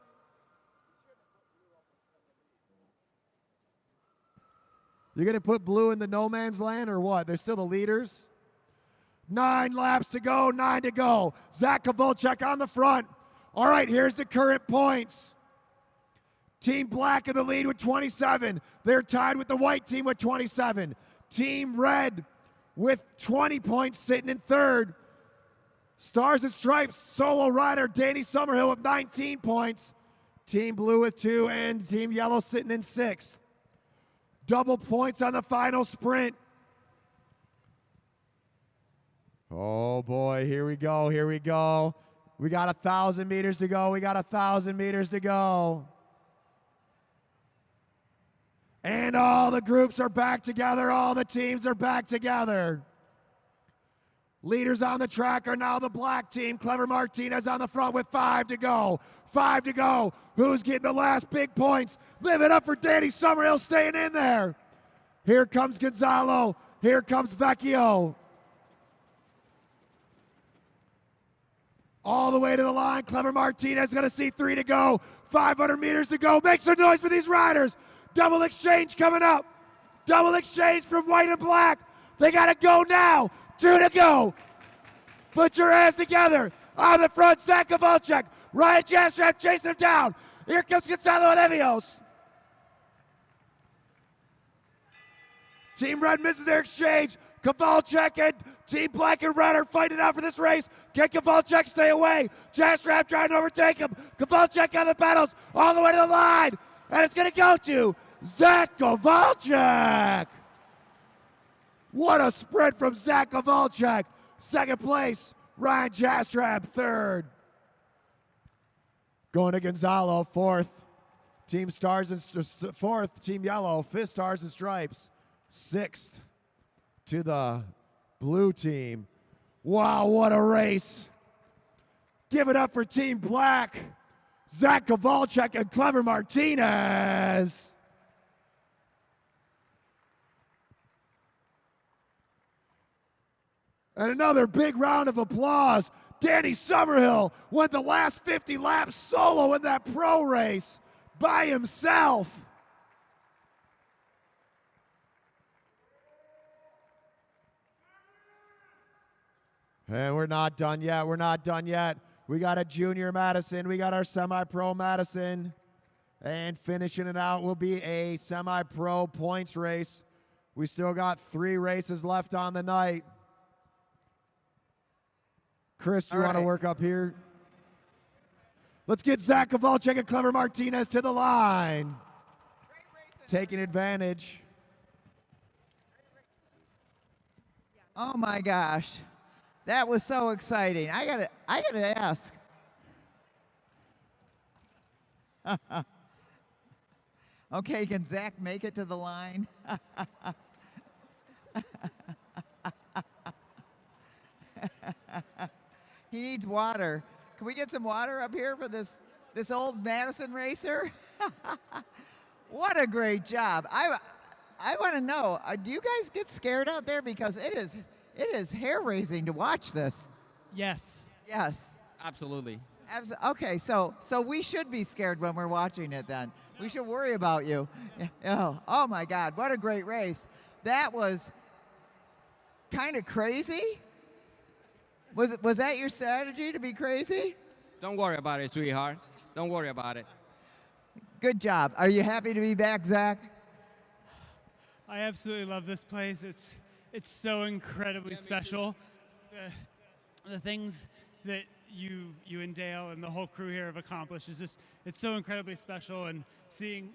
You're going to put blue in the no man's land or what? They're still the leaders. 9 laps to go, 9 to go. Zach Kowalczyk on the front. All right, here's the current points. Team Black in the lead with 27. They're tied with the white team with 27. Team Red with 20 points sitting in third. Stars and Stripes solo rider Danny Summerhill with 19 points. Team Blue with 2 and Team Yellow sitting in 6th. Double points on the final sprint. Oh boy, here we go, here we go. We got 1,000 meters to go, we got 1,000 meters to go. And all the groups are back together, all the teams are back together. Leaders on the track are now the black team. Clever Martinez on the front with 5 to go. 5 to go. Who's getting the last big points? Live it up for Danny Summerhill staying in there. Here comes Gonzalo. Here comes Vecchio. All the way to the line. Clever Martinez going to see 3 to go. 500 meters to go. Make some noise for these riders. Double exchange coming up. Double exchange from white and black. They got to go now. 2 to go. Put your hands together. On the front, Zach Kowalczyk. Ryan Jastrap chasing him down. Here comes Gonzalo and Evios. Team Red misses their exchange. Kowalczyk and Team Black and Red are fighting out for this race. Can Kowalczyk stay away? Jastrap trying to overtake him. Kowalczyk on the pedals all the way to the line. And it's going to go to Zach Kowalczyk. What a sprint from Zach Kowalczyk. Second place, Ryan Jastrap, third. Going to Gonzalo, fourth. Team Stars and fourth, Team Yellow, fifth Stars and Stripes. Sixth to the blue team. Wow, what a race. Give it up for Team Black. Zach Kowalczyk and Clever Martinez. And another big round of applause. Danny Summerhill went the last 50 laps solo in that pro race by himself. And we're not done yet. We're not done yet. We got a junior Madison. We got our semi-pro Madison. And finishing it out will be a semi-pro points race. We still got 3 races left on the night. Chris, do you want to work up here? Let's get Zach Kowalczyk and Clever Martinez to the line. Taking advantage. Oh my gosh. That was so exciting. I gotta ask. Okay, can Zach make it to the line? He needs water. Can we get some water up here for this old Madison racer? What a great job. I want to know, do you guys get scared out there? Because it is hair-raising to watch this. Yes. Yes. Absolutely. Okay, so we should be scared when we're watching it then. We should worry about you. Oh my God, what a great race. That was kind of crazy. Was that your strategy, to be crazy? Don't worry about it, sweetheart. Don't worry about it. Good job. Are you happy to be back, Zach? I absolutely love this place. It's so incredibly special. The things that you and Dale and the whole crew here have accomplished is just, it's so incredibly special. And seeing,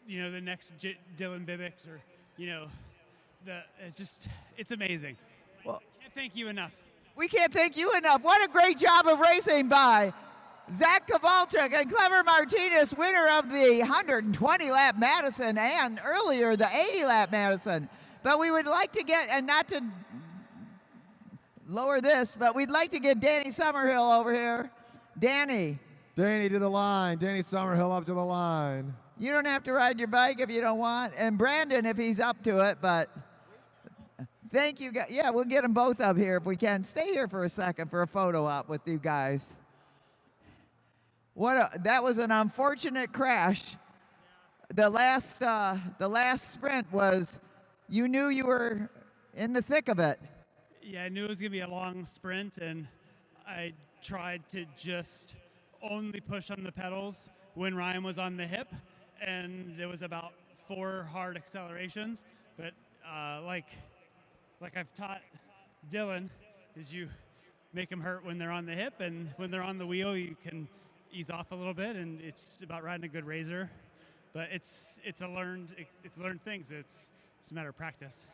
the next Dylan Bibiks or, it's amazing. Well, I can't thank you enough. We can't thank you enough. What a great job of racing by Zach Kowalczyk and Clever Martinez, winner of the 120-lap Madison and earlier the 80-lap Madison. But we would like to get, and not to lower this, but we'd like to get Danny Summerhill over here. Danny. Danny to the line. Danny Summerhill up to the line. You don't have to ride your bike if you don't want. And Brandon if he's up to it, but thank you guys. Yeah, we'll get them both up here if we can. Stay here for a second for a photo op with you guys. That was an unfortunate crash the last sprint was, you knew you were in the thick of it. Yeah, I knew it was going to be a long sprint, and I tried to just only push on the pedals when Ryan was on the hip, and there was about 4 hard accelerations. But like I've taught Dylan, is you make them hurt when they're on the hip, and when they're on the wheel, you can ease off a little bit, and it's just about riding a good razor. But it's learned thing. So it's a matter of practice.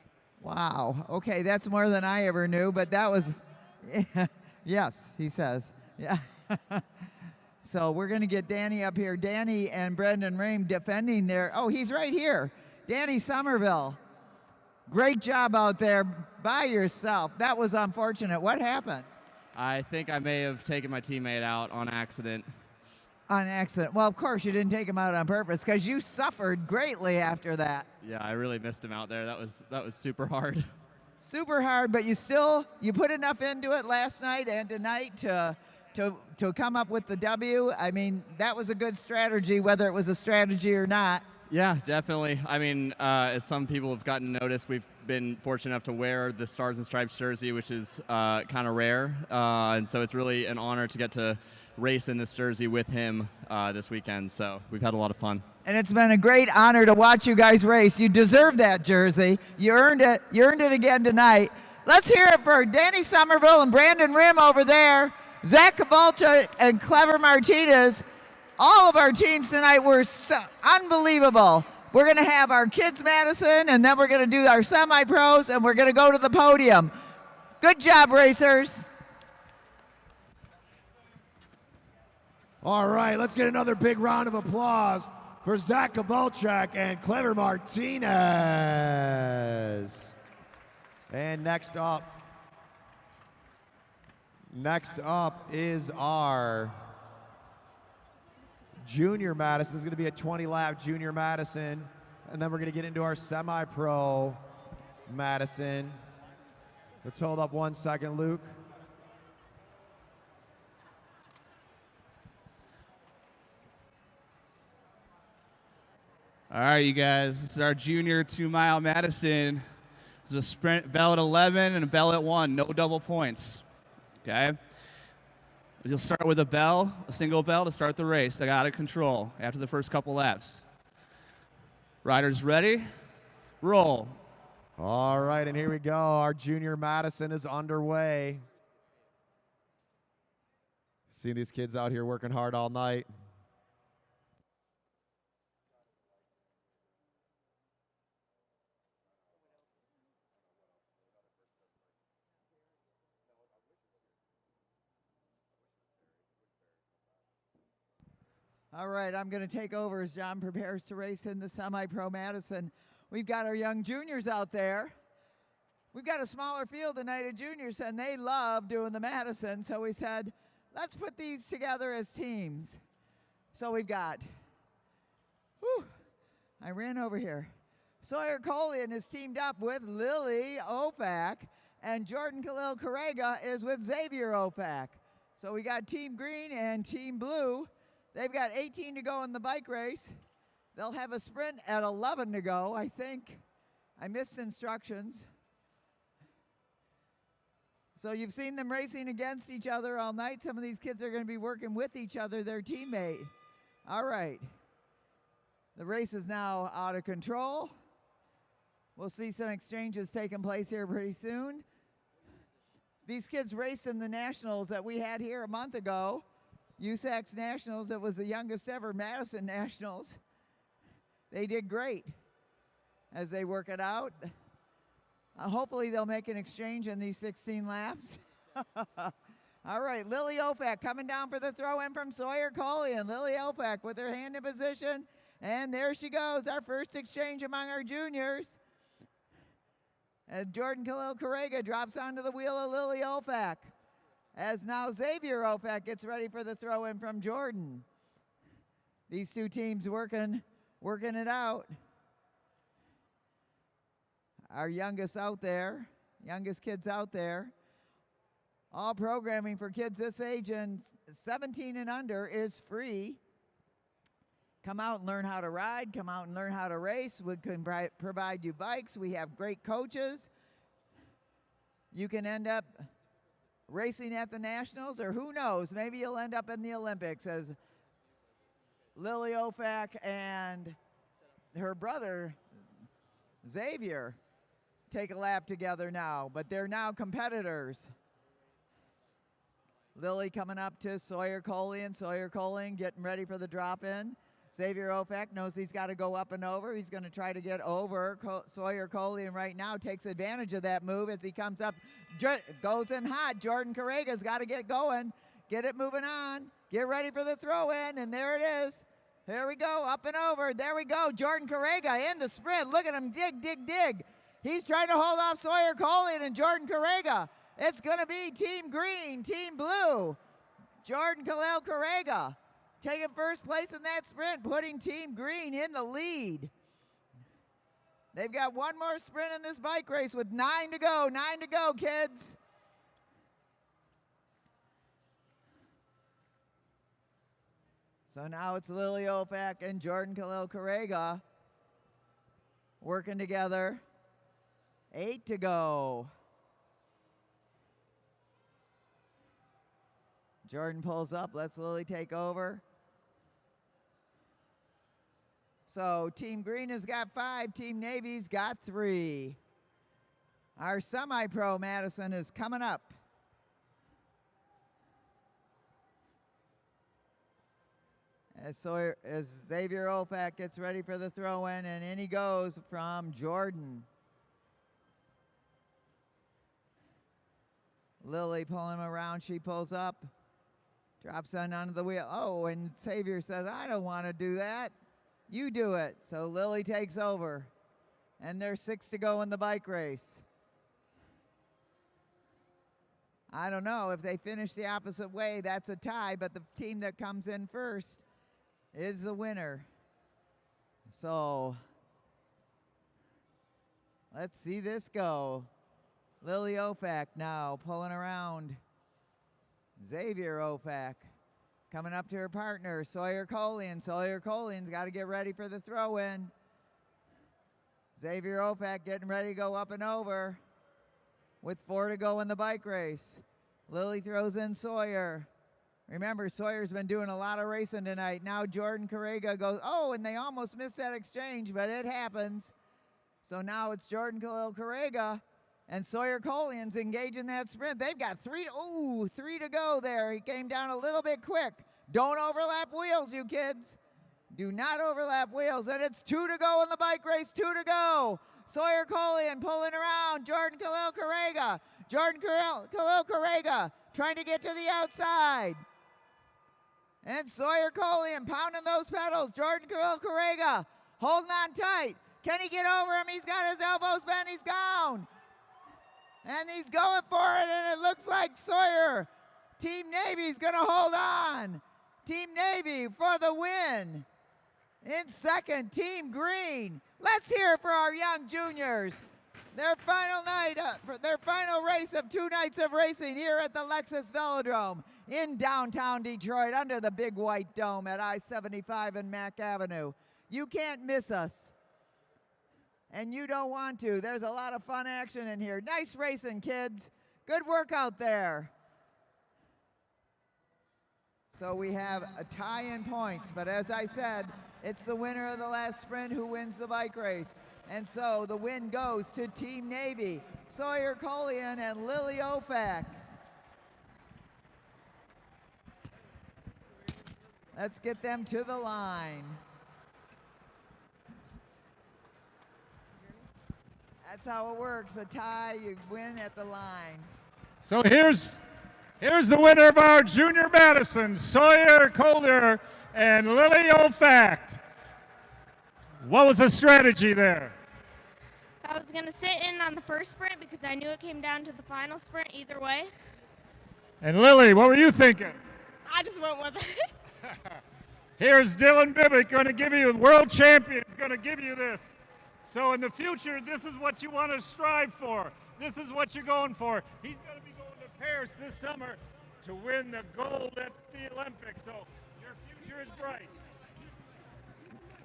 Wow. Okay, that's more than I ever knew, but that was, yes, he says. Yeah. So we're going to get Danny up here. Danny and Brendan Ream defending their, oh, he's right here. Danny Somerville. Great job out there by yourself. That was unfortunate. What happened? I think I may have taken my teammate out on accident. On accident. Well, of course you didn't take him out on purpose because you suffered greatly after that. Yeah, I really missed him out there. That was super hard. Super hard, but you put enough into it last night and tonight to come up with the W. I mean, that was a good strategy, whether it was a strategy or not. Yeah, definitely. I mean, as some people have gotten to notice, we've been fortunate enough to wear the Stars and Stripes jersey, which is kind of rare. And so it's really an honor to get to race in this jersey with him this weekend. So we've had a lot of fun. And it's been a great honor to watch you guys race. You deserve that jersey. You earned it. You earned it again tonight. Let's hear it for Danny Somerville and Brandon Rim over there, Zach Kavalcha and Clever Martinez. All of our teams tonight were so unbelievable. We're going to have our Kids Madison, and then we're going to do our semi-pros, and we're going to go to the podium. Good job, racers. All right, let's get another big round of applause for Zach Kavalchak and Clever Martinez. And next up is our Junior Madison. This is going to be a 20-lap Junior Madison, and then we're going to get into our semi-pro Madison. Let's hold up 1 second, Luke. All right, you guys, this is our Junior 2-mile Madison. There's a sprint bell at 11 and a bell at 1, no double points, okay? You'll start with a single bell to start the race. They got it control after the first couple laps. Riders ready? Roll. All right, and here we go. Our Junior Madison is underway. Seeing these kids out here working hard all night. All right, I'm going to take over as John prepares to race in the semi-pro Madison. We've got our young juniors out there. We've got a smaller field tonight of juniors, and they love doing the Madison, so we said, let's put these together as teams. So we've got, I ran over here. Sawyer Colian is teamed up with Lily Ofak, and Jordan Khalil Correga is with Xavier Ofak. So we got Team Green and Team Blue. They've got 18 to go in the bike race. They'll have a sprint at 11 to go, I think. I missed instructions. So you've seen them racing against each other all night. Some of these kids are going to be working with each other, their teammate. All right. The race is now out of control. We'll see some exchanges taking place here pretty soon. These kids raced in the nationals that we had here a month ago. USAC's Nationals, it was the youngest ever Madison Nationals. They did great as they work it out. Hopefully they'll make an exchange in these 16 laps. All right, Lily Ofak coming down for the throw-in from Sawyer Colian. Lily Ofak with her hand in position, and there she goes, our first exchange among our juniors. As Jordan Khalil Correga drops onto the wheel of Lily Ofak. As now Xavier Ofak gets ready for the throw-in from Jordan. These two teams working it out. Our youngest kids out there. All programming for kids this age and 17 and under is free. Come out and learn how to ride. Come out and learn how to race. We can provide you bikes. We have great coaches. You can end up racing at the Nationals, or who knows, maybe you'll end up in the Olympics, as Lily Ofak and her brother, Xavier, take a lap together now, but they're now competitors. Lily coming up to Sawyer Colian. Sawyer Colian getting ready for the drop-in. Xavier Ofak knows he's got to go up and over. He's going to try to get over Sawyer Colian right now. Takes advantage of that move as he comes up. Goes in hot. Jordan Correga's got to get going. Get it moving on. Get ready for the throw-in, and there it is. Here we go, up and over. There we go. Jordan Correga in the sprint. Look at him dig, dig, dig. He's trying to hold off Sawyer Colian and Jordan Correga. It's going to be Team Green, Team Blue. Jordan Khalil Correga taking first place in that sprint, putting Team Green in the lead. They've got one more sprint in this bike race with 9 to go. 9 to go, kids. So now it's Lily Ofak and Jordan Khalil Correga working together. 8 to go. Jordan pulls up, lets Lily take over. So Team Green has got 5, Team Navy's got 3. Our semi-pro Madison is coming up. As Xavier Ofak gets ready for the throw-in, and in he goes from Jordan. Lily pulling him around, she pulls up, drops on onto the wheel. Oh, and Xavier says, I don't want to do that. You do it. So Lily takes over. And there's 6 to go in the bike race. I don't know. If they finish the opposite way, that's a tie, but the team that comes in first is the winner. So let's see this go. Lily Ofak now pulling around Xavier Ofak. Coming up to her partner, Sawyer Colian. Sawyer Colian's got to get ready for the throw-in. Xavier Ofak getting ready to go up and over with 4 to go in the bike race. Lily throws in Sawyer. Remember, Sawyer's been doing a lot of racing tonight. Now Jordan Correga goes, oh, and they almost missed that exchange, but it happens. So now it's Jordan Khalil Correga and Sawyer Colian's engaging that sprint. They've got 3 to go there. He came down a little bit quick. Don't overlap wheels, you kids. Do not overlap wheels. And it's 2 to go in the bike race, 2 to go. Sawyer Colian pulling around Jordan Khalil Correga. Jordan Khalil Correga trying to get to the outside. And Sawyer Colian pounding those pedals. Jordan Khalil Correga holding on tight. Can he get over him? He's got his elbows bent. He's down. And he's going for it, and it looks like Sawyer, Team Navy's going to hold on. Team Navy for the win. In second, Team Green. Let's hear it for our young juniors. Their final night, their final race of 2 nights of racing here at the Lexus Velodrome in downtown Detroit under the big white dome at I-75 and Mack Avenue. You can't miss us. And you don't want to. There's a lot of fun action in here. Nice racing, kids. Good work out there. So we have a tie in points, but as I said, it's the winner of the last sprint who wins the bike race. And so the win goes to Team Navy, Sawyer Colian and Lily Ofak. Let's get them to the line. That's how it works. A tie, you win at the line. So here's the winner of our Junior Madison, Sawyer Colian and Lily Ofak. What was the strategy there? I was going to sit in on the first sprint because I knew it came down to the final sprint either way. And Lily, what were you thinking? I just went with it. Here's Dylan Bibick going to give you, world champion, going to give you this. So in the future, this is what you want to strive for. This is what you're going for. He's going to be going to Paris this summer to win the gold at the Olympics. So your future is bright.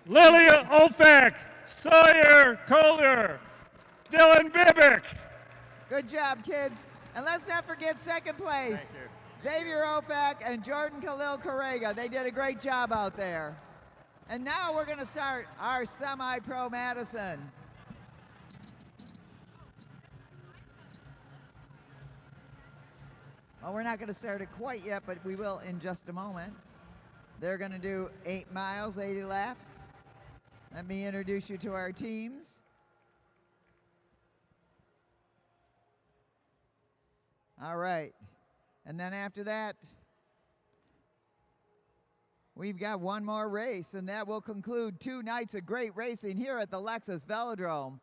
Lilia Ofak, Sawyer Collier, Dylan Bibick. Good job, kids. And let's not forget second place. Xavier Ofak and Jordan Khalil Correga. They did a great job out there. And now we're going to start our semi-pro Madison. Well, we're not going to start it quite yet, but we will in just a moment. They're going to do 8 miles, 80 laps. Let me introduce you to our teams. All right. And then after that, we've got one more race, and that will conclude 2 nights of great racing here at the Lexus Velodrome.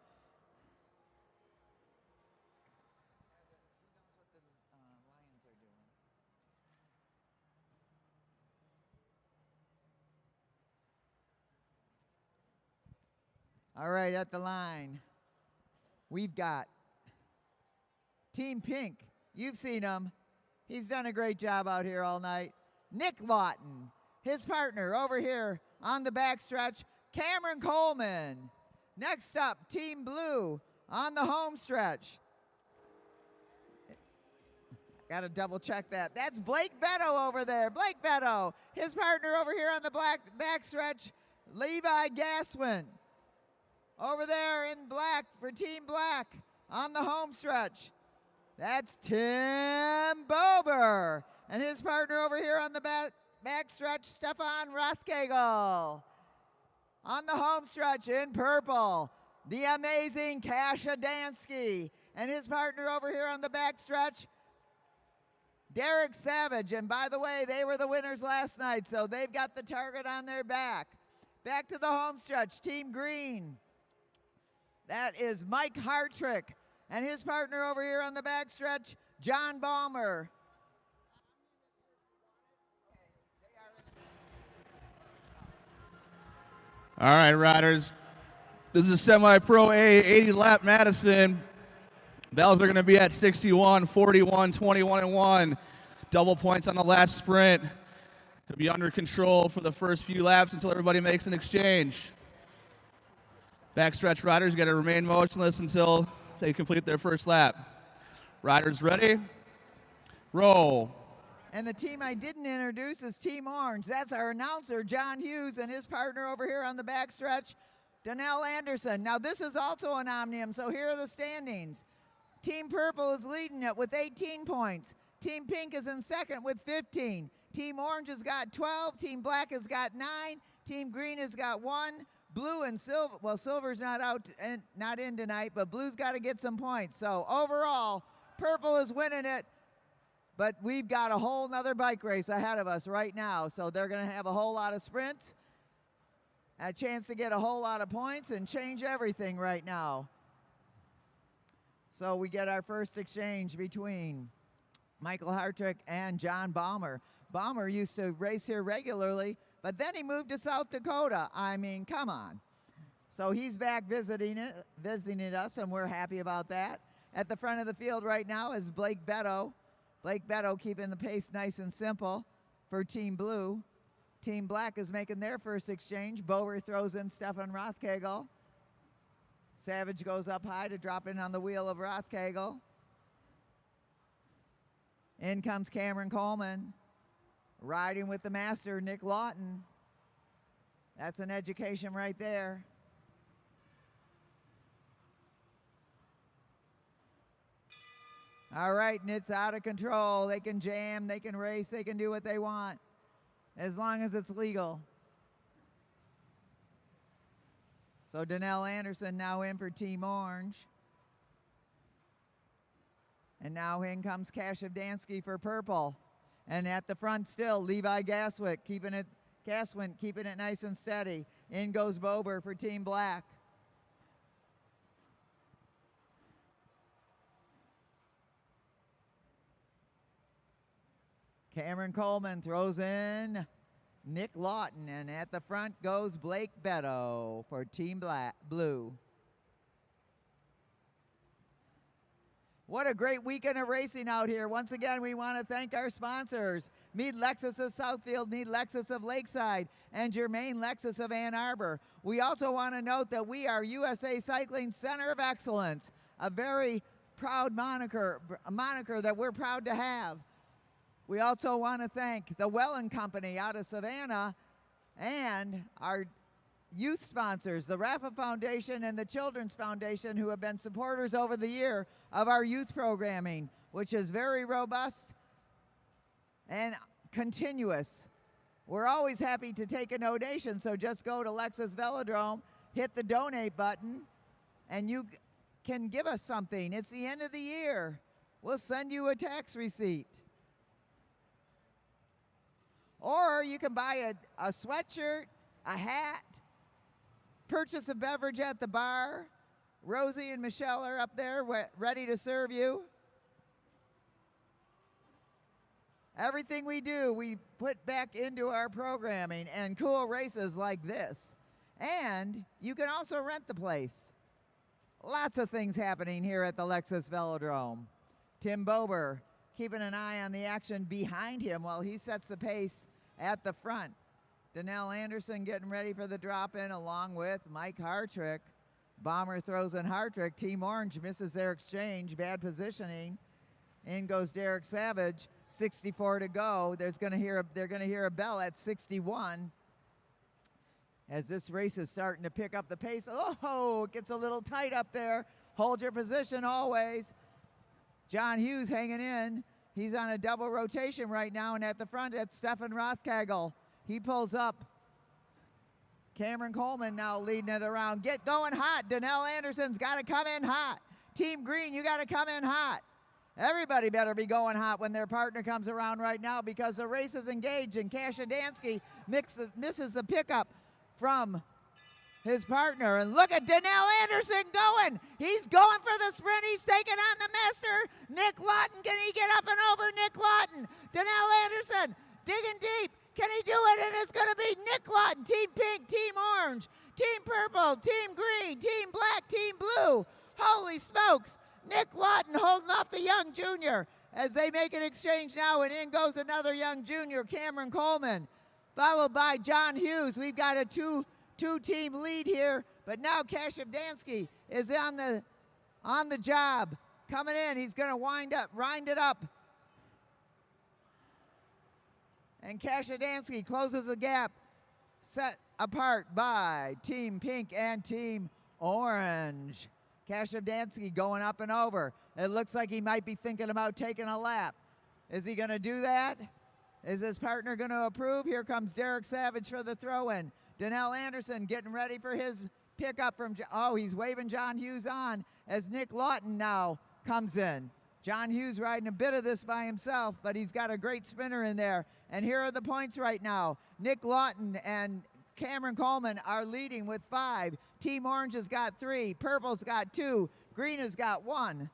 All right, at the line, we've got Team Pink. You've seen him. He's done a great job out here all night. Nick Lawton, his partner over here on the backstretch, Cameron Coleman. Next up, Team Blue on the home stretch. Got to double check that. That's Blake Beto over there. Blake Beto. His partner over here on the backstretch, Levi Gaswin. Over there in black for Team Black on the home stretch. That's Tim Bober. And his partner over here on the backstretch, Stefan Rothkegel. On the home stretch in purple, the amazing Kasia Dansky. And his partner over here on the backstretch, Derek Savage. And by the way, they were the winners last night, so they've got the target on their back. Back to the home stretch, Team Green. That is Mike Hartrick. And his partner over here on the backstretch, John Balmer. All right, riders. This is semi-pro A, 80-lap Madison. Bells are going to be at 61, 41, 21, and 1. Double points on the last sprint. To be under control for the first few laps until everybody makes an exchange. Backstretch riders got to remain motionless until they complete their first lap. Riders ready? Roll. And the team I didn't introduce is Team Orange. That's our announcer, John Hughes, and his partner over here on the backstretch, Donnell Anderson. Now, this is also an Omnium, so here are the standings. Team Purple is leading it with 18 points. Team Pink is in second with 15. Team Orange has got 12. Team Black has got 9. Team Green has got 1. Blue and Silver, well, Silver's not out and not in tonight, but Blue's got to get some points. So overall, Purple is winning it, but we've got a whole nother bike race ahead of us right now. So they're going to have a whole lot of sprints, a chance to get a whole lot of points and change everything right now. So we get our first exchange between Michael Hartrick and John Balmer. Balmer used to race here regularly, but then he moved to South Dakota. I mean, come on. So he's back visiting us, and we're happy about that. At the front of the field right now is Blake Beto. Blake Beto keeping the pace nice and simple for Team Blue. Team Black is making their first exchange. Bower throws in Stefan Rothkegel. Savage goes up high to drop in on the wheel of Rothkegel. In comes Cameron Coleman. Riding with the master, Nick Lawton. That's an education right there. All right, and it's out of control. They can jam, they can race, they can do what they want, as long as it's legal. So Donnell Anderson now in for Team Orange. And now in comes Kasia Dansky for Purple. And at the front still, Levi Gaswin keeping it nice and steady. In goes Bober for Team Black. Cameron Coleman throws in Nick Lawton, and at the front goes Blake Beto for Team Blue. What a great weekend of racing out here. Once again, we want to thank our sponsors, Mead Lexus of Southfield, Mead Lexus of Lakeside, and Germain Lexus of Ann Arbor. We also want to note that we are USA Cycling Center of Excellence, a very proud moniker that we're proud to have. We also want to thank the Welland Company out of Savannah and our youth sponsors, the Rafa Foundation and the Children's Foundation, who have been supporters over the year of our youth programming, which is very robust and continuous. We're always happy to take a donation, so just go to Lexus Velodrome, hit the donate button, and you can give us something. It's the end of the year. We'll send you a tax receipt. Or you can buy a sweatshirt, a hat, purchase a beverage at the bar. Rosie and Michelle are up there ready to serve you. Everything we do, we put back into our programming and cool races like this. And you can also rent the place. Lots of things happening here at the Lexus Velodrome. Tim Bober keeping an eye on the action behind him while he sets the pace at the front. Donnell Anderson getting ready for the drop-in along with Mike Hartrick. Bomber throws in Hartrick. Team Orange misses their exchange. Bad positioning. In goes Derek Savage. 64 to go. They're going to hear a bell at 61. As this race is starting to pick up the pace. Oh, it gets a little tight up there. Hold your position always. John Hughes hanging in. He's on a double rotation right now, and at the front, that's Stefan Rothkagel. He pulls up. Cameron Coleman now leading it around. Get going hot. Donnell Anderson's got to come in hot. Team Green, you got to come in hot. Everybody better be going hot when their partner comes around right now, because the race is engaged, and Kashidansky misses the pickup from his partner. And look at Donnell Anderson going. He's going for the sprint. He's taking on the master, Nick Lawton. Can he get up and over Nick Lawton? Donnell Anderson digging deep. Can he do it? And it's going to be Nick Lawton. Team Pink, Team Orange, Team Purple, Team Green, Team Black, Team Blue. Holy smokes. Nick Lawton holding off the young junior as they make an exchange now, and in goes another young junior, Cameron Coleman, followed by John Hughes. We've got a two-team lead here, but now Kashidansky is on the job. Coming in, he's going to wind it up. And Kashidansky closes the gap, set apart by Team Pink and Team Orange. Kashidansky going up and over. It looks like he might be thinking about taking a lap. Is he going to do that? Is his partner going to approve? Here comes Derek Savage for the throw-in. Donnell Anderson getting ready for his pickup from, he's waving John Hughes on as Nick Lawton now comes in. John Hughes riding a bit of this by himself, but he's got a great spinner in there. And here are the points right now. Nick Lawton and Cameron Coleman are leading with 5. Team Orange has got 3. Purple's got 2. Green has got 1.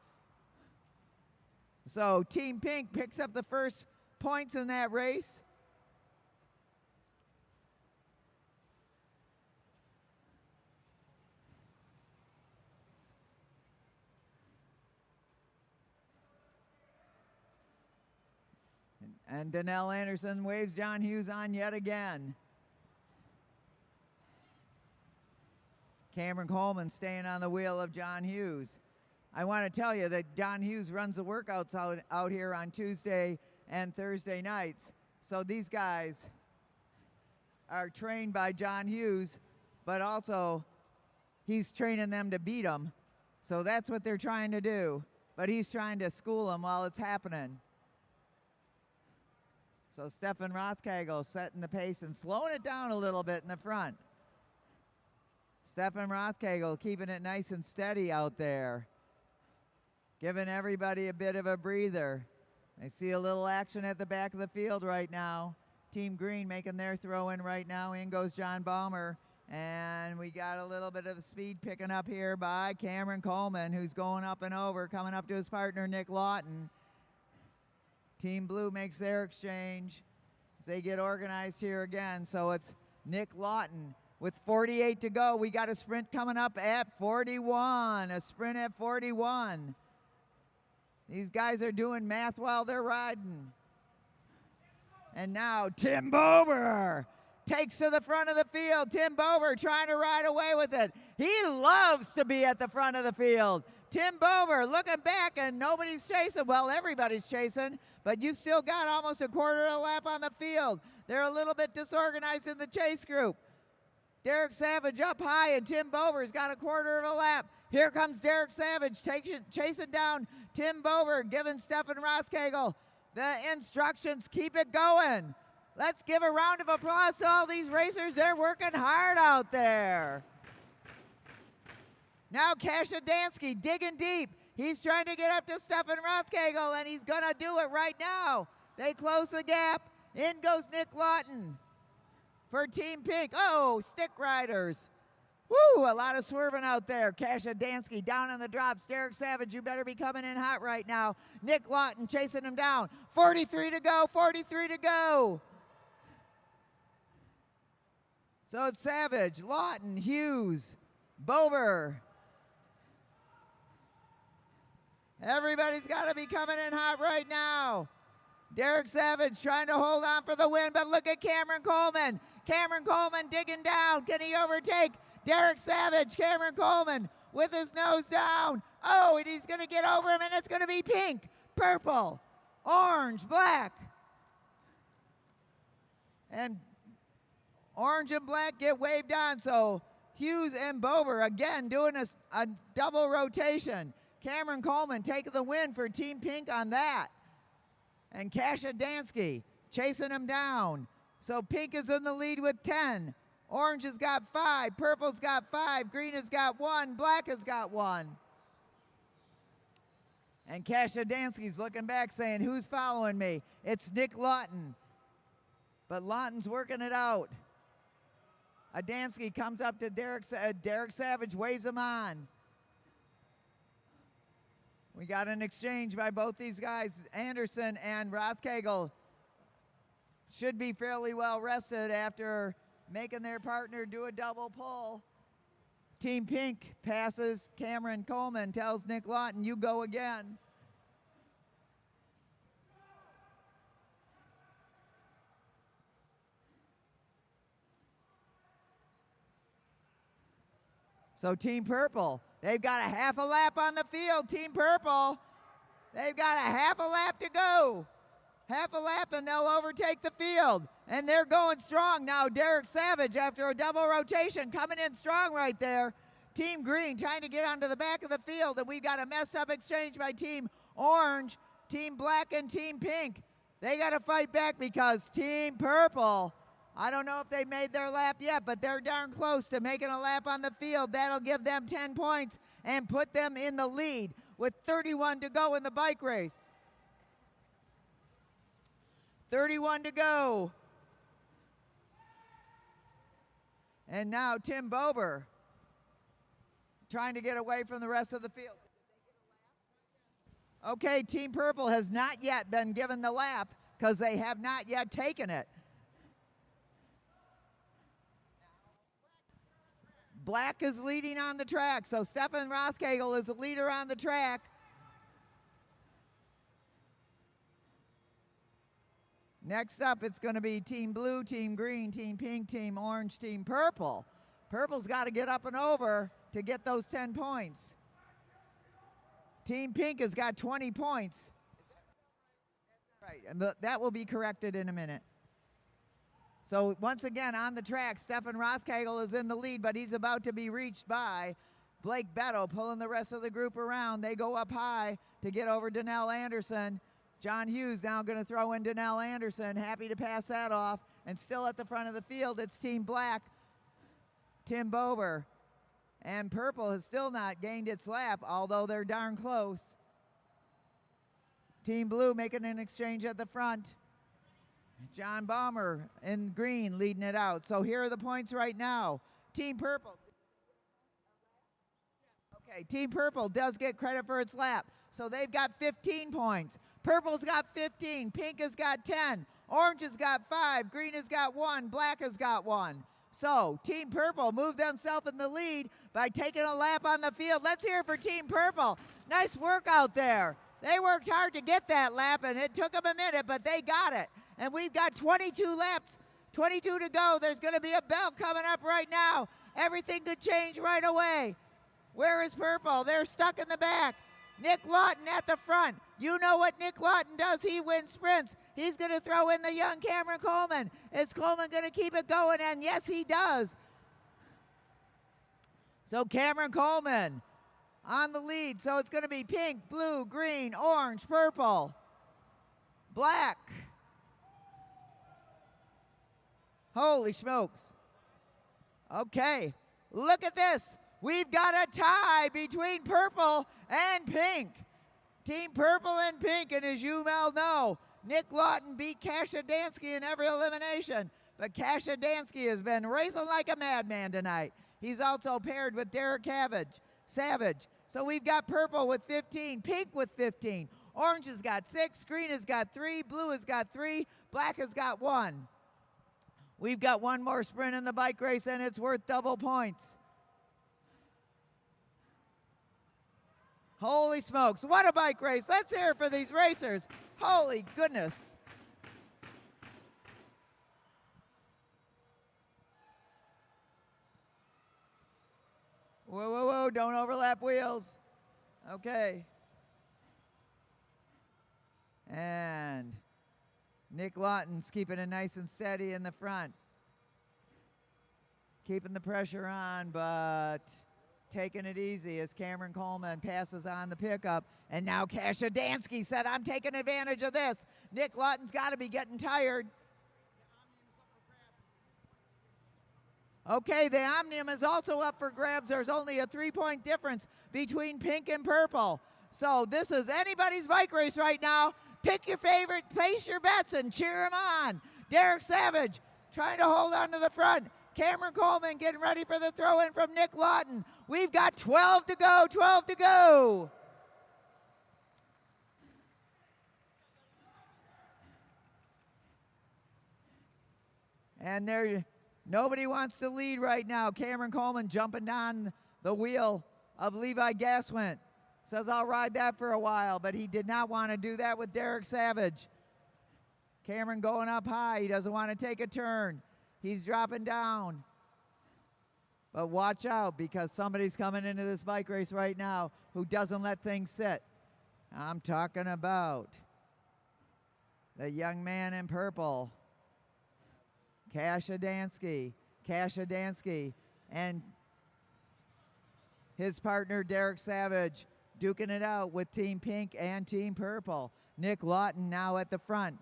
So Team Pink picks up the first points in that race. And Donnell Anderson waves John Hughes on yet again. Cameron Coleman staying on the wheel of John Hughes. I want to tell you that John Hughes runs the workouts out here on Tuesday and Thursday nights. So these guys are trained by John Hughes, but also he's training them to beat him. So that's what they're trying to do. But he's trying to school them while it's happening. So Stefan Rothkagel setting the pace and slowing it down a little bit in the front. Stefan Rothkagel keeping it nice and steady out there. Giving everybody a bit of a breather. I see a little action at the back of the field right now. Team Green making their throw in right now. In goes John Balmer. And we got a little bit of speed picking up here by Cameron Coleman, who's going up and over, coming up to his partner, Nick Lawton. Team Blue makes their exchange as they get organized here again. So it's Nick Lawton with 48 to go. We got a sprint coming up at 41, a sprint at 41. These guys are doing math while they're riding. And now Tim Bober takes to the front of the field. Tim Bober trying to ride away with it. He loves to be at the front of the field. Tim Bober looking back and nobody's chasing. Well, everybody's chasing, but you've still got almost a quarter of a lap on the field. They're a little bit disorganized in the chase group. Derek Savage up high and Tim Bober's got a quarter of a lap. Here comes Derek Savage chasing down Tim Bober, giving Stefan Rothkegel the instructions. Keep it going. Let's give a round of applause to all these racers. They're working hard out there. Now Kashidansky digging deep. He's trying to get up to Stefan Rothkegel, and he's going to do it right now. They close the gap. In goes Nick Lawton for Team Pink. Oh, stick riders. Woo, a lot of swerving out there. Kashidansky down on the drops. Derek Savage, you better be coming in hot right now. Nick Lawton chasing him down. 43 to go, 43 to go. So it's Savage, Lawton, Hughes, Bober. Everybody's got to be coming in hot right now. Derek Savage trying to hold on for the win, but look at Cameron Coleman. Cameron Coleman digging down. Can he overtake Derek Savage? Cameron Coleman with his nose down. Oh, and he's going to get over him, and it's going to be pink, purple, orange, black. And orange and black get waved on, so Hughes and Bober again doing a double rotation. Cameron Coleman taking the win for Team Pink on that. And Kashidansky chasing him down. So Pink is in the lead with 10. Orange has got 5. Purple's got 5. Green has got 1. Black has got 1. And Kashidansky's looking back saying, who's following me? It's Nick Lawton. But Lawton's working it out. Adamski comes up to Derek Savage, waves him on. We got an exchange by both these guys. Anderson and Rothkegel should be fairly well rested after making their partner do a double pull. Team Pink passes Cameron Coleman, tells Nick Lawton, you go again. So Team Purple, they've got a half a lap on the field. Team Purple, they've got a half a lap to go. Half a lap and they'll overtake the field. And they're going strong now. Derek Savage, after a double rotation, coming in strong right there. Team Green trying to get onto the back of the field, and we've got a messed up exchange by Team Orange, Team Black, and Team Pink. They got to fight back because Team Purple, I don't know if they made their lap yet, but they're darn close to making a lap on the field. That'll give them 10 points and put them in the lead with 31 to go in the bike race. 31 to go. And now Tim Bober trying to get away from the rest of the field. Okay, Team Purple has not yet been given the lap because they have not yet taken it. Black is leading on the track, so Stefan Rothkegel is the leader on the track. Next up, it's going to be Team Blue, Team Green, Team Pink, Team Orange, Team Purple. Purple's got to get up and over to get those 10 points. Team Pink has got 20 points. Right, and that will be corrected in a minute. So once again, on the track, Stefan Rothkegel is in the lead, but he's about to be reached by Blake Beto, pulling the rest of the group around. They go up high to get over Donnell Anderson. John Hughes now going to throw in Donnell Anderson, happy to pass that off. And still at the front of the field, it's Team Black, Tim Bober. And Purple has still not gained its lap, although they're darn close. Team Blue making an exchange at the front. John Baumer in green leading it out. So here are the points right now. Team Purple. Okay, Team Purple does get credit for its lap. So they've got 15 points. Purple's got 15. Pink has got 10. Orange has got 5. Green has got 1. Black has got 1. So Team Purple moved themselves in the lead by taking a lap on the field. Let's hear it for Team Purple. Nice work out there. They worked hard to get that lap, and it took them a minute, but they got it. And we've got 22 laps, 22 to go. There's going to be a bell coming up right now. Everything could change right away. Where is purple? They're stuck in the back. Nick Lawton at the front. You know what Nick Lawton does. He wins sprints. He's going to throw in the young Cameron Coleman. Is Coleman going to keep it going? And yes, he does. So Cameron Coleman on the lead. So it's going to be pink, blue, green, orange, purple, black. Holy smokes. Okay, look at this. We've got a tie between purple and pink. Team purple and pink, and as you well know, Nick Lawton beat Kashidansky in every elimination, but Kashidansky has been racing like a madman tonight. He's also paired with Derek Savage. So we've got purple with 15, pink with 15. Orange has got 6, green has got 3, blue has got 3, black has got 1. We've got one more sprint in the bike race, and it's worth double points. Holy smokes, what a bike race. Let's hear it for these racers. Holy goodness. Whoa, whoa, whoa, don't overlap wheels. Okay. And Nick Lawton's keeping it nice and steady in the front. Keeping the pressure on, but taking it easy as Cameron Coleman passes on the pickup. And now Kashidansky said, I'm taking advantage of this. Nick Lawton's got to be getting tired. Okay, the Omnium is also up for grabs. There's only a 3-point difference between pink and purple. So this is anybody's bike race right now. Pick your favorite, place your bets, and cheer him on. Derek Savage trying to hold on to the front. Cameron Coleman getting ready for the throw-in from Nick Lawton. We've got 12 to go, 12 to go. And there, nobody wants to lead right now. Cameron Coleman jumping down the wheel of Levi Gaswint. Says, I'll ride that for a while, but he did not want to do that with Derek Savage. Cameron going up high. He doesn't want to take a turn. He's dropping down. But watch out, because somebody's coming into this bike race right now who doesn't let things sit. I'm talking about the young man in purple, Kashidansky. Kashidansky and his partner Derek Savage duking it out with Team Pink and Team Purple. Nick Lawton now at the front,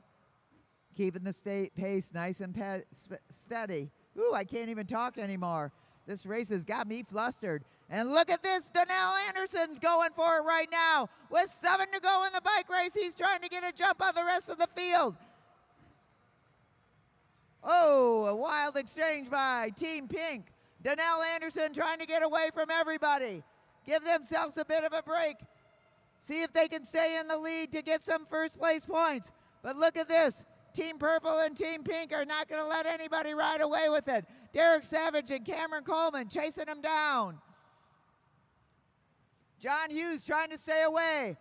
keeping the pace nice and steady. Ooh, I can't even talk anymore. This race has got me flustered. And look at this, Donnell Anderson's going for it right now. With 7 to go in the bike race, he's trying to get a jump on the rest of the field. Oh, a wild exchange by Team Pink. Donnell Anderson trying to get away from everybody. Give themselves a bit of a break. See if they can stay in the lead to get some first place points. But look at this. Team Purple and Team Pink are not going to let anybody ride away with it. Derek Savage and Cameron Coleman chasing them down. John Hughes trying to stay away.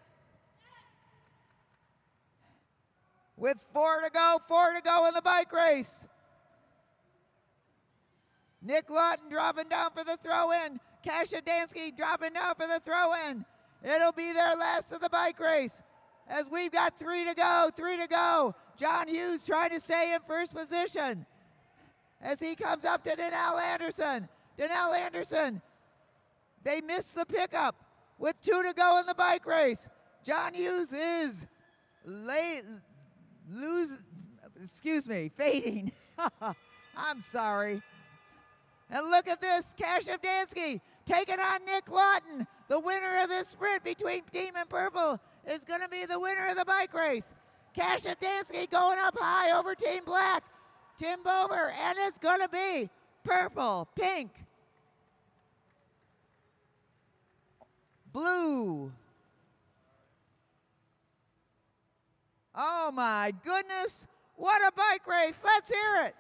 With 4 to go in the bike race. Nick Lawton dropping down for the throw-in. Kashidansky dropping down for the throw-in. It'll be their last of the bike race as we've got 3 to go. John Hughes trying to stay in first position as he comes up to Donnell Anderson. Donnell Anderson, they missed the pickup with 2 to go in the bike race. John Hughes is fading. I'm sorry. And look at this, Kashidansky taking on Nick Lawton. The winner of this sprint between Team and Purple is going to be the winner of the bike race. Kashidansky going up high over Team Black. Tim Bober, and it's going to be purple, pink, blue. Oh my goodness, what a bike race. Let's hear it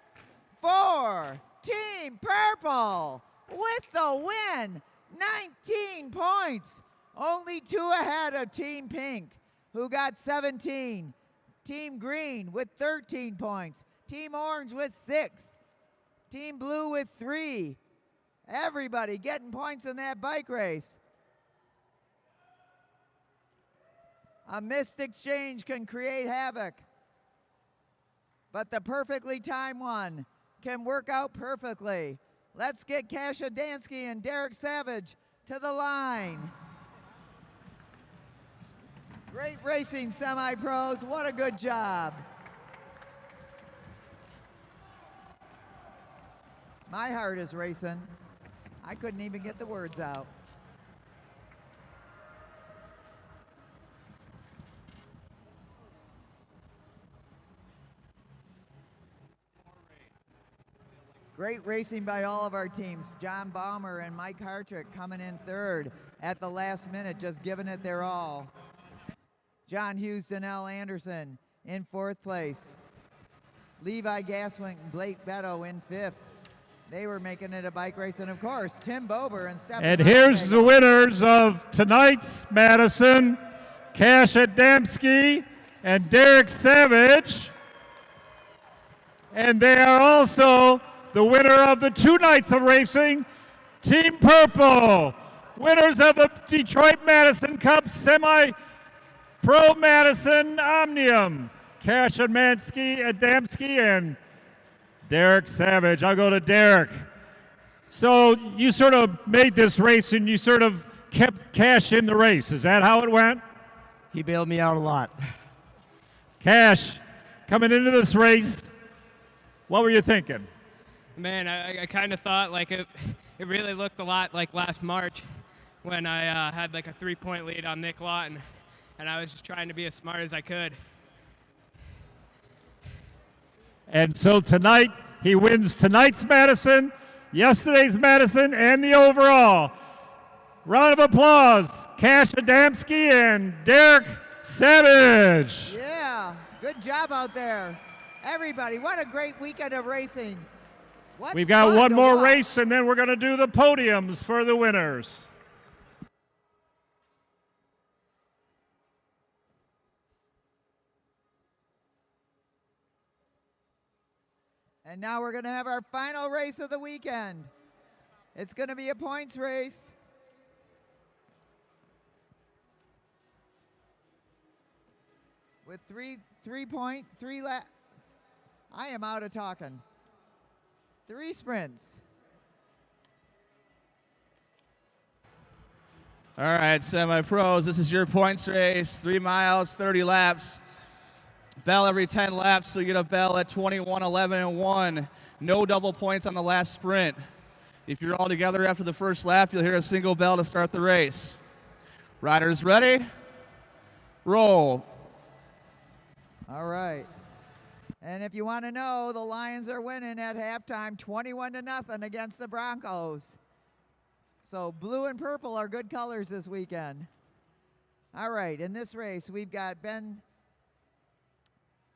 for Team Purple with the win, 19 points, only 2 ahead of Team Pink. who got 17. Team green with 13 points. Team orange with 6. Team blue with 3. Everybody getting points in that bike race. A missed exchange can create havoc, but the perfectly timed one can work out perfectly. Let's get Kasia Dansky and Derek Savage to the line. Great racing, semi-pros. What a good job. My heart is racing. I couldn't even get the words out. Great racing by all of our teams. John Baumer and Mike Hartrick coming in third at the last minute, just giving it their all. John Hughes and Al Anderson in 4th place. Levi Gaswink and Blake Beto in 5th. They were making it a bike race. And of course, Tim Bober and Stefan. And here's the winners of tonight's Madison, Kasia Dansky and Derek Savage. And they are also the winner of the 2 nights of racing, Team Purple, winners of the Detroit Madison Cup Semi-Pro Madison Omnium, Kasia Dansky and Derek Savage. I'll go to Derek. So you sort of made this race and you sort of kept Cash in the race. Is that how it went? He bailed me out a lot. Cash, coming into this race, what were you thinking? Man, I kind of thought like it really looked a lot like last March when I had like a 3-point lead on Nick Lawton, and I was just trying to be as smart as I could. And so tonight, he wins tonight's Madison, yesterday's Madison, and the overall. Round of applause, Kasia Dansky and Derek Savage. Yeah, good job out there. Everybody, what a great weekend of racing. We've got one more race, and then we're going to do the podiums for the winners. And now we're going to have our final race of the weekend. It's going to be a points race. With three lap. I am out of talking. 3 sprints. All right, semi-pros, this is your points race. 3 miles, 30 laps. Bell every 10 laps, so you get a bell at 21, 11, and 1. No double points on the last sprint. If you're all together after the first lap, you'll hear a single bell to start the race. Riders ready? Roll. All right. And if you want to know, the Lions are winning at halftime 21-0 against the Broncos. So blue and purple are good colors this weekend. All right, in this race, we've got Ben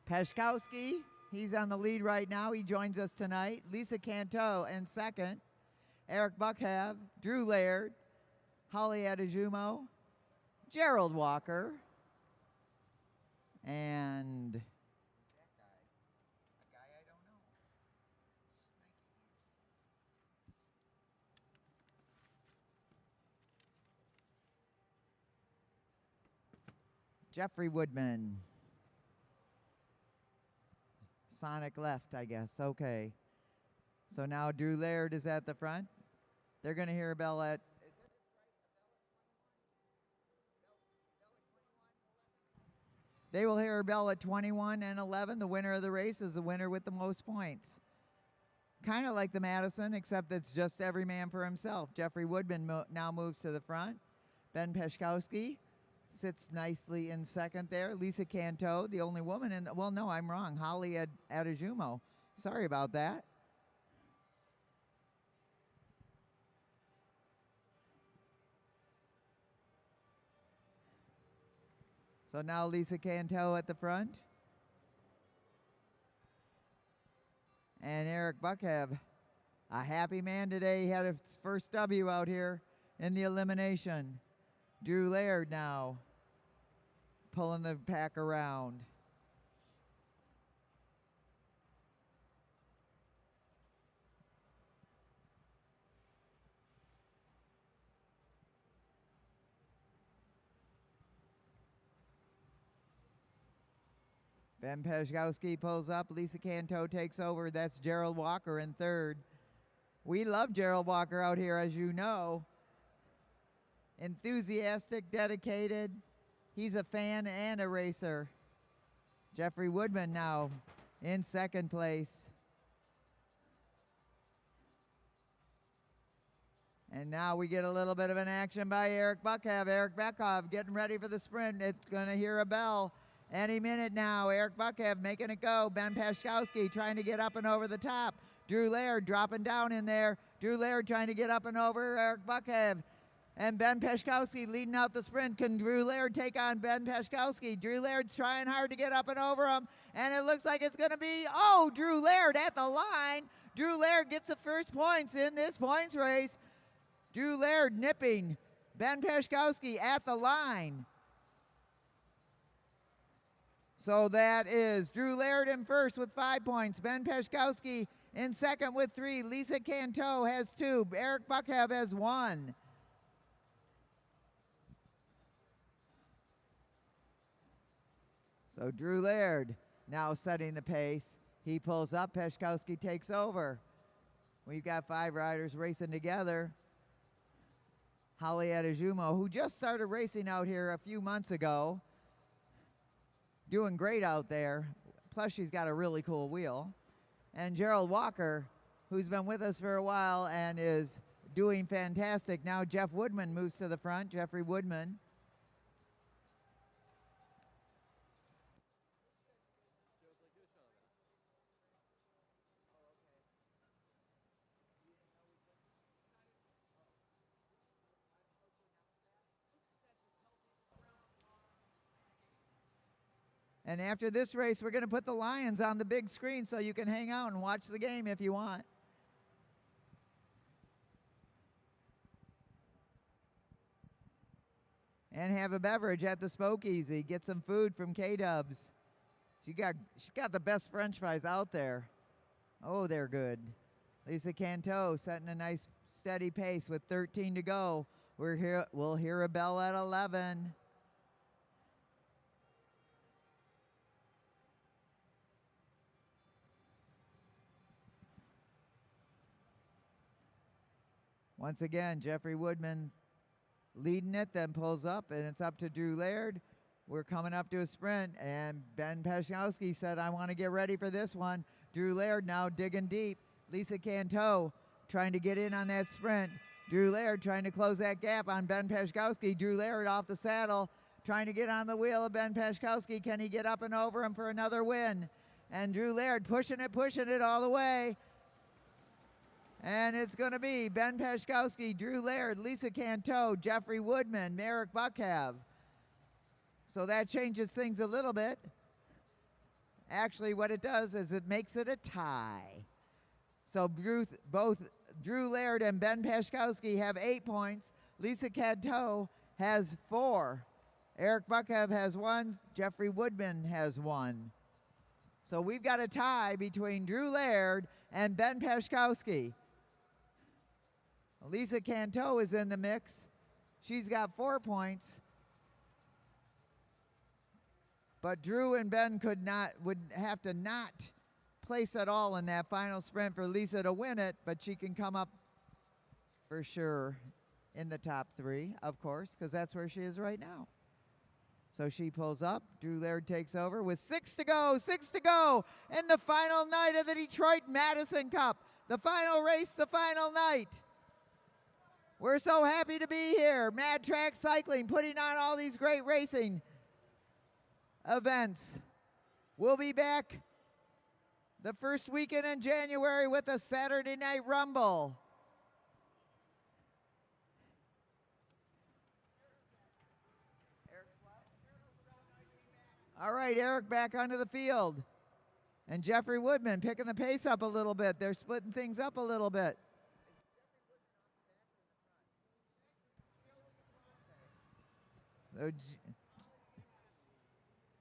Peszkowski. He's on the lead right now. He joins us tonight. Lisa Canto in second. Eric Buckhav, Drew Laird, Holly Adejumo, Gerald Walker, and Jeffrey Woodman. Sonic left, I guess. Okay. So now Drew Laird is at the front. They're going to hear a bell at... They will hear a bell at 21 and 11. The winner of the race is the winner with the most points. Kind of like the Madison, except it's just every man for himself. Jeffrey Woodman now moves to the front. Ben Peszkowski sits nicely in second there. Lisa Canto, the only woman in the, well, no, I'm wrong. Holly Adejumo. Sorry about that. So now Lisa Canto at the front. And Eric Buckhav, a happy man today. He had his first W out here in the elimination. Drew Laird now pulling the pack around. Ben Peszkowski pulls up. Lisa Canto takes over. That's Gerald Walker in third. We love Gerald Walker out here, as you know. Enthusiastic, dedicated. He's a fan and a racer. Jeffrey Woodman now in second place. And now we get a little bit of an action by Eric Buckhev. Eric Buckhev getting ready for the sprint. It's going to hear a bell any minute now. Eric Buckhev making it go. Ben Peszkowski trying to get up and over the top. Drew Laird dropping down in there. Drew Laird trying to get up and over Eric Buckhev. And Ben Peszkowski leading out the sprint. Can Drew Laird take on Ben Peszkowski? Drew Laird's trying hard to get up and over him. And it looks like it's going to be, oh, Drew Laird at the line. Drew Laird gets the first points in this points race. Drew Laird nipping Ben Peszkowski at the line. So that is Drew Laird in first with 5 points. Ben Peszkowski in second with 3. Lisa Canto has 2. Eric Buckhev has 1. So Drew Laird now setting the pace. He pulls up. Peszkowski takes over. We've got 5 riders racing together. Holly Adejumo, who just started racing out here a few months ago. Doing great out there. Plus, she's got a really cool wheel. And Gerald Walker, who's been with us for a while and is doing fantastic. Now Jeff Woodman moves to the front, Jeffrey Woodman. And after this race, we're going to put the Lions on the big screen so you can hang out and watch the game if you want. And have a beverage at the Spokeasy. Get some food from K-Dubs. She got the best French fries out there. Oh, they're good. Lisa Canto setting a nice steady pace with 13 to go. We'll hear a bell at 11. Once again, Jeffrey Woodman leading it, then pulls up, and it's up to Drew Laird. We're coming up to a sprint, and Ben Peszkowski said, I want to get ready for this one. Drew Laird now digging deep. Lisa Canto trying to get in on that sprint. Drew Laird trying to close that gap on Ben Peszkowski. Drew Laird off the saddle, trying to get on the wheel of Ben Peszkowski. Can he get up and over him for another win? And Drew Laird pushing it all the way. And it's going to be Ben Peszkowski, Drew Laird, Lisa Canto, Jeffrey Woodman, Eric Buckhev. So that changes things a little bit. Actually, what it does is it makes it a tie. So both Drew Laird and Ben Peszkowski have 8 points. Lisa Canto has 4. Eric Buckhev has 1. Jeffrey Woodman has 1. So we've got a tie between Drew Laird and Ben Peszkowski. Lisa Canto is in the mix. She's got 4 points. But Drew and Ben would have to not place at all in that final sprint for Lisa to win it, but she can come up for sure in the top 3, of course, because that's where she is right now. So she pulls up. Drew Laird takes over with 6 to go in the final night of the Detroit Madison Cup. The final race, the final night. We're so happy to be here. Mad Track Cycling putting on all these great racing events. We'll be back the first weekend in January with a Saturday Night Rumble. All right, Eric back onto the field. And Jeffrey Woodman picking the pace up a little bit. They're splitting things up a little bit. So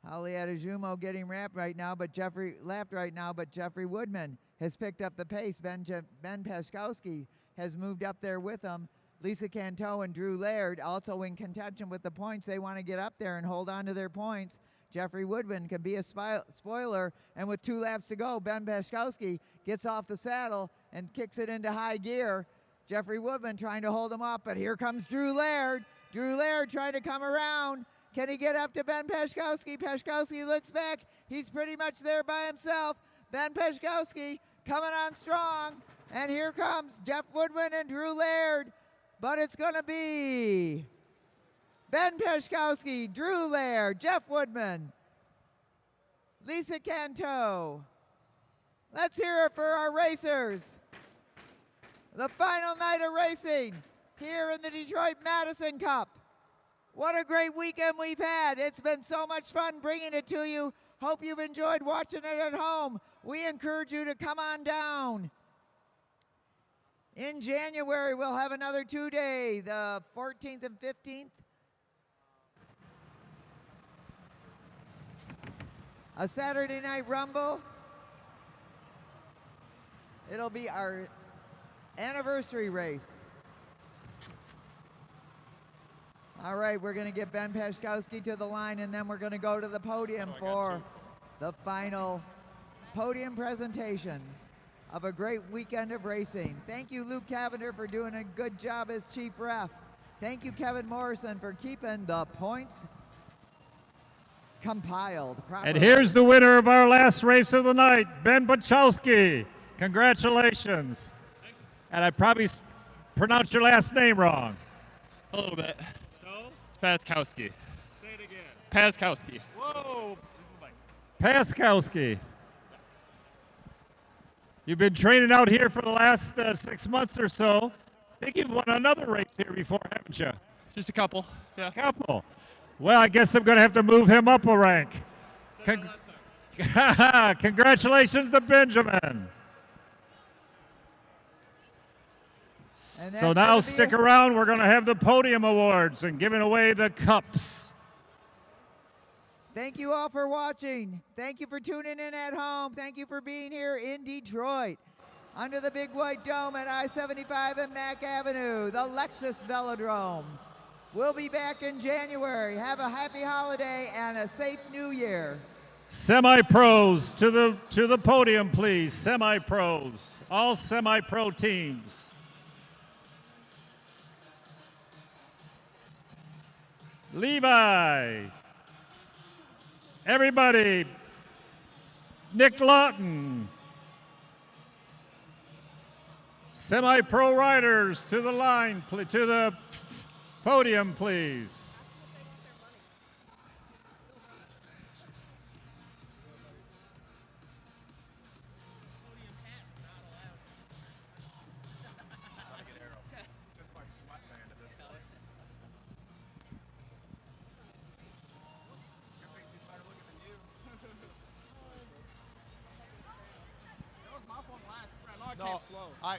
Holly Adejumo getting lapped right now, but Jeffrey Woodman has picked up the pace. Ben Peszkowski has moved up there with him. Lisa Canto and Drew Laird also in contention with the points. They want to get up there and hold on to their points. Jeffrey Woodman can be a spoiler, and with 2 laps to go, Ben Peszkowski gets off the saddle and kicks it into high gear. Jeffrey Woodman trying to hold him up, but here comes Drew Laird. Drew Laird trying to come around. Can he get up to Ben Peszkowski? Peszkowski looks back. He's pretty much there by himself. Ben Peszkowski coming on strong. And here comes Jeff Woodman and Drew Laird. But it's going to be Ben Peszkowski, Drew Laird, Jeff Woodman, Lisa Canto. Let's hear it for our racers. The final night of racing here in the Detroit Madison Cup. What a great weekend we've had. It's been so much fun bringing it to you. Hope you've enjoyed watching it at home. We encourage you to come on down. In January, we'll have another 2-day, the 14th and 15th. A Saturday night rumble. It'll be our anniversary race. All right, we're going to get Ben Peszkowski to the line, and then we're going to go to the podium for the final podium presentations of a great weekend of racing. Thank you, Luke Cavender, for doing a good job as chief ref. Thank you, Kevin Morrison, for keeping the points compiled properly. And here's the winner of our last race of the night, Ben Peszkowski. Congratulations. And I probably pronounced your last name wrong. A little bit. No? Peszkowski. Say it again. Peszkowski. Whoa. Peszkowski. You've been training out here for the last 6 months or so. I think you've won another race here before, haven't you? Just a couple. Yeah. A couple. Well, I guess I'm going to have to move him up a rank. Congratulations to Benjamin. So now stick around. We're going to have the podium awards and giving away the cups. Thank you all for watching. Thank you for tuning in at home. Thank you for being here in Detroit under the big white dome at I-75 and Mack Avenue, the Lexus Velodrome. We'll be back in January. Have a happy holiday and a safe new year. Semi-pros to the podium, please. Semi-pros. All semi-pro teams. Levi. Everybody. Nick Lawton. Semi-pro riders to the line, to the podium, please.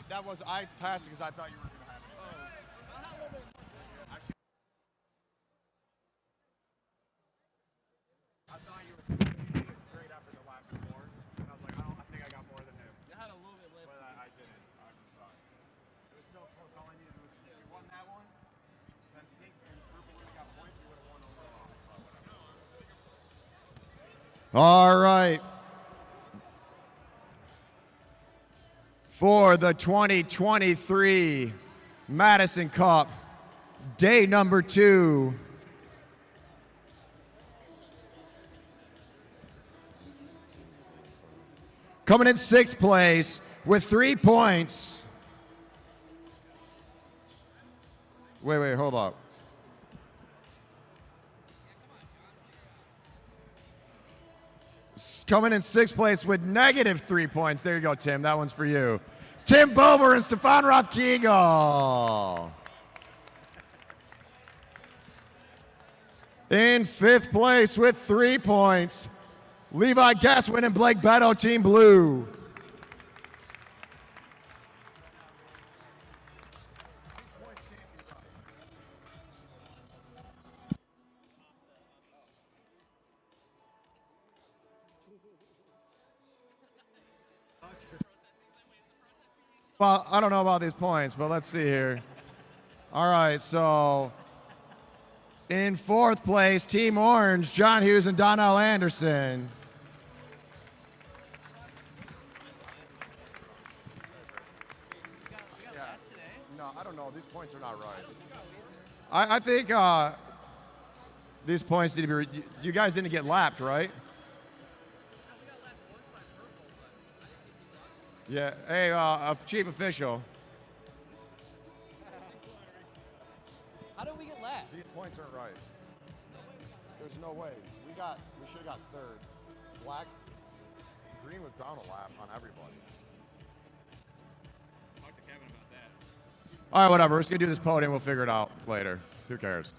No, I passed it because I thought you were going to have it. I thought you were straight after the lap before, and I was like, I think I got more than him. You had a little bit left. But I didn't. I just thought it was so close. All I needed was if we won that one, then pink and purple would have got points. We would have won overall. All right. For the 2023 Madison Cup, day number 2. Coming in 6th place with 3 points. Wait, hold up. Coming in 6th place with -3 points. There you go, Tim. That one's for you. Tim Bober and Stefan Rothkegel. In 5th place with 3 points, Levi Gaswin and Blake Beto, Team Blue. I don't know about these points, but let's see here. All right, so in fourth place, Team Orange, John Hughes and Donnell Anderson. No, I don't know. These points are not right. I think these points need to be. You guys didn't get lapped, right? Yeah. Hey, a chief official. How did we get last? These points aren't right. There's no way. We should have got third. Green was down a lap on everybody. Talk to Kevin about that. All right, whatever. We're just gonna do this podium. We'll figure it out later. Who cares?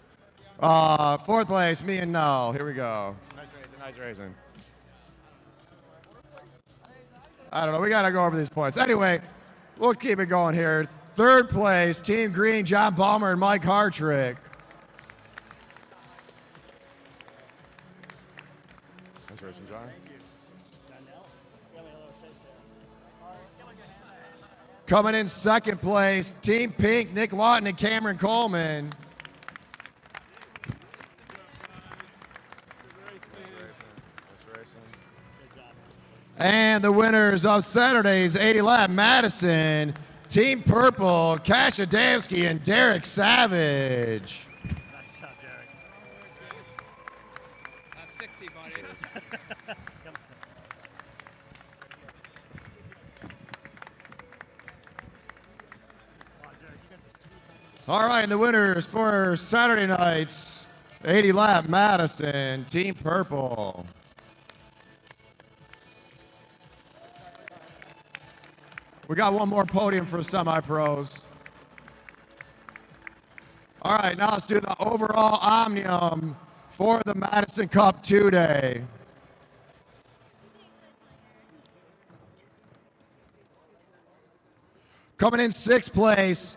Fourth place, me and Null. Here we go. Nice racing. Nice racing. I don't know. We gotta go over these points. Anyway, we'll keep it going here. Third place, Team Green, John Balmer and Mike Hartrick. Nice racing, John. Coming in second place, Team Pink, Nick Lawton and Cameron Coleman. And the winners of Saturday's 80 lap Madison, Team Purple, Cash Adamski and Derek Savage. Nice job, Derek. I'm 60, buddy. All right, and the winners for Saturday night's 80 lap Madison, Team Purple. We got one more podium for semi-pros. All right, now let's do the overall omnium for the Madison Cup 2-day. Coming in sixth place,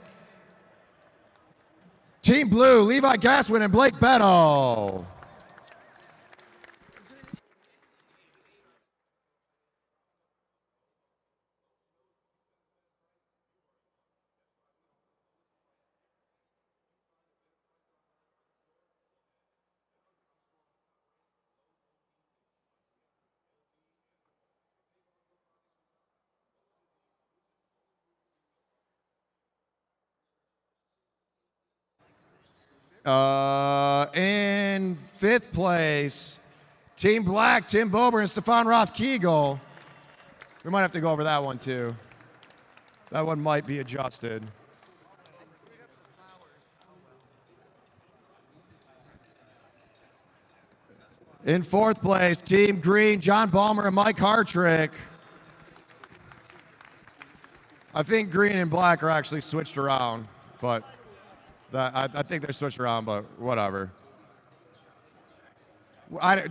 Team Blue, Levi Gaswin and Blake Beto. In fifth place, Team Black, Tim Bober and Stefan Roth-Kegel. We might have to go over that one too. That one might be adjusted. In fourth place, Team Green, John Balmer and Mike Hartrick. I think Green and Black are actually switched around, but I think they're switched around, but whatever.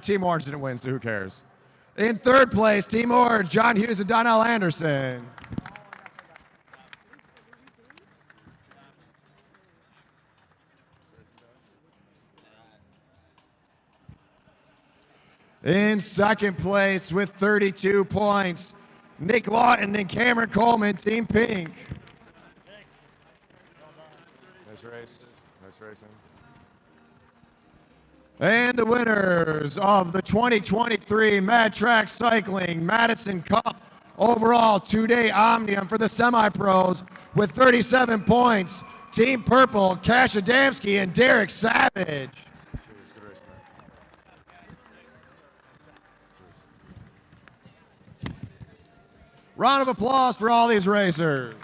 Team Orange didn't win, so who cares? In third place, Team Orange, John Hughes and Donnell Anderson. In second place with 32 points, Nick Lawton and Cameron Coleman, Team Pink. Nice race. Nice racing. And the winners of the 2023 Mad Track Cycling Madison Cup overall 2-day omnium for the semi-pros with 37 points, Team Purple, Cash Adamski and Derek Savage. Round of applause for all these racers.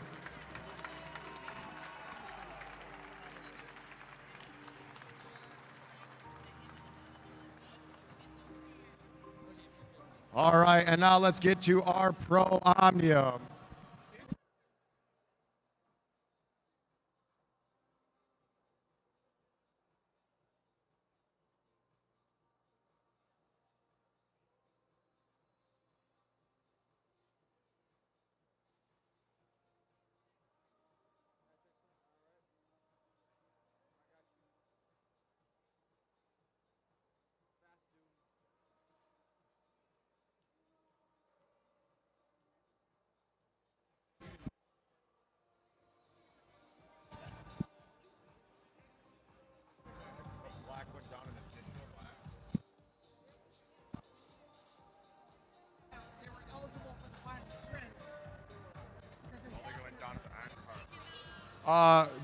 All right, and now let's get to our Pro Omnium.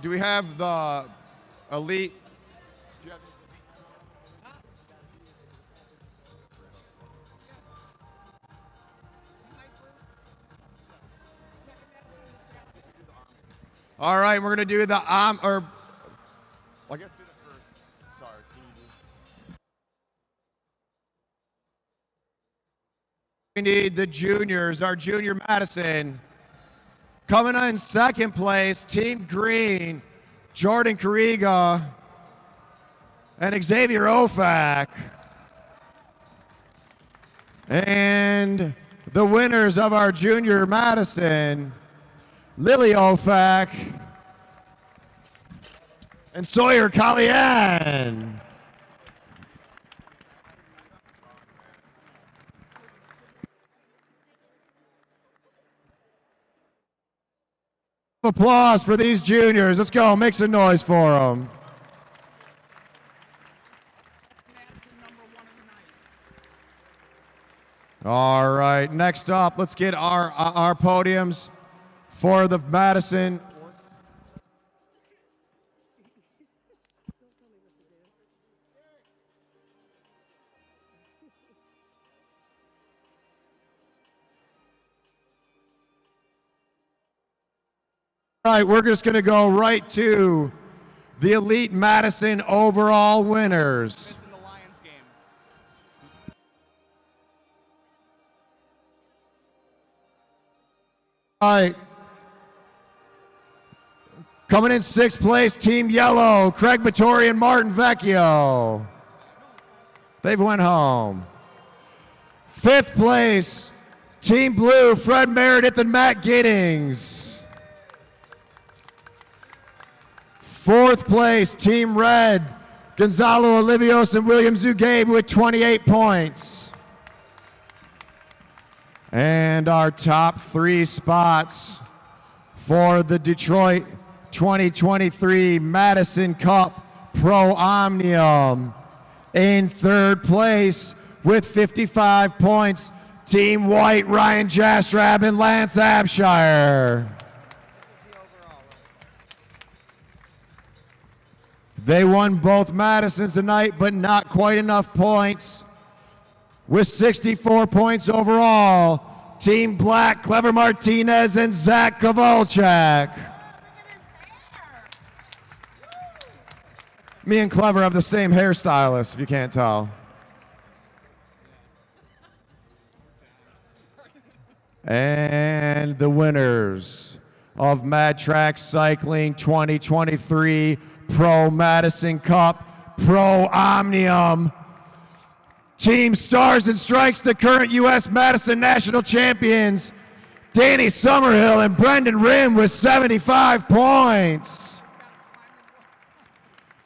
Do we have the elite? All right, we're gonna do the well, I guess do the first. Sorry. We need the juniors. Our junior Madison coming in second place. Team Green, Jordan Kariga and Xavier Ofak. And the winners of our junior Madison, Lily Ofak and Sawyer Kalian. Applause for these juniors. Let's go, make some noise for them. All right, next up, let's get our podiums for the Madison. All right, we're just going to go right to the Elite Madison overall winners. All right. Coming in sixth place, Team Yellow, Craig Vittori and Martin Vecchio. They've went home. Fifth place, Team Blue, Fred Meredith and Matt Giddings. Fourth place, Team Red, Gonzalo Olivios and William Zugabe with 28 points. And our top three spots for the Detroit 2023 Madison Cup Pro Omnium. In third place with 55 points, Team White, Ryan Jastrab and Lance Abshire. They won both Madisons tonight, but not quite enough points. With 64 points overall, Team Black, Clever Martinez and Zach Kowalczyk. Me and Clever have the same hairstylist, if you can't tell. And the winners of Mad Track Cycling 2023 Pro Madison Cup Pro Omnium. Team Stars and Strikes, the current U.S. Madison National Champions, Danny Summerhill and Brendan Rim with 75 points.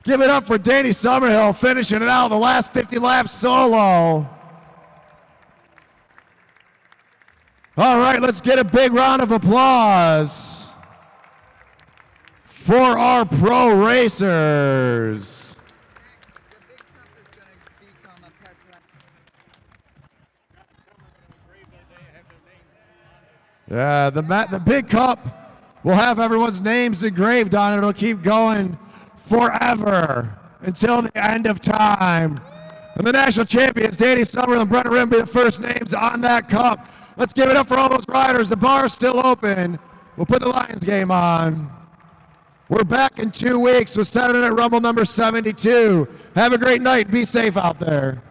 Give it up for Danny Summerhill finishing it out the last 50 laps solo. All right, let's get a big round of applause for our pro racers. Yeah, the big cup will have everyone's names engraved on it. It'll keep going forever until the end of time. And the national champions, Danny Summerhill and Brendan Rim, be the first names on that cup. Let's give it up for all those riders. The bar's still open. We'll put the Lions game on. We're back in 2 weeks with Saturday Night Rumble number 72. Have a great night. Be safe out there.